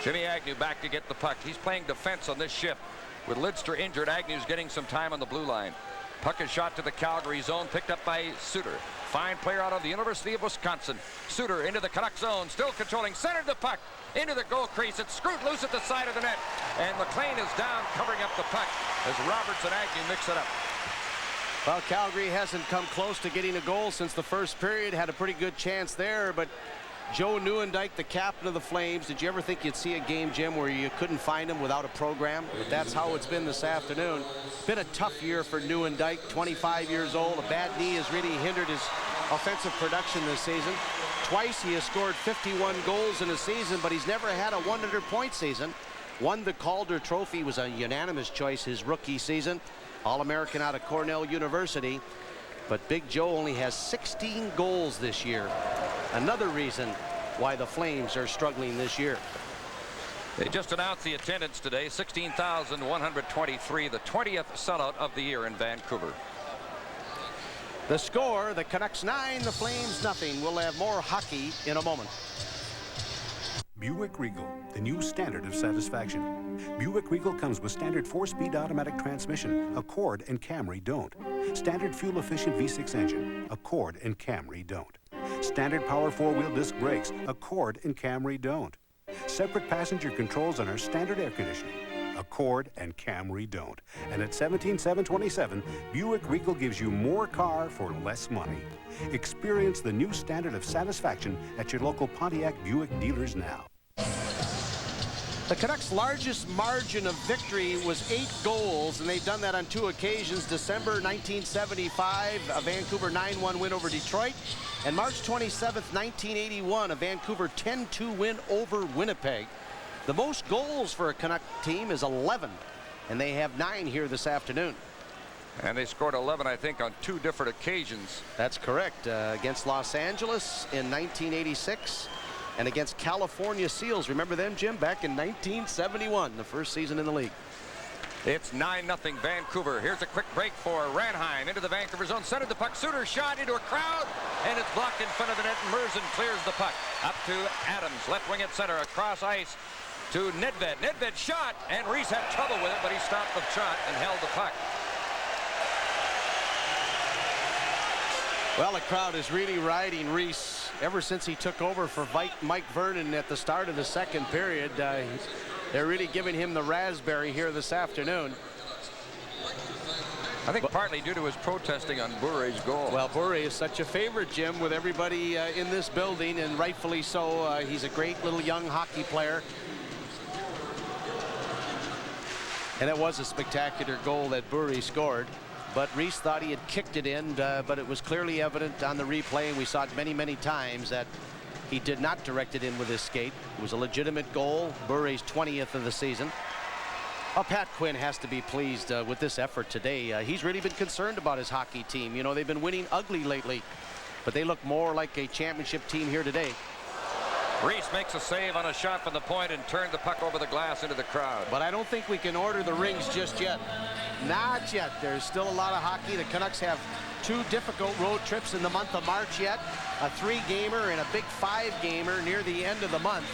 [SPEAKER 4] Jimmy Agnew back to get the puck. He's playing defense on this shift. With Lidster injured, Agnew's getting some time on the blue line. Puck is shot to the Calgary zone, picked up by Suter. Fine player out of the University of Wisconsin. Suter into the Canuck zone, still controlling, centered the puck into the goal crease. It's screwed loose at the side of the net. And McLean is down, covering up the puck as Roberts and Agnew mix it up.
[SPEAKER 9] Well, Calgary hasn't come close to getting a goal since the first period. Had a pretty good chance there, but Joe Nieuwendyk, the captain of the Flames, did you ever think you'd see a game, Jim, where you couldn't find him without a program? But that's how it's been this afternoon. Been a tough year for Nieuwendyk, 25 years old. A bad knee has really hindered his offensive production this season. Twice he has scored 51 goals in a season, but he's never had a 100-point season. Won the Calder Trophy, was a unanimous choice his rookie season. All-American out of Cornell University. But Big Joe only has 16 goals this year. Another reason why the Flames are struggling this year.
[SPEAKER 4] They just announced the attendance today, 16,123, the 20th sellout of the year in Vancouver.
[SPEAKER 9] The score, the Canucks 9, the Flames nothing. We'll have more hockey in a moment.
[SPEAKER 2] Buick Regal, the new standard of satisfaction. Buick Regal comes with standard 4-speed automatic transmission. Accord and Camry don't. Standard fuel-efficient V6 engine. Accord and Camry don't. Standard power 4-wheel disc brakes. Accord and Camry don't. Separate passenger controls on our standard air conditioning. Accord and Camry don't. And at $17,727, Buick Regal gives you more car for less money. Experience the new standard of satisfaction at your local Pontiac Buick dealers now.
[SPEAKER 9] The Canucks' largest margin of victory was 8 goals, and they've done that on 2 occasions. December 1975, a Vancouver 9-1 win over Detroit, and March 27th, 1981, a Vancouver 10-2 win over Winnipeg. The most goals for a Canuck team is 11, and they have 9 here this afternoon.
[SPEAKER 4] And they scored 11, I think, on 2 different occasions.
[SPEAKER 9] That's correct. Against Los Angeles in 1986. And against California Seals. Remember them, Jim? Back in 1971, the first season in the league.
[SPEAKER 4] It's 9-0 Vancouver. Here's a quick break for Ranheim into the Vancouver zone. Centered the puck. Suter shot into a crowd. And it's blocked in front of the net. Merzen clears the puck. Up to Adams. Left wing at center. Across ice to Nedved. Nedved shot. And Reese had trouble with it, but he stopped the shot and held the puck.
[SPEAKER 9] Well, the crowd is really riding Reese ever since he took over for Mike Vernon at the start of the second period. They're really giving him the raspberry here this afternoon.
[SPEAKER 4] I think partly due to his protesting on Bure's goal.
[SPEAKER 9] Well, Bure is such a favorite, Jim, with everybody in this building, and rightfully so. He's a great little young hockey player. And it was a spectacular goal that Bure scored. But Reese thought he had kicked it in, but it was clearly evident on the replay, and we saw it many, many times, that he did not direct it in with his skate. It was a legitimate goal, Bure's 20th of the season. Well, Pat Quinn has to be pleased with this effort today. He's really been concerned about his hockey team. You know, they've been winning ugly lately, but they look more like a championship team here today.
[SPEAKER 4] Reese makes a save on a shot from the point and turned the puck over the glass into the crowd.
[SPEAKER 9] But I don't think we can order the rings just yet. Not yet. There's still a lot of hockey. The Canucks have 2 difficult road trips in the month of March yet. A 3-gamer and a big 5-gamer near the end of the month.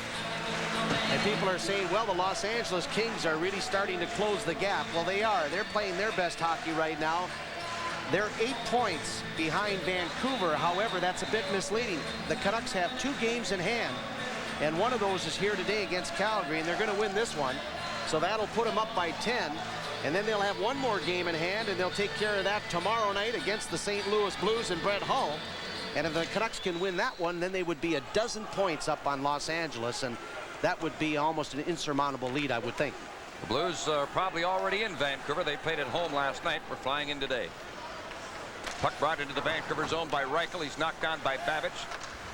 [SPEAKER 9] And people are saying, well, the Los Angeles Kings are really starting to close the gap. Well, they are. They're playing their best hockey right now. They're 8 points behind Vancouver. However, that's a bit misleading. The Canucks have 2 games in hand, and one of those is here today against Calgary, and they're going to win this one. So that'll put them up by 10, and then they'll have 1 more game in hand, and they'll take care of that tomorrow night against the St. Louis Blues and Brett Hull. And if the Canucks can win that one, then they would be 12 points up on Los Angeles, and that would be almost an insurmountable lead, I would think.
[SPEAKER 4] The Blues are probably already in Vancouver. They played at home last night. We're flying in today. Puck brought into the Vancouver zone by Reichel. He's knocked down by Babbage.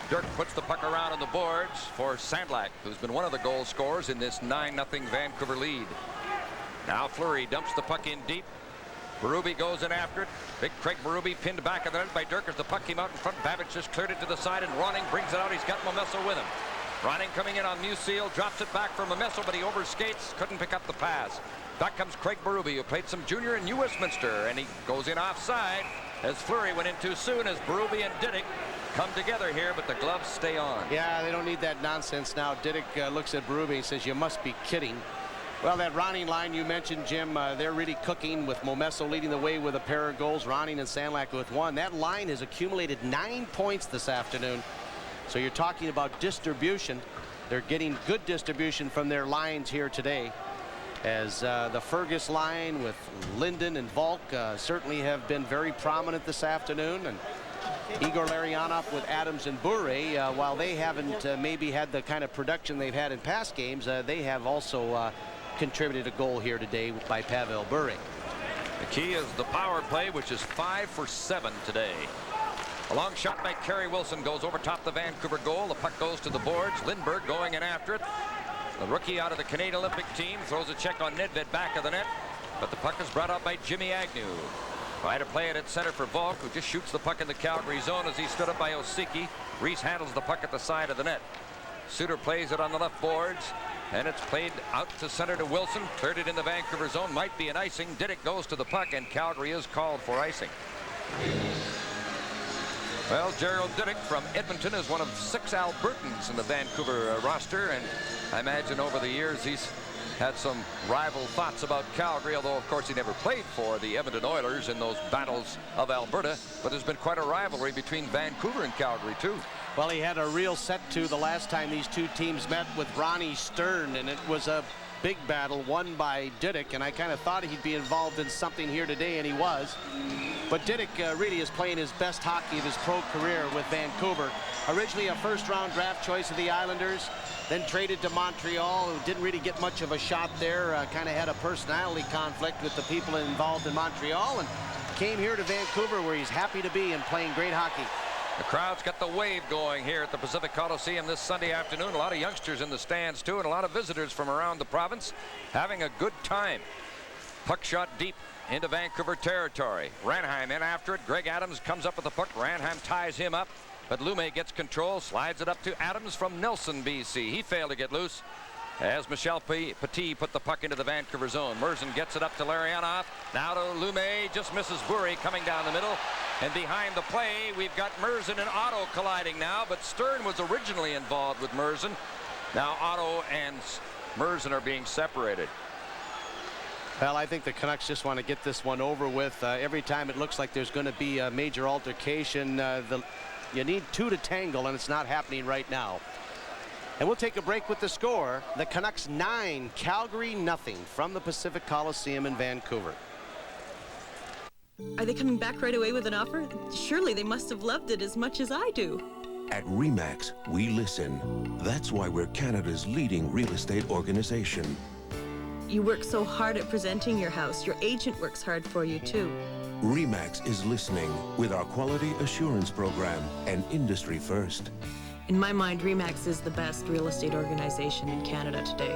[SPEAKER 4] Dirk puts the puck around on the boards for Sandlak, who's been one of the goal scorers in this 9-0 Vancouver lead. Now Fleury dumps the puck in deep. Berube goes in after it. Big Craig Berube pinned back of the net by Dirk as the puck came out in front. Babbage just cleared it to the side, and Ronning brings it out. He's got Momesso with him. Ronning coming in on Musil, drops it back for Momesso, but he overskates, couldn't pick up the pass. Back comes Craig Berube, who played some junior in New Westminster, and he goes in offside as Fleury went in too soon as Berube and Didick come together here, but the gloves stay on.
[SPEAKER 9] Yeah, they don't need that nonsense now. Didick looks at Berube and says, you must be kidding. Well, that Ronning line you mentioned, Jim, they're really cooking with Momesso leading the way with a pair of goals, Ronning and Sandlak with 1. That line has accumulated 9 points this afternoon. So you're talking about distribution. They're getting good distribution from their lines here today, as the Fergus line with Linden and Volk certainly have been very prominent this afternoon, and Igor Larionov with Adams and Bure, while they haven't maybe had the kind of production they've had in past games, they have also contributed a goal here today by Pavel Bure.
[SPEAKER 4] The key is the power play, which is 5 for 7 today. A long shot by Kerry Wilson goes over top the Vancouver goal. The puck goes to the boards. Lindbergh going in after it. The rookie out of the Canadian Olympic team throws a check on Nedved back of the net, but the puck is brought out by Jimmy Agnew. Try to play it at center for Volk, who just shoots the puck in the Calgary zone as he stood up by Osiki. Reese handles the puck at the side of the net. Suter plays it on the left boards, and it's played out to center to Wilson. Cleared it in the Vancouver zone. Might be an icing. Didick goes to the puck, and Calgary is called for icing. Well, Gerald Didick from Edmonton is one of 6 Albertans in the Vancouver roster, and I imagine over the years he's had some rival thoughts about Calgary, although of course he never played for the Edmonton Oilers in those battles of Alberta. But there's been quite a rivalry between Vancouver and Calgary too.
[SPEAKER 9] Well, he had a real set to the last time these two teams met with Ronnie Stern, and it was a big battle won by Didick, and I kind of thought he'd be involved in something here today, and he was. But Didick really is playing his best hockey of his pro career with Vancouver. Originally a first-round draft choice of the Islanders, then traded to Montreal, who didn't really get much of a shot there, kind of had a personality conflict with the people involved in Montreal, and came here to Vancouver where he's happy to be and playing great hockey.
[SPEAKER 4] The crowd's got the wave going here at the Pacific Coliseum this Sunday afternoon. A lot of youngsters in the stands, too, and a lot of visitors from around the province having a good time. Puck shot deep into Vancouver territory. Ranheim in after it. Greg Adams comes up with the puck. Ranheim ties him up, but Lume gets control, slides it up to Adams from Nelson, BC. He failed to get loose as Michel Petit put the puck into the Vancouver zone. Merzen gets it up to Larionov. Now to Lume, just misses Bure coming down the middle. And behind the play, we've got Merzen and Otto colliding now, but Stern was originally involved with Merzen. Now Otto and Merzen are being separated.
[SPEAKER 9] Well, I think the Canucks just want to get this one over with. Every time it looks like there's going to be a major altercation, you need two to tangle, and it's not happening right now. And we'll take a break with the score. The Canucks 9, Calgary nothing from the Pacific Coliseum in Vancouver.
[SPEAKER 11] Are they coming back right away with an offer? Surely they must have loved it as much as I do.
[SPEAKER 12] At RE/MAX, we listen. That's why we're Canada's leading real estate organization.
[SPEAKER 11] You work so hard at presenting your house. Your agent works hard for you, too.
[SPEAKER 12] RE/MAX is listening with our quality assurance program and industry first.
[SPEAKER 11] In my mind, RE/MAX is the best real estate organization in Canada today.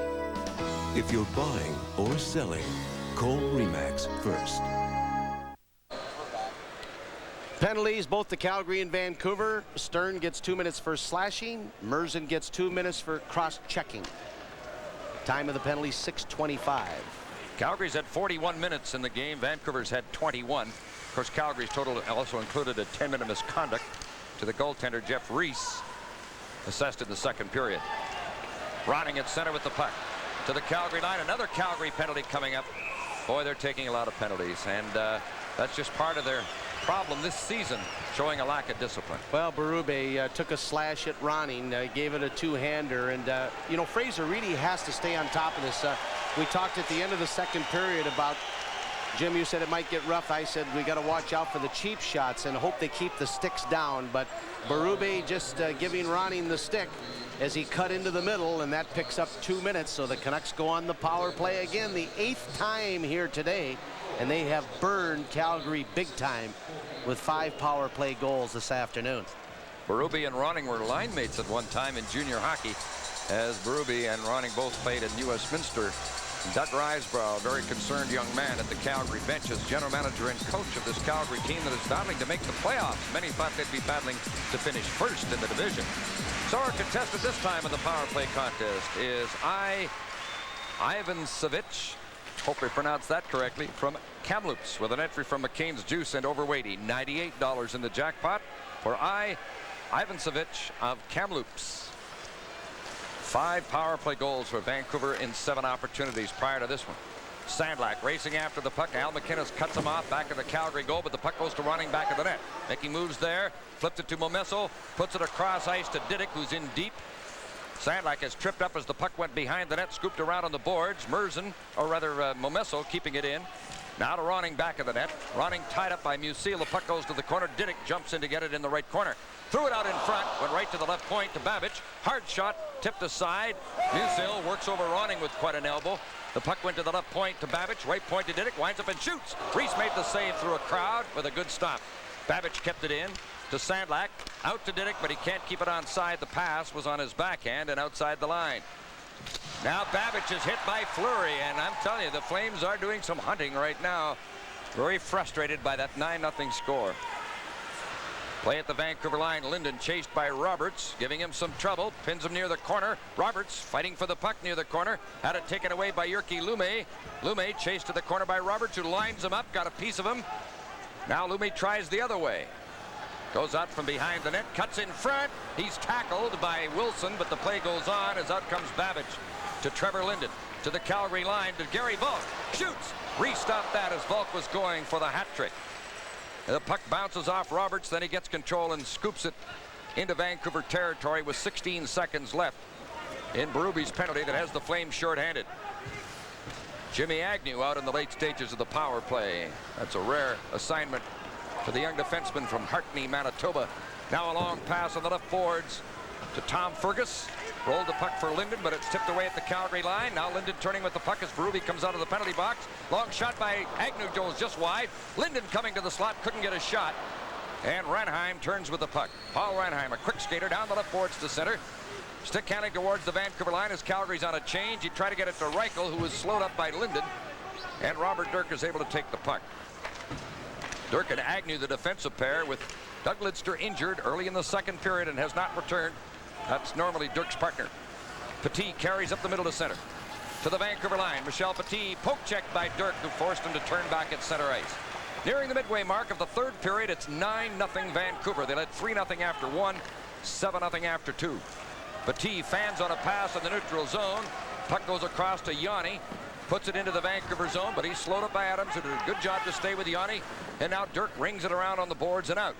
[SPEAKER 12] If you're buying or selling, call RE/MAX first.
[SPEAKER 9] Penalties, both to Calgary and Vancouver. Stern gets 2 minutes for slashing. Merzen gets 2 minutes for cross-checking. Time of the penalty, 6:25.
[SPEAKER 4] Calgary's had 41 minutes in the game. Vancouver's had 21. Of course, Calgary's total also included a 10-minute misconduct to the goaltender, Jeff Reese, assessed in the second period. Ronning at center with the puck to the Calgary line. Another Calgary penalty coming up. Boy, they're taking a lot of penalties, and that's just part of their problem this season, showing a lack of discipline.
[SPEAKER 9] Well, Berube took a slash at Ronning, gave it a two-hander, and you know, Fraser really has to stay on top of this. We talked at the end of the second period about, Jim, you said it might get rough. I said we got to watch out for the cheap shots and hope they keep the sticks down, but Berube just giving Ronning the stick as he cut into the middle, and that picks up 2 minutes, so the Canucks go on the power play again, the 8th time here today, and they have burned Calgary big time with 5 power play goals this afternoon.
[SPEAKER 4] Berube and Ronning were line mates at one time in junior hockey, as Berube and Ronning both played in US Minster. Doug Risebrough, a very concerned young man at the Calgary bench, as general manager and coach of this Calgary team that is battling to make the playoffs. Many thought they'd be battling to finish first in the division. So our contestant this time in the power play contest is Ivan Savic, hope I pronounced that correctly, from Kamloops, with an entry from McCain's Juice and overweighty. $98 in the jackpot for Ivan Savic of Kamloops. 5 power play goals for Vancouver in 7 opportunities prior to this one. Sandlak racing after the puck. Al McInnes cuts him off back of the Calgary goal, but the puck goes to Ronning back of the net. Making moves there, flipped it to Momesso, puts it across ice to Didick, who's in deep. Sandlak has tripped up as the puck went behind the net, scooped around on the boards. Merzen, or rather Momesso, keeping it in. Now to Ronning back of the net. Ronning tied up by Musil. The puck goes to the corner. Didick jumps in to get it in the right corner. Threw it out in front, went right to the left point to Babic. Hard shot, tipped aside. Musil works over Ronning with quite an elbow. The puck went to the left point to Babic. Right point to Didick. Winds up and shoots. Reese made the save through a crowd with a good stop. Babic kept it in to Sandlak. Out to Didick, but he can't keep it onside. The pass was on his backhand and outside the line. Now Babic is hit by Fleury, and I'm telling you, the Flames are doing some hunting right now. Very frustrated by that 9-0 score. Play at the Vancouver line. Linden chased by Roberts, giving him some trouble. Pins him near the corner. Roberts fighting for the puck near the corner. Had it taken away by Jyrki Lume. Lume chased to the corner by Roberts, who lines him up, got a piece of him. Now Lume tries the other way. Goes out from behind the net, cuts in front. He's tackled by Wilson, but the play goes on as out comes Babic to Trevor Linden. To the Calgary line to Gary Volk. Shoots. Restopped that as Volk was going for the hat trick. The puck bounces off Roberts, then he gets control and scoops it into Vancouver territory with 16 seconds left in Berube's penalty that has the Flames shorthanded. Jimmy Agnew out in the late stages of the power play. That's a rare assignment to the young defenseman from Hartney, Manitoba. Now a long pass on the left boards to Tom Fergus. Rolled the puck for Linden, but it's tipped away at the Calgary line. Now Linden turning with the puck as Berube comes out of the penalty box. Long shot by Agnew goes just wide. Linden coming to the slot, couldn't get a shot. And Renheim turns with the puck. Paul Renheim, a quick skater down the left boards to center. Stick handling towards the Vancouver line as Calgary's on a change. He tried to get it to Reichel, who was slowed up by Linden. And Robert Dirk is able to take the puck. Dirk and Agnew, the defensive pair, with Doug Lidster injured early in the second period and has not returned. That's normally Dirk's partner. Petit carries up the middle to center. To the Vancouver line. Michel Petit poke checked by Dirk, who forced him to turn back at center ice. Nearing the midway mark of the third period, it's 9-0 Vancouver. They led 3-0 after 1, 7-0 after 2. Petit fans on a pass in the neutral zone. Puck goes across to Yanni. Puts it into the Vancouver zone, but he's slowed up by Adams, who did a good job to stay with Yanni. And now Dirk rings it around on the boards and out.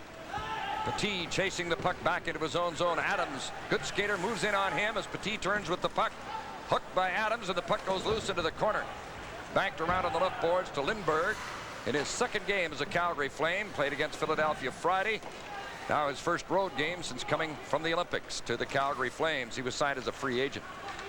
[SPEAKER 4] Petit chasing the puck back into his own zone. Adams, good skater, moves in on him as Petit turns with the puck. Hooked by Adams, and the puck goes loose into the corner. Banked around on the left boards to Lindbergh. In his second game as a Calgary Flame, played against Philadelphia Friday. Now his first road game since coming from the Olympics to the Calgary Flames. He was signed as a free agent.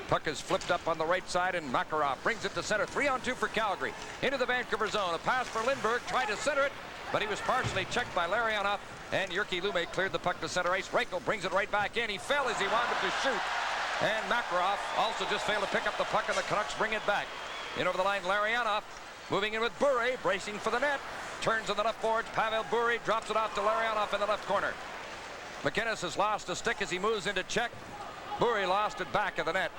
[SPEAKER 4] Puck is flipped up on the right side, and Makarov brings it to center. 3-on-2 for Calgary. Into the Vancouver zone. A pass for Lindbergh. Tried to center it, but he was partially checked by Larionov. And Jyrki Lume cleared the puck to center ice. Reichel brings it right back in. He fell as he wanted to shoot. And Makarov also just failed to pick up the puck, and the Canucks bring it back. In over the line, Larionov moving in with Bure, bracing for the net. Turns on the left boards. Pavel Bure drops it off to Larionov in the left corner. McInnes has lost a stick as he moves into check. Bure lost it back of the net.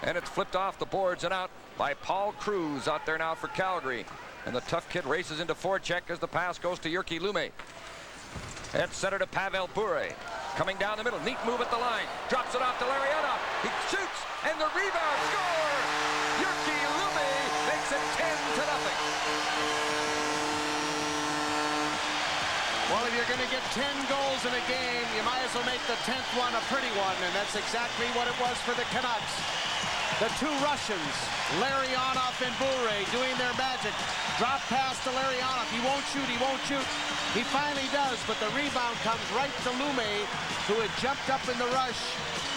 [SPEAKER 4] And it's flipped off the boards and out by Paul Cruz out there now for Calgary. And the tough kid races into forecheck as the pass goes to Jyrki Lume. At center to Pavel Bure. Coming down the middle. Neat move at the line. Drops it off to Larionov. He shoots, and the rebound score! Jyrki Lume makes it 10-0.
[SPEAKER 9] Well, if you're going to get 10 goals in a game, you might as well make the 10th one a pretty one, and that's exactly what it was for the Canucks. The two Russians, Larionov and Bure, doing their magic. Drop pass to Larionov. He won't shoot, he won't shoot. He finally does, but the rebound comes right to Lume, who had jumped up in the rush,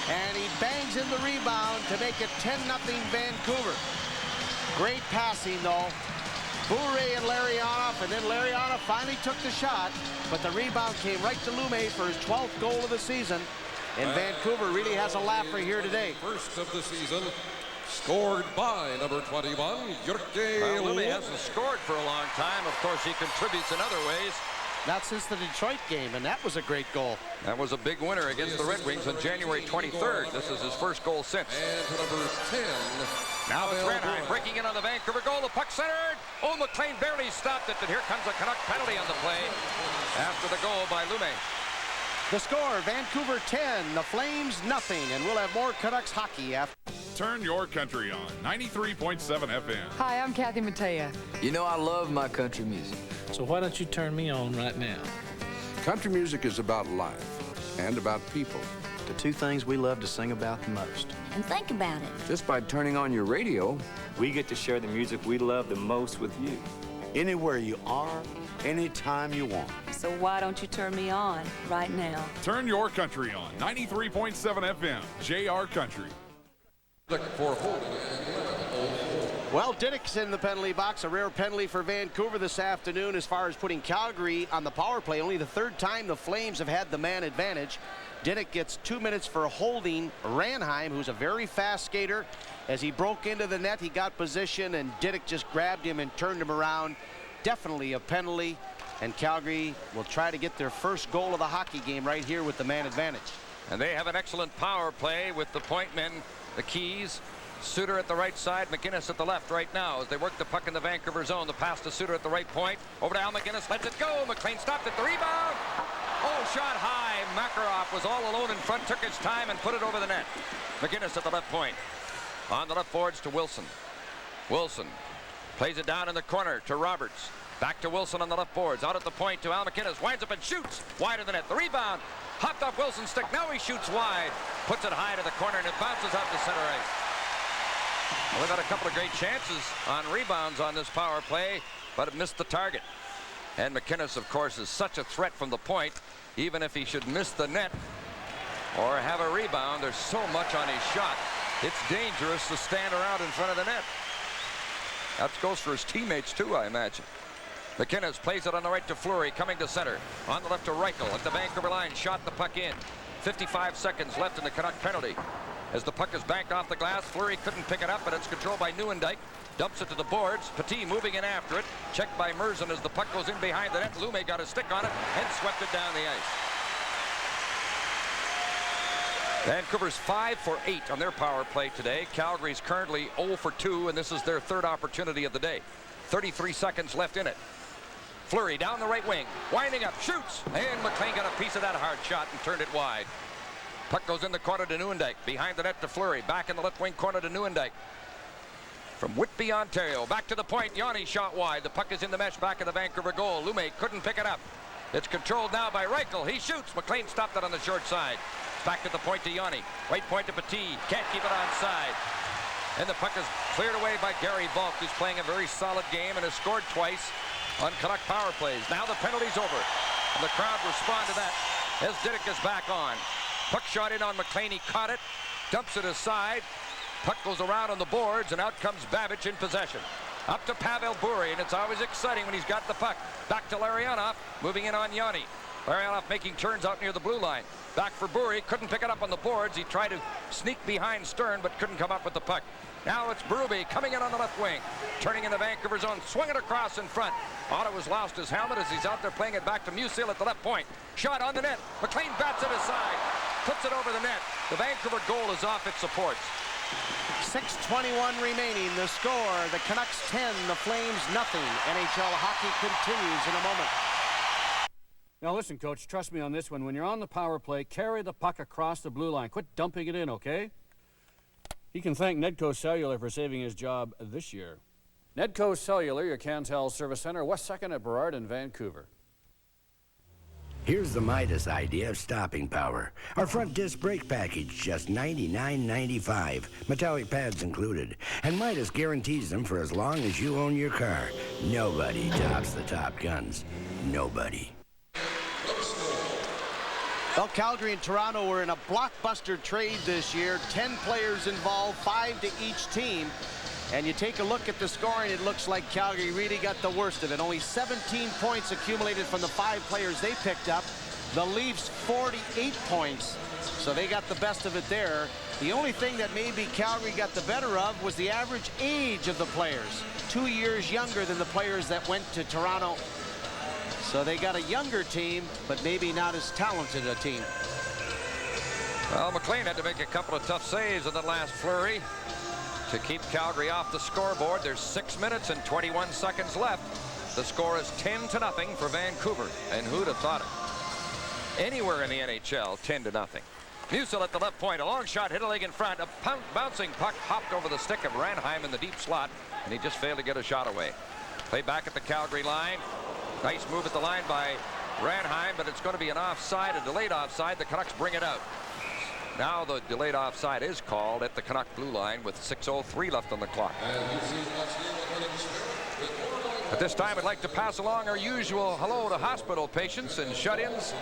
[SPEAKER 9] and he bangs in the rebound to make it 10-0 Vancouver. Great passing, though. Bure and Larionov, and then Larionov finally took the shot, but the rebound came right to Lume for his 12th goal of the season. And Vancouver really has a laugher here today.
[SPEAKER 10] First of the season, scored by number 21, Jyrki Lume.
[SPEAKER 4] Well, Lume hasn't scored for a long time. Of course, he contributes in other ways.
[SPEAKER 9] Not since the Detroit game, and that was a great goal.
[SPEAKER 4] That was a big winner against the Red Wings on January 23rd. This is his first goal since.
[SPEAKER 10] And to number 10.
[SPEAKER 4] Now it's Renheim breaking in on the Vancouver goal. The puck centered. Oh, McLean barely stopped it, but here comes a Canuck penalty on the play after the goal by Lume.
[SPEAKER 9] The score, Vancouver 10, the Flames nothing, and we'll have more Canucks hockey after.
[SPEAKER 14] Turn your country on 93.7 FM.
[SPEAKER 15] Hi, I'm Kathy Mattea.
[SPEAKER 17] You know I love my country music.
[SPEAKER 18] So why don't you turn me on right now?
[SPEAKER 19] Country music is about life and about people.
[SPEAKER 17] The two things we love to sing about the most.
[SPEAKER 20] And think about it.
[SPEAKER 17] Just by turning on your radio,
[SPEAKER 21] we get to share the music we love the most with you.
[SPEAKER 23] Anywhere you are, anytime you want.
[SPEAKER 20] So why don't you turn me on right now?
[SPEAKER 14] Turn your country on 93.7 FM, JR Country.
[SPEAKER 10] For holding.
[SPEAKER 9] Well, Diddick's in the penalty box. A rare penalty for Vancouver this afternoon as far as putting Calgary on the power play. Only the third time the Flames have had the man advantage. Diddick gets 2 minutes for holding Renheim, who's a very fast skater. As he broke into the net, he got position, and Diddick just grabbed him and turned him around. Definitely a penalty, and Calgary will try to get their first goal of the hockey game right here with the man advantage.
[SPEAKER 4] And they have an excellent power play with the point men, the Keys. Suter at the right side, McInnes at the left right now as they work the puck in the Vancouver zone. The pass to Suter at the right point. Over to Al McInnes, lets it go. McLean stopped it, the rebound. Oh, shot high. Makarov was all alone in front, took his time and put it over the net. McInnes at the left point. On the left boards to Wilson. Wilson plays it down in the corner to Roberts. Back to Wilson on the left boards. Out at the point to Al McInnes. Winds up and shoots. Wide of the net. The rebound. Hopped off Wilson's stick. Now he shoots wide. Puts it high to the corner, and it bounces out to center ice. Well, they've had a couple of great chances on rebounds on this power play, but it missed the target. And McInnes, of course, is such a threat from the point. Even if he should miss the net or have a rebound, there's so much on his shot. It's dangerous to stand around in front of the net. That goes for his teammates, too, I imagine. McInnes plays it on the right to Fleury, coming to center. On the left to Reichel at the Vancouver line. Shot the puck in. 55 seconds left in the Canuck penalty. As the puck is banked off the glass, Fleury couldn't pick it up, but it's controlled by Nieuwendyk. Dumps it to the boards. Petit moving in after it. Checked by Merzen as the puck goes in behind the net. Lume got a stick on it and swept it down the ice. Vancouver's 5 for 8 on their power play today. Calgary's currently 0 for 2, and this is their third opportunity of the day. 33 seconds left in it. Fleury down the right wing, winding up, shoots, and McLean got a piece of that hard shot and turned it wide. Puck goes in the corner to Nieuwendyk, behind the net to Fleury, back in the left wing corner to Nieuwendyk. From Whitby, Ontario, back to the point. Yanni shot wide. The puck is in the mesh back of the Vancouver goal. Lume couldn't pick it up. It's controlled now by Reichel. He shoots. McLean stopped it on the short side. Back to the point to Yanni. Right point to Petit. Can't keep it onside. And the puck is cleared away by Gary Bulk, who's playing a very solid game and has scored twice on Canuck power plays. Now the penalty's over. And the crowd respond to that as Didick is back on. Puck shot in on McLean. He caught it. Dumps it aside. Puck goes around on the boards, and out comes Babic in possession. Up to Pavel Bure, and it's always exciting when he's got the puck. Back to Larionov, moving in on Yanni. Larionov making turns out near the blue line. Back for Bure, couldn't pick it up on the boards. He tried to sneak behind Stern, but couldn't come up with the puck. Now it's Berube coming in on the left wing. Turning in the Vancouver zone, swing it across in front. Ottawa's lost his helmet as he's out there playing it back to Musil at the left point. Shot on the net. McLean bats it aside. Puts it over the net. The Vancouver goal is off its supports.
[SPEAKER 9] 6:21 remaining. The score, the Canucks 10, the Flames nothing. NHL hockey continues in a moment.
[SPEAKER 1] Now listen, Coach, trust me on this one. When you're on the power play, carry the puck across the blue line. Quit dumping it in, okay? He can thank Nedco Cellular for saving his job this year. Nedco Cellular, your Cantel Service Center, West 2nd at Burrard in Vancouver.
[SPEAKER 5] Here's the Midas idea of stopping power. Our front disc brake package, just $99.95. Metallic pads included. And Midas guarantees them for as long as you own your car. Nobody tops the Top Guns. Nobody.
[SPEAKER 9] Well, Calgary and Toronto were in a blockbuster trade this year. 10 players involved, 5 to each team. And you take a look at the scoring, it looks like Calgary really got the worst of it. Only 17 points accumulated from the 5 players they picked up. The Leafs 48 points, so they got the best of it there. The only thing that maybe Calgary got the better of was the average age of the players. 2 years younger than the players that went to Toronto. So they got a younger team, but maybe not as talented a team.
[SPEAKER 4] Well, McLean had to make a couple of tough saves in the last flurry to keep Calgary off the scoreboard. There's 6 minutes and 21 seconds left. The score is 10-0 for Vancouver. And who'd have thought it? Anywhere in the NHL, 10-0. Musil at the left point. A long shot, hit a leg in front. A bouncing puck hopped over the stick of Ranheim in the deep slot, and he just failed to get a shot away. Play back at the Calgary line. Nice move at the line by Ranheim, but it's going to be an offside, a delayed offside. The Canucks bring it out. Now the delayed offside is called at the Canuck blue line with 6:03 left on the clock. At this time, I'd like to pass along our usual hello to hospital patients and shut-ins,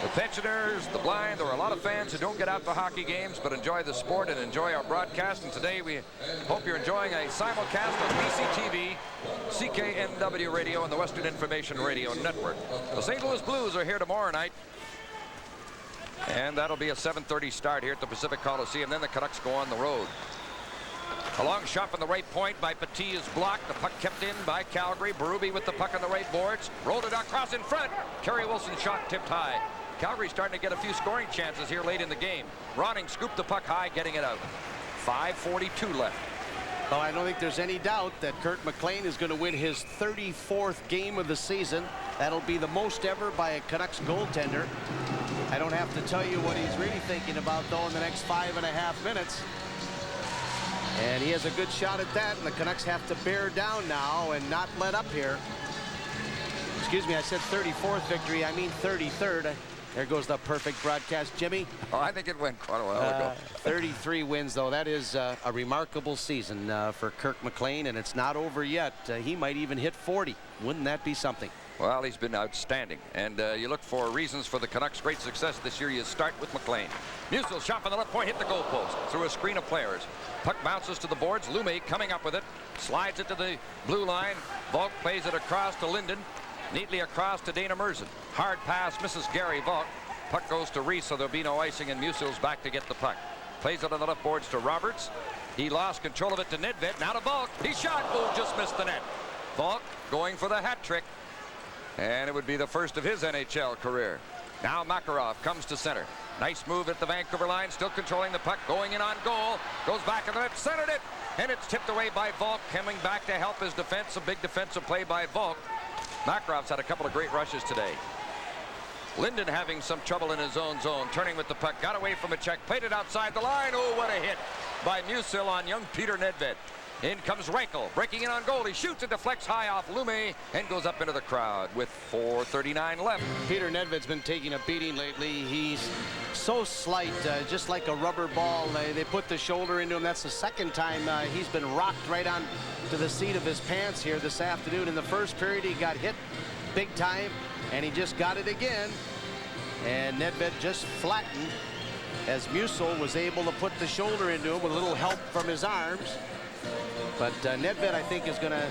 [SPEAKER 4] the pensioners, the blind. There are a lot of fans who don't get out to hockey games but enjoy the sport and enjoy our broadcast. And today we hope you're enjoying a simulcast on BCTV, CKNW Radio, and the Western Information Radio Network. The St. Louis Blues are here tomorrow night. And that'll be a 7:30 start here at the Pacific Coliseum. Then the Canucks go on the road. A long shot from the right point by Petit is blocked. The puck kept in by Calgary. Berube with the puck on the right boards. Rolled it across in front. Kerry Wilson shot tipped high. Calgary starting to get a few scoring chances here late in the game. Ronning scooped the puck high, getting it out. 5:42 left.
[SPEAKER 9] Well, I don't think there's any doubt that Kurt McLean is going to win his 34th game of the season. That'll be the most ever by a Canucks goaltender. I don't have to tell you what he's really thinking about, though, in the next 5.5 minutes. And he has a good shot at that, and the Canucks have to bear down now and not let up here. Excuse me, I said 34th victory. I mean 33rd. There goes the perfect broadcast, Jimmy.
[SPEAKER 4] Oh, I think it went quite a while ago.
[SPEAKER 9] 33 wins, though. That is a remarkable season for Kirk McLean, and it's not over yet. He might even hit 40. Wouldn't that be something?
[SPEAKER 4] Well, he's been outstanding. And you look for reasons for the Canucks' great success this year. You start with McLean. Musil shot from the left point, hit the goalpost through a screen of players. Puck bounces to the boards. Lume coming up with it. Slides it to the blue line. Volk plays it across to Linden. Neatly across to Dana Merzen. Hard pass misses Gary Volk. Puck goes to Reese, so there'll be no icing, and Musil's back to get the puck. Plays it on the left boards to Roberts. He lost control of it to Nedved. Now to Volk. He shot. Oh, just missed the net. Volk going for the hat trick. And it would be the first of his NHL career. Now Makarov comes to center. Nice move at the Vancouver line. Still controlling the puck. Going in on goal. Goes back in the net. Centered it. And it's tipped away by Volk. Coming back to help his defense. A big defensive play by Volk. Makarov's had a couple of great rushes today. Linden having some trouble in his own zone. Turning with the puck. Got away from a check. Played it outside the line. Oh, what a hit by Musil on young Peter Nedved. In comes Reichel, breaking in on goal. He shoots and deflects high off Lume and goes up into the crowd with 4:39 left.
[SPEAKER 9] Peter Nedved's been taking a beating lately. He's so slight, just like a rubber ball. They put the shoulder into him. That's the second time he's been rocked right on to the seat of his pants here this afternoon. In the first period, he got hit big time, and he just got it again. And Nedved just flattened as Musil was able to put the shoulder into him with a little help from his arms. But Nedved, I think, is going to...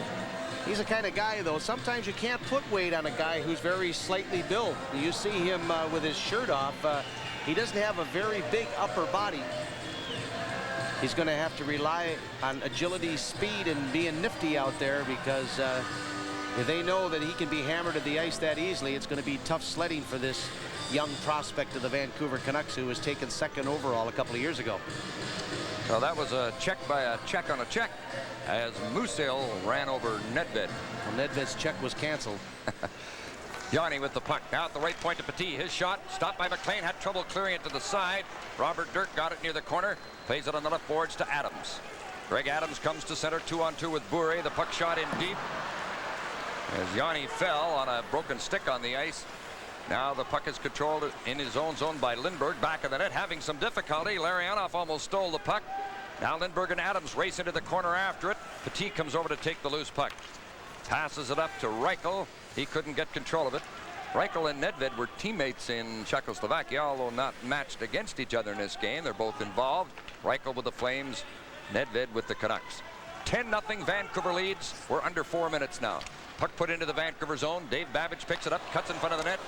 [SPEAKER 9] He's the kind of guy, though, sometimes you can't put weight on a guy who's very slightly built. You see him with his shirt off. He doesn't have a very big upper body. He's going to have to rely on agility, speed, and being nifty out there because if they know that he can be hammered to the ice that easily, it's going to be tough sledding for this young prospect of the Vancouver Canucks who was taken second overall a couple of years ago.
[SPEAKER 4] Well, that was a check by a check on a check as Musil ran over Nedved.
[SPEAKER 9] Well, Nedved's check was canceled.
[SPEAKER 4] Yanni with the puck. Now at the right point to Petit. His shot stopped by McLean. Had trouble clearing it to the side. Robert Dirk got it near the corner. Plays it on the left boards to Adams. Greg Adams comes to center 2-on-2 with Bure. The puck shot in deep as Yanni fell on a broken stick on the ice. Now the puck is controlled in his own zone by Lindbergh. Back of the net, having some difficulty. Larionov almost stole the puck. Now Lindbergh and Adams race into the corner after it. Petit comes over to take the loose puck. Passes it up to Reichel. He couldn't get control of it. Reichel and Nedved were teammates in Czechoslovakia, although not matched against each other in this game. They're both involved. Reichel with the Flames, Nedved with the Canucks. 10-0 Vancouver leads. We're under 4 minutes now. Puck put into the Vancouver zone. Dave Babbage picks it up, cuts in front of the net.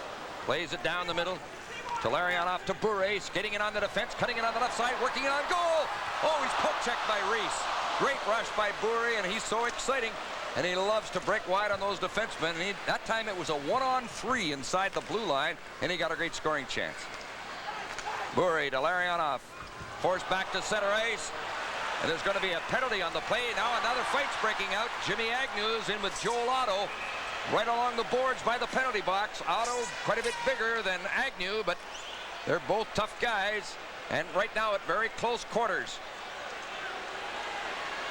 [SPEAKER 4] Plays it down the middle to Larionov to Bure, skating in on the defense, cutting it on the left side, working it on goal. Oh, he's poke checked by Reese. Great rush by Bure, and he's so exciting. And he loves to break wide on those defensemen. And that time it was a 1-on-3 inside the blue line, and he got a great scoring chance. Bure to Larionov, forced back to center ice. And there's going to be a penalty on the play. Now another fight's breaking out. Jimmy Agnew's in with Joel Otto. Right along the boards by the penalty box. Otto quite a bit bigger than Agnew, but they're both tough guys. And right now at very close quarters.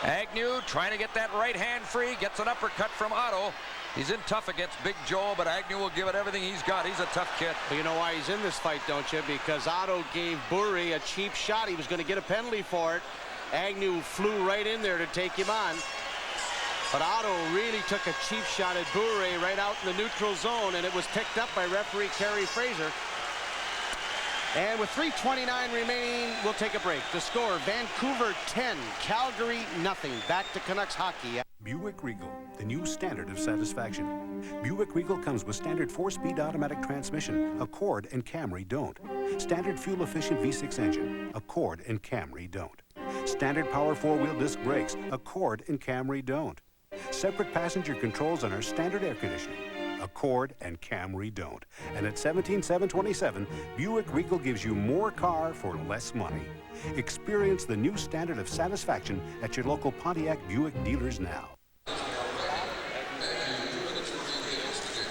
[SPEAKER 4] Agnew trying to get that right hand free. Gets an uppercut from Otto. He's in tough against Big Joe, but Agnew will give it everything he's got. He's a tough kid.
[SPEAKER 9] Well, you know why he's in this fight, don't you? Because Otto gave Bure a cheap shot. He was going to get a penalty for it. Agnew flew right in there to take him on. But Otto really took a cheap shot at Bure right out in the neutral zone, and it was picked up by referee Kerry Fraser. And with 3:29 remaining, we'll take a break. The score, Vancouver 10, Calgary nothing. Back to Canucks hockey.
[SPEAKER 2] Buick Regal, the new standard of satisfaction. Buick Regal comes with standard 4-speed automatic transmission. Accord and Camry don't. Standard fuel-efficient V6 engine. Accord and Camry don't. Standard power 4-wheel disc brakes. Accord and Camry don't. Separate passenger controls on our standard air conditioning. Accord and Camry don't. And at $17,727, Buick Regal gives you more car for less money. Experience the new standard of satisfaction at your local Pontiac Buick dealers now.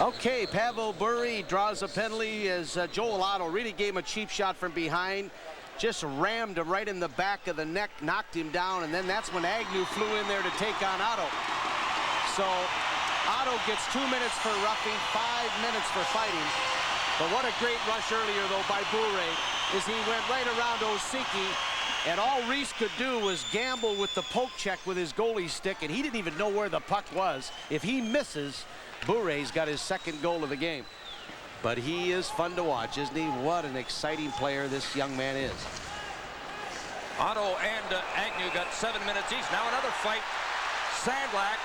[SPEAKER 9] Okay, Pavel Bure draws a penalty as Joel Otto really gave him a cheap shot from behind. Just rammed him right in the back of the neck, knocked him down, and then that's when Agnew flew in there to take on Otto. So Otto gets 2 minutes for roughing, 5 minutes for fighting. But what a great rush earlier, though, by Bure, as he went right around Osiki, and all Reese could do was gamble with the poke check with his goalie stick, and he didn't even know where the puck was. If he misses, Bure's got his second goal of the game. But he is fun to watch, isn't he? What an exciting player this young man is.
[SPEAKER 4] Otto and Agnew got 7 minutes each. Now another fight. Sandlak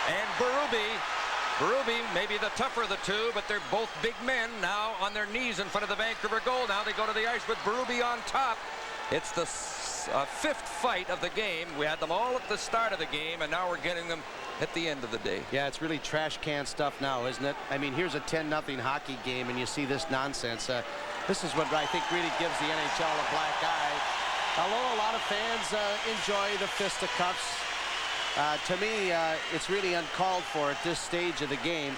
[SPEAKER 4] and Berube. Berube may be the tougher of the two, but they're both big men now on their knees in front of the Vancouver goal. Now they go to the ice with Berube on top. It's the fifth fight of the game. We had them all at the start of the game, and now we're getting them at the end of the day.
[SPEAKER 9] Yeah, it's really trash can stuff now, isn't it? I mean, here's a 10-0 hockey game, and you see this nonsense. This is what I think really gives the NHL a black eye. Although a lot of fans enjoy the fisticuffs, to me, it's really uncalled for at this stage of the game.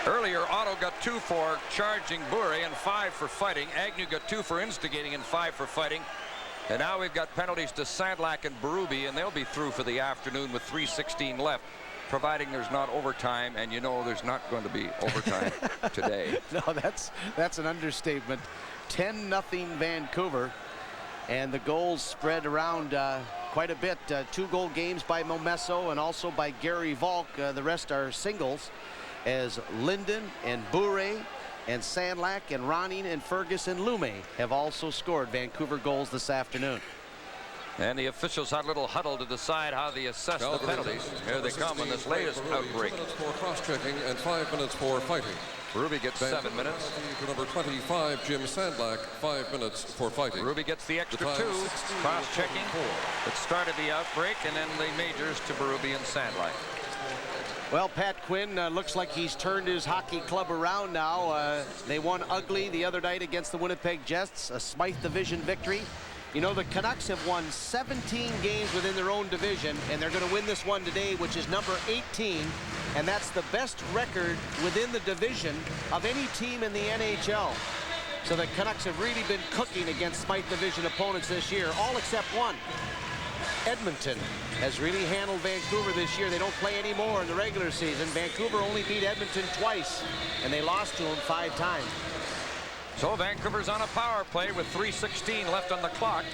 [SPEAKER 4] Earlier, Otto got 2 for charging Bure and 5 for fighting. Agnew got 2 for instigating and 5 for fighting. And now we've got penalties to Sandlak and Berube, and they'll be through for the afternoon with 3:16 left, providing there's not overtime, and you know there's not going to be overtime today.
[SPEAKER 9] No, that's an understatement. 10-0 Vancouver, and the goals spread around quite a bit. 2-goal games by Momesso and also by Gary Volk. The rest are singles, as Linden and Bure and Sandlak and Ronning and Fergus and Lume have also scored Vancouver goals this afternoon.
[SPEAKER 4] And the officials had a little huddle to decide how they assess the penalties. Here they come in this latest outbreak.
[SPEAKER 10] 2 minutes for cross-checking and 5 minutes for fighting.
[SPEAKER 4] Berube gets 7 minutes.
[SPEAKER 10] To number 25, Jim Sandlak, 5 minutes for fighting.
[SPEAKER 4] Berube gets the extra 2. Cross-checking. It started the outbreak, and then the majors to Berube and Sandlak.
[SPEAKER 9] Well, Pat Quinn looks like he's turned his hockey club around now. They won ugly the other night against the Winnipeg Jets, a Smythe Division victory. You know, the Canucks have won 17 games within their own division, and they're going to win this one today, which is number 18, and that's the best record within the division of any team in the NHL. So the Canucks have really been cooking against Smythe Division opponents this year, all except one. Edmonton has really handled Vancouver this year. They don't play anymore in the regular season. Vancouver only beat Edmonton twice, and they lost to them 5 times.
[SPEAKER 4] So Vancouver's on a power play with 3:16 left on the clock.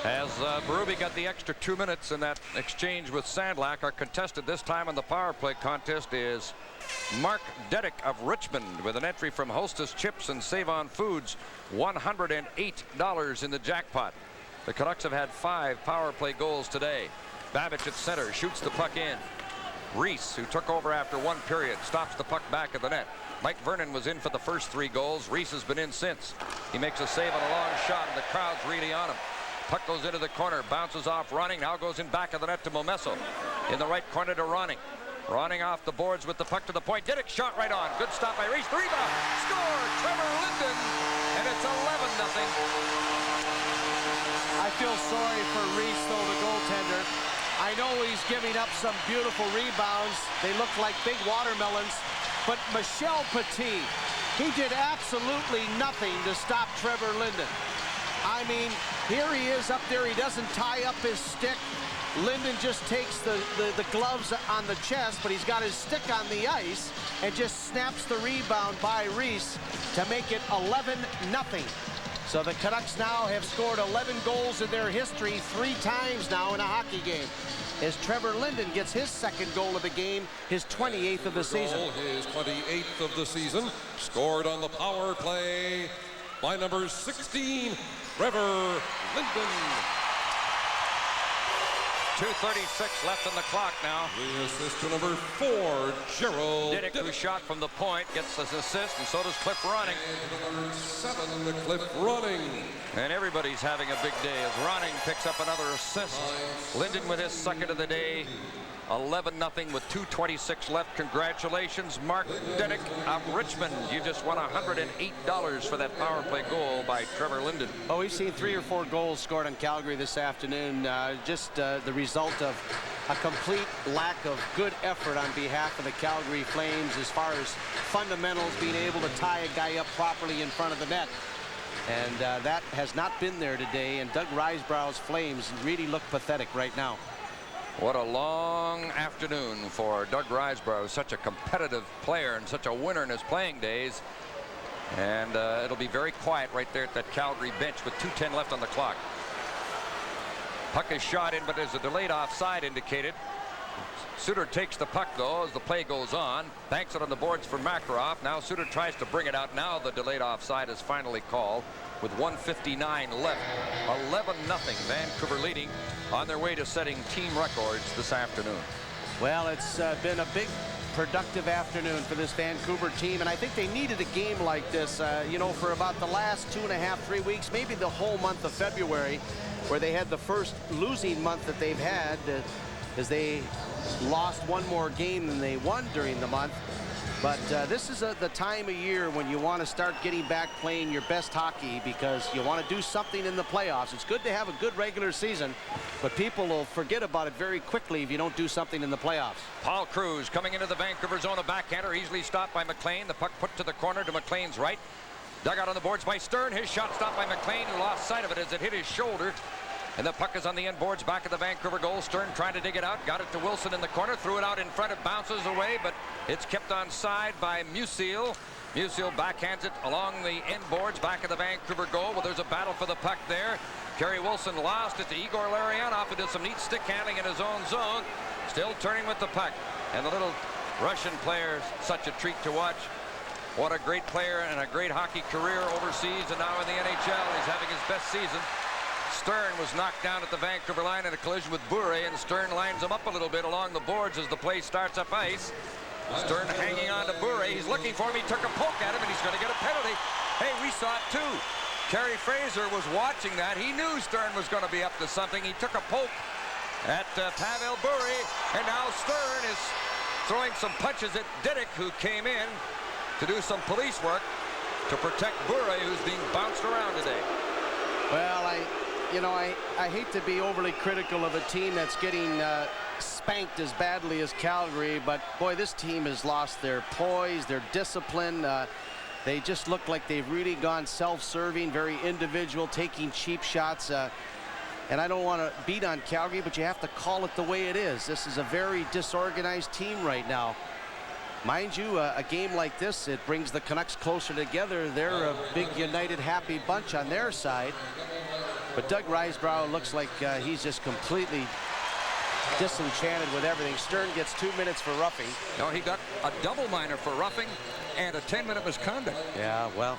[SPEAKER 4] As Berube got the extra 2 minutes in that exchange with Sandlak. Our contestant this time in the power play contest is Mark Dedick of Richmond, with an entry from Hostess Chips and Save On Foods, $108 in the jackpot. The Canucks have had 5 power play goals today. Babbage at center shoots the puck in. Reese, who took over after 1 period, stops the puck back at the net. Mike Vernon was in for the first 3 goals. Reese has been in since. He makes a save on a long shot, and the crowd's really on him. Puck goes into the corner, bounces off Ronning, now goes in back of the net to Momesso. In the right corner to Ronning. Ronning off the boards with the puck to the point. Dedick shot right on. Good stop by Reese. Rebound. Score. Trevor Linden. And it's 11-0.
[SPEAKER 9] I feel sorry for Reese, though, the goaltender. I know he's giving up some beautiful rebounds. They look like big watermelons. But Michel Petit, he did absolutely nothing to stop Trevor Linden. I mean, here he is up there. He doesn't tie up his stick. Linden just takes the gloves on the chest, but he's got his stick on the ice and just snaps the rebound by Reese to make it 11-0. So the Canucks now have scored 11 goals in their history 3 times now in a hockey game, as Trevor Linden gets his second goal of the game, his 28th of the season.
[SPEAKER 10] His 28th of the season, scored on the power play by number 16, Trevor Linden.
[SPEAKER 4] 2:36 left on the clock now.
[SPEAKER 10] The assist to number 4, Gerald
[SPEAKER 4] Dedick, who shot from the point, gets his assist, and so does Cliff Ronning.
[SPEAKER 10] And number 7, Cliff Ronning.
[SPEAKER 4] And everybody's having a big day as Ronning picks up another assist. Linden with his second of the day. 11-0 with 2:26 left. Congratulations, Mark Dedick of Richmond. You just won $108 for that power play goal by Trevor Linden.
[SPEAKER 9] Oh, we've seen 3 or 4 goals scored on Calgary this afternoon. Just the result of a complete lack of good effort on behalf of the Calgary Flames as far as fundamentals, being able to tie a guy up properly in front of the net. And that has not been there today, and Doug Risebrough's Flames really look pathetic right now.
[SPEAKER 4] What a long afternoon for Doug Risebrough. Such a competitive player and such a winner in his playing days. And it'll be very quiet right there at that Calgary bench with 2:10 left on the clock. Puck is shot in, but there's a delayed offside indicated. Suter takes the puck, though, as the play goes on. Banks it on the boards for Makarov. Now Suter tries to bring it out. Now the delayed offside is finally called with 1:59 left. 11-0. Vancouver leading on their way to setting team records this afternoon.
[SPEAKER 9] Well, it's been a big productive afternoon for this Vancouver team, and I think they needed a game like this, you know, for about the last 2.5, 3 weeks, maybe the whole month of February, where they had the first losing month that they've had, as they lost one more game than they won during the month. But this is the time of year when you want to start getting back playing your best hockey, because you want to do something in the playoffs. It's good to have a good regular season, but people will forget about it very quickly if you don't do something in the playoffs.
[SPEAKER 4] Paul Cruz coming into the Vancouver zone, a backhander easily stopped by McLean. The puck put to the corner to McLean's right. Dug out on the boards by Stern. His shot stopped by McLean, who lost sight of it as it hit his shoulder. And the puck is on the end boards back of the Vancouver goal. Stern trying to dig it out. Got it to Wilson in the corner. Threw it out in front. It bounces away, but it's kept on side by Musil. Musil backhands it along the end boards back of the Vancouver goal. Well, there's a battle for the puck there. Kerry Wilson lost it to Igor Larionov, who did some neat stick handling in his own zone. Still turning with the puck. And the little Russian player, such a treat to watch. What a great player and a great hockey career overseas, and now in the NHL. He's having his best season. Stern was knocked down at the Vancouver line in a collision with Bure, and Stern lines him up a little bit along the boards as the play starts up ice. Stern hanging on to Bure. He's looking for him. He took a poke at him, and he's going to get a penalty. Hey, we saw it too. Kerry Fraser was watching that. He knew Stern was going to be up to something. He took a poke at Pavel Bure, and now Stern is throwing some punches at Didick, who came in to do some police work to protect Bure, who's being bounced around today.
[SPEAKER 9] Well, I hate to be overly critical of a team that's getting spanked as badly as Calgary, but boy, this team has lost their poise, their discipline. They just look like they've really gone self-serving, very individual, taking cheap shots. And I don't want to beat on Calgary, but you have to call it the way it is. This is a very disorganized team right now. Mind you, a game like this, it brings the Canucks closer together. They're a big, united, happy bunch on their side. But Doug Risebrough looks like he's just completely disenchanted with everything. Stern gets 2 minutes for roughing.
[SPEAKER 4] No, he got a double minor for roughing and a 10-minute misconduct.
[SPEAKER 9] Yeah, well,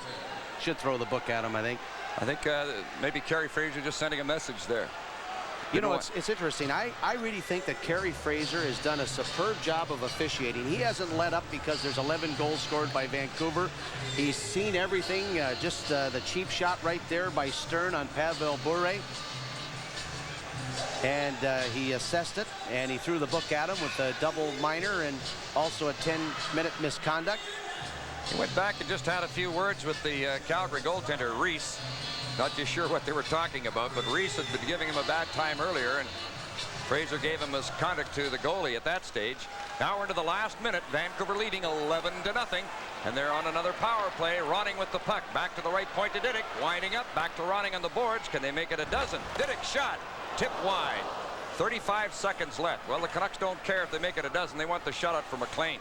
[SPEAKER 9] should throw the book at him, I think.
[SPEAKER 4] I think maybe Kerry Fraser just sending a message there.
[SPEAKER 9] You know, it's interesting. I really think that Kerry Fraser has done a superb job of officiating. He hasn't let up because there's 11 goals scored by Vancouver. He's seen everything, just the cheap shot right there by Stern on Pavel Bure. And he assessed it, and he threw the book at him with a double minor and also a 10-minute misconduct.
[SPEAKER 4] He went back and just had a few words with the Calgary goaltender, Reese. Not too sure what they were talking about, but Reese had been giving him a bad time earlier, and Fraser gave him misconduct to the goalie at that stage. Now we're into the last minute. Vancouver leading 11-0, and they're on another power play. Ronning with the puck. Back to the right point to Didick. Winding up. Back to Ronning on the boards. Can they make it a dozen? Didick shot. Tip wide. 35 seconds left. Well, the Canucks don't care if they make it a dozen. They want the shutout for McLean.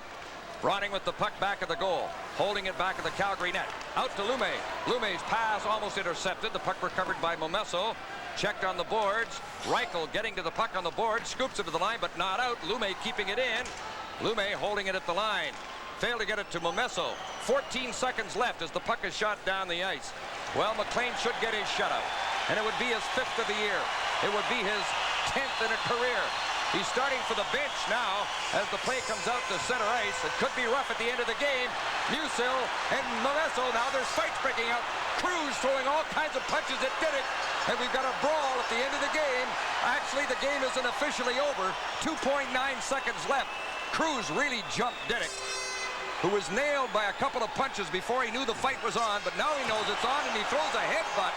[SPEAKER 4] Ronning with the puck back of the goal. Holding it back of the Calgary net. Out to Lume. Lume's pass almost intercepted. The puck recovered by Momesso. Checked on the boards. Reichel getting to the puck on the board. Scoops it to the line, but not out. Lume keeping it in. Lume holding it at the line. Failed to get it to Momesso. 14 seconds left as the puck is shot down the ice. Well, McLean should get his shutout. And it would be his 5th of the year. It would be his 10th in a career. He's starting for the bench now as the play comes out to center ice. It could be rough at the end of the game. Musil and Momesso. Now there's fights breaking out. Cruz throwing all kinds of punches at Didick. And we've got a brawl at the end of the game. Actually, the game isn't officially over. 2.9 seconds left. Cruz really jumped Didick, who was nailed by a couple of punches before he knew the fight was on. But now he knows it's on, and he throws a headbutt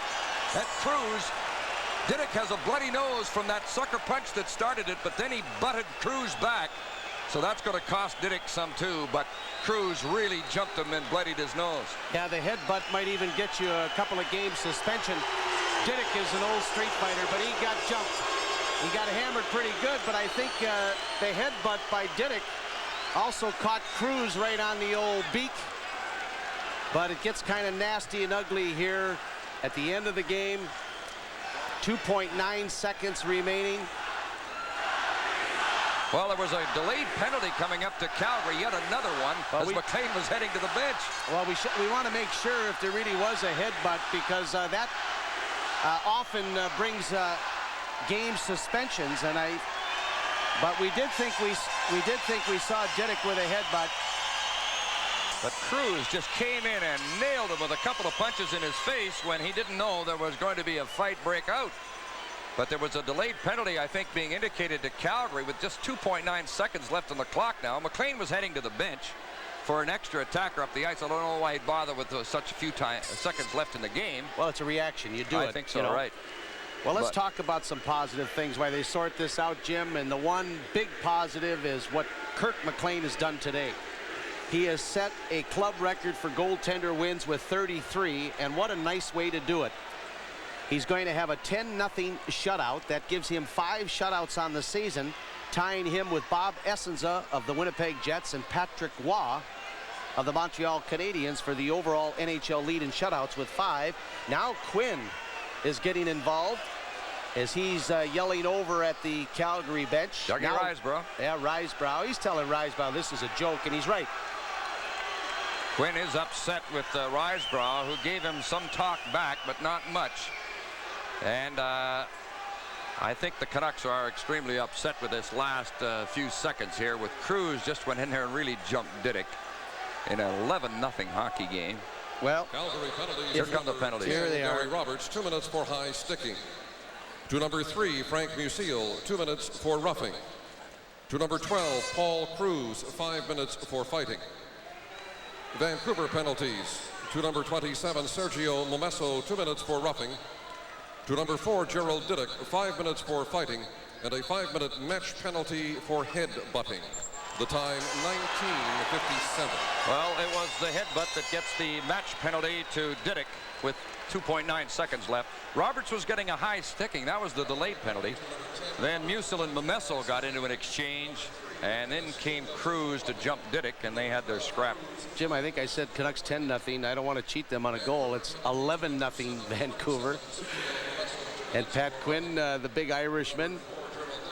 [SPEAKER 4] at Cruz. Didick has a bloody nose from that sucker punch that started it, but then he butted Cruz back. So that's going to cost Didick some too, but Cruz really jumped him and bloodied his nose.
[SPEAKER 9] Yeah, the headbutt might even get you a couple of games suspension. Didick is an old street fighter, but he got jumped. He got hammered pretty good, but I think the headbutt by Didick also caught Cruz right on the old beak. But it gets kind of nasty and ugly here at the end of the game. 2.9 seconds remaining.
[SPEAKER 4] Well, there was a delayed penalty coming up to Calgary, yet another one, as McLean was heading to the bench.
[SPEAKER 9] Well, we want to make sure if there really was a headbutt, because that often brings game suspensions, but we did think we saw Didick with a headbutt.
[SPEAKER 4] But Cruz just came in and nailed him with a couple of punches in his face when he didn't know there was going to be a fight break out. But there was a delayed penalty, I think, being indicated to Calgary with just 2.9 seconds left on the clock now. McLean was heading to the bench for an extra attacker up the ice. I don't know why he'd bother with such a few seconds left in the game.
[SPEAKER 9] Well, it's a reaction. You do it.
[SPEAKER 4] I think so, right.
[SPEAKER 9] Well, let's talk about some positive things, why they sort this out, Jim. And the one big positive is what Kirk McLean has done today. He has set a club record for goaltender wins with 33, and what a nice way to do it. He's going to have a 10-0 shutout. That gives him 5 shutouts on the season, tying him with Bob Essenza of the Winnipeg Jets and Patrick Waugh of the Montreal Canadiens for the overall NHL lead in shutouts with 5. Now Quinn is getting involved as he's yelling over at the Calgary bench.
[SPEAKER 4] Dougie Risebrough.
[SPEAKER 9] Yeah, Risebrough. He's telling Risebrough this is a joke, and he's right.
[SPEAKER 4] Quinn is upset with Risebrough, who gave him some talk back, but not much. And I think the Canucks are extremely upset with this last few seconds here, with Cruz just went in there and really jumped Didick in an 11-0 hockey game.
[SPEAKER 9] Well,
[SPEAKER 4] here come the penalties.
[SPEAKER 9] Here they are.
[SPEAKER 10] Gary Roberts, 2 minutes for high sticking. To number 3, Frank Musial, 2 minutes for roughing. To number 12, Paul Cruz, 5 minutes for fighting. Vancouver penalties. To number 27, Sergio Momesso, 2 minutes for roughing. To number 4, Gerald Didick, 5 minutes for fighting, and a 5-minute match penalty for head butting. The time, 19:57.
[SPEAKER 4] Well, it was the headbutt that gets the match penalty to Didick with 2.9 seconds left. Roberts was getting a high sticking. That was the delayed penalty. Then Musial and Momesso got into an exchange, and then came Cruz to jump Didick, and they had their scrap.
[SPEAKER 9] Jim, I think I said Canucks 10-0. I don't want to cheat them on a goal. It's 11-0 Vancouver. And Pat Quinn, the big Irishman,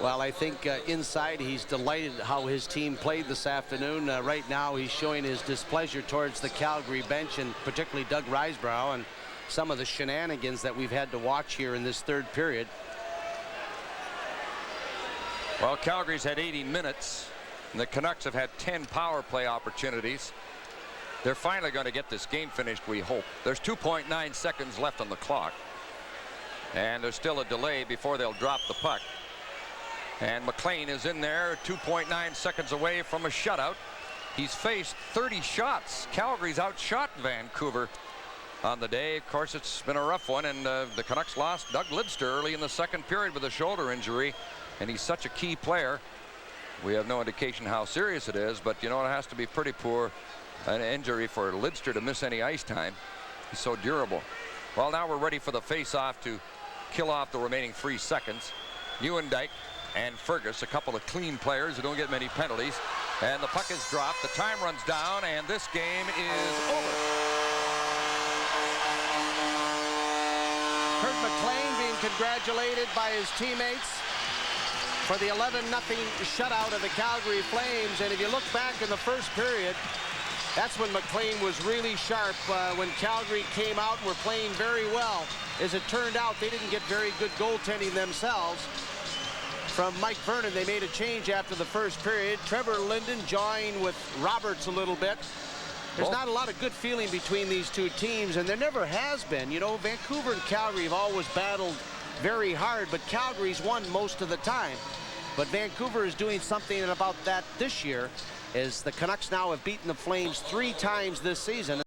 [SPEAKER 9] well, I think inside he's delighted how his team played this afternoon. Right now he's showing his displeasure towards the Calgary bench, and particularly Doug Risebrough, and some of the shenanigans that we've had to watch here in this third period.
[SPEAKER 4] Well, Calgary's had 80 minutes, and the Canucks have had 10 power play opportunities. They're finally going to get this game finished, we hope. There's 2.9 seconds left on the clock, and there's still a delay before they'll drop the puck. And McLean is in there, 2.9 seconds away from a shutout. He's faced 30 shots. Calgary's outshot Vancouver on the day. Of course, it's been a rough one, and the Canucks lost Doug Lidster early in the second period with a shoulder injury, and he's such a key player. We have no indication how serious it is, but you know, it has to be pretty poor an injury for Lidster to miss any ice time. He's so durable. Well, now we're ready for the face-off to kill off the remaining 3 seconds. Nieuwendyk and Fergus, a couple of clean players who don't get many penalties, and the puck is dropped. The time runs down, and this game is over.
[SPEAKER 9] Kurt McLean being congratulated by his teammates for the 11-0 shutout of the Calgary Flames. And if you look back in the first period, that's when McLean was really sharp, when Calgary came out and were playing very well. As it turned out, they didn't get very good goaltending themselves. From Mike Vernon, they made a change after the first period. Trevor Linden joined with Roberts a little bit. There's not a lot of good feeling between these two teams, and there never has been. You know, Vancouver and Calgary have always battled very hard, but Calgary's won most of the time. But Vancouver is doing something about that this year, as the Canucks now have beaten the Flames 3 times this season.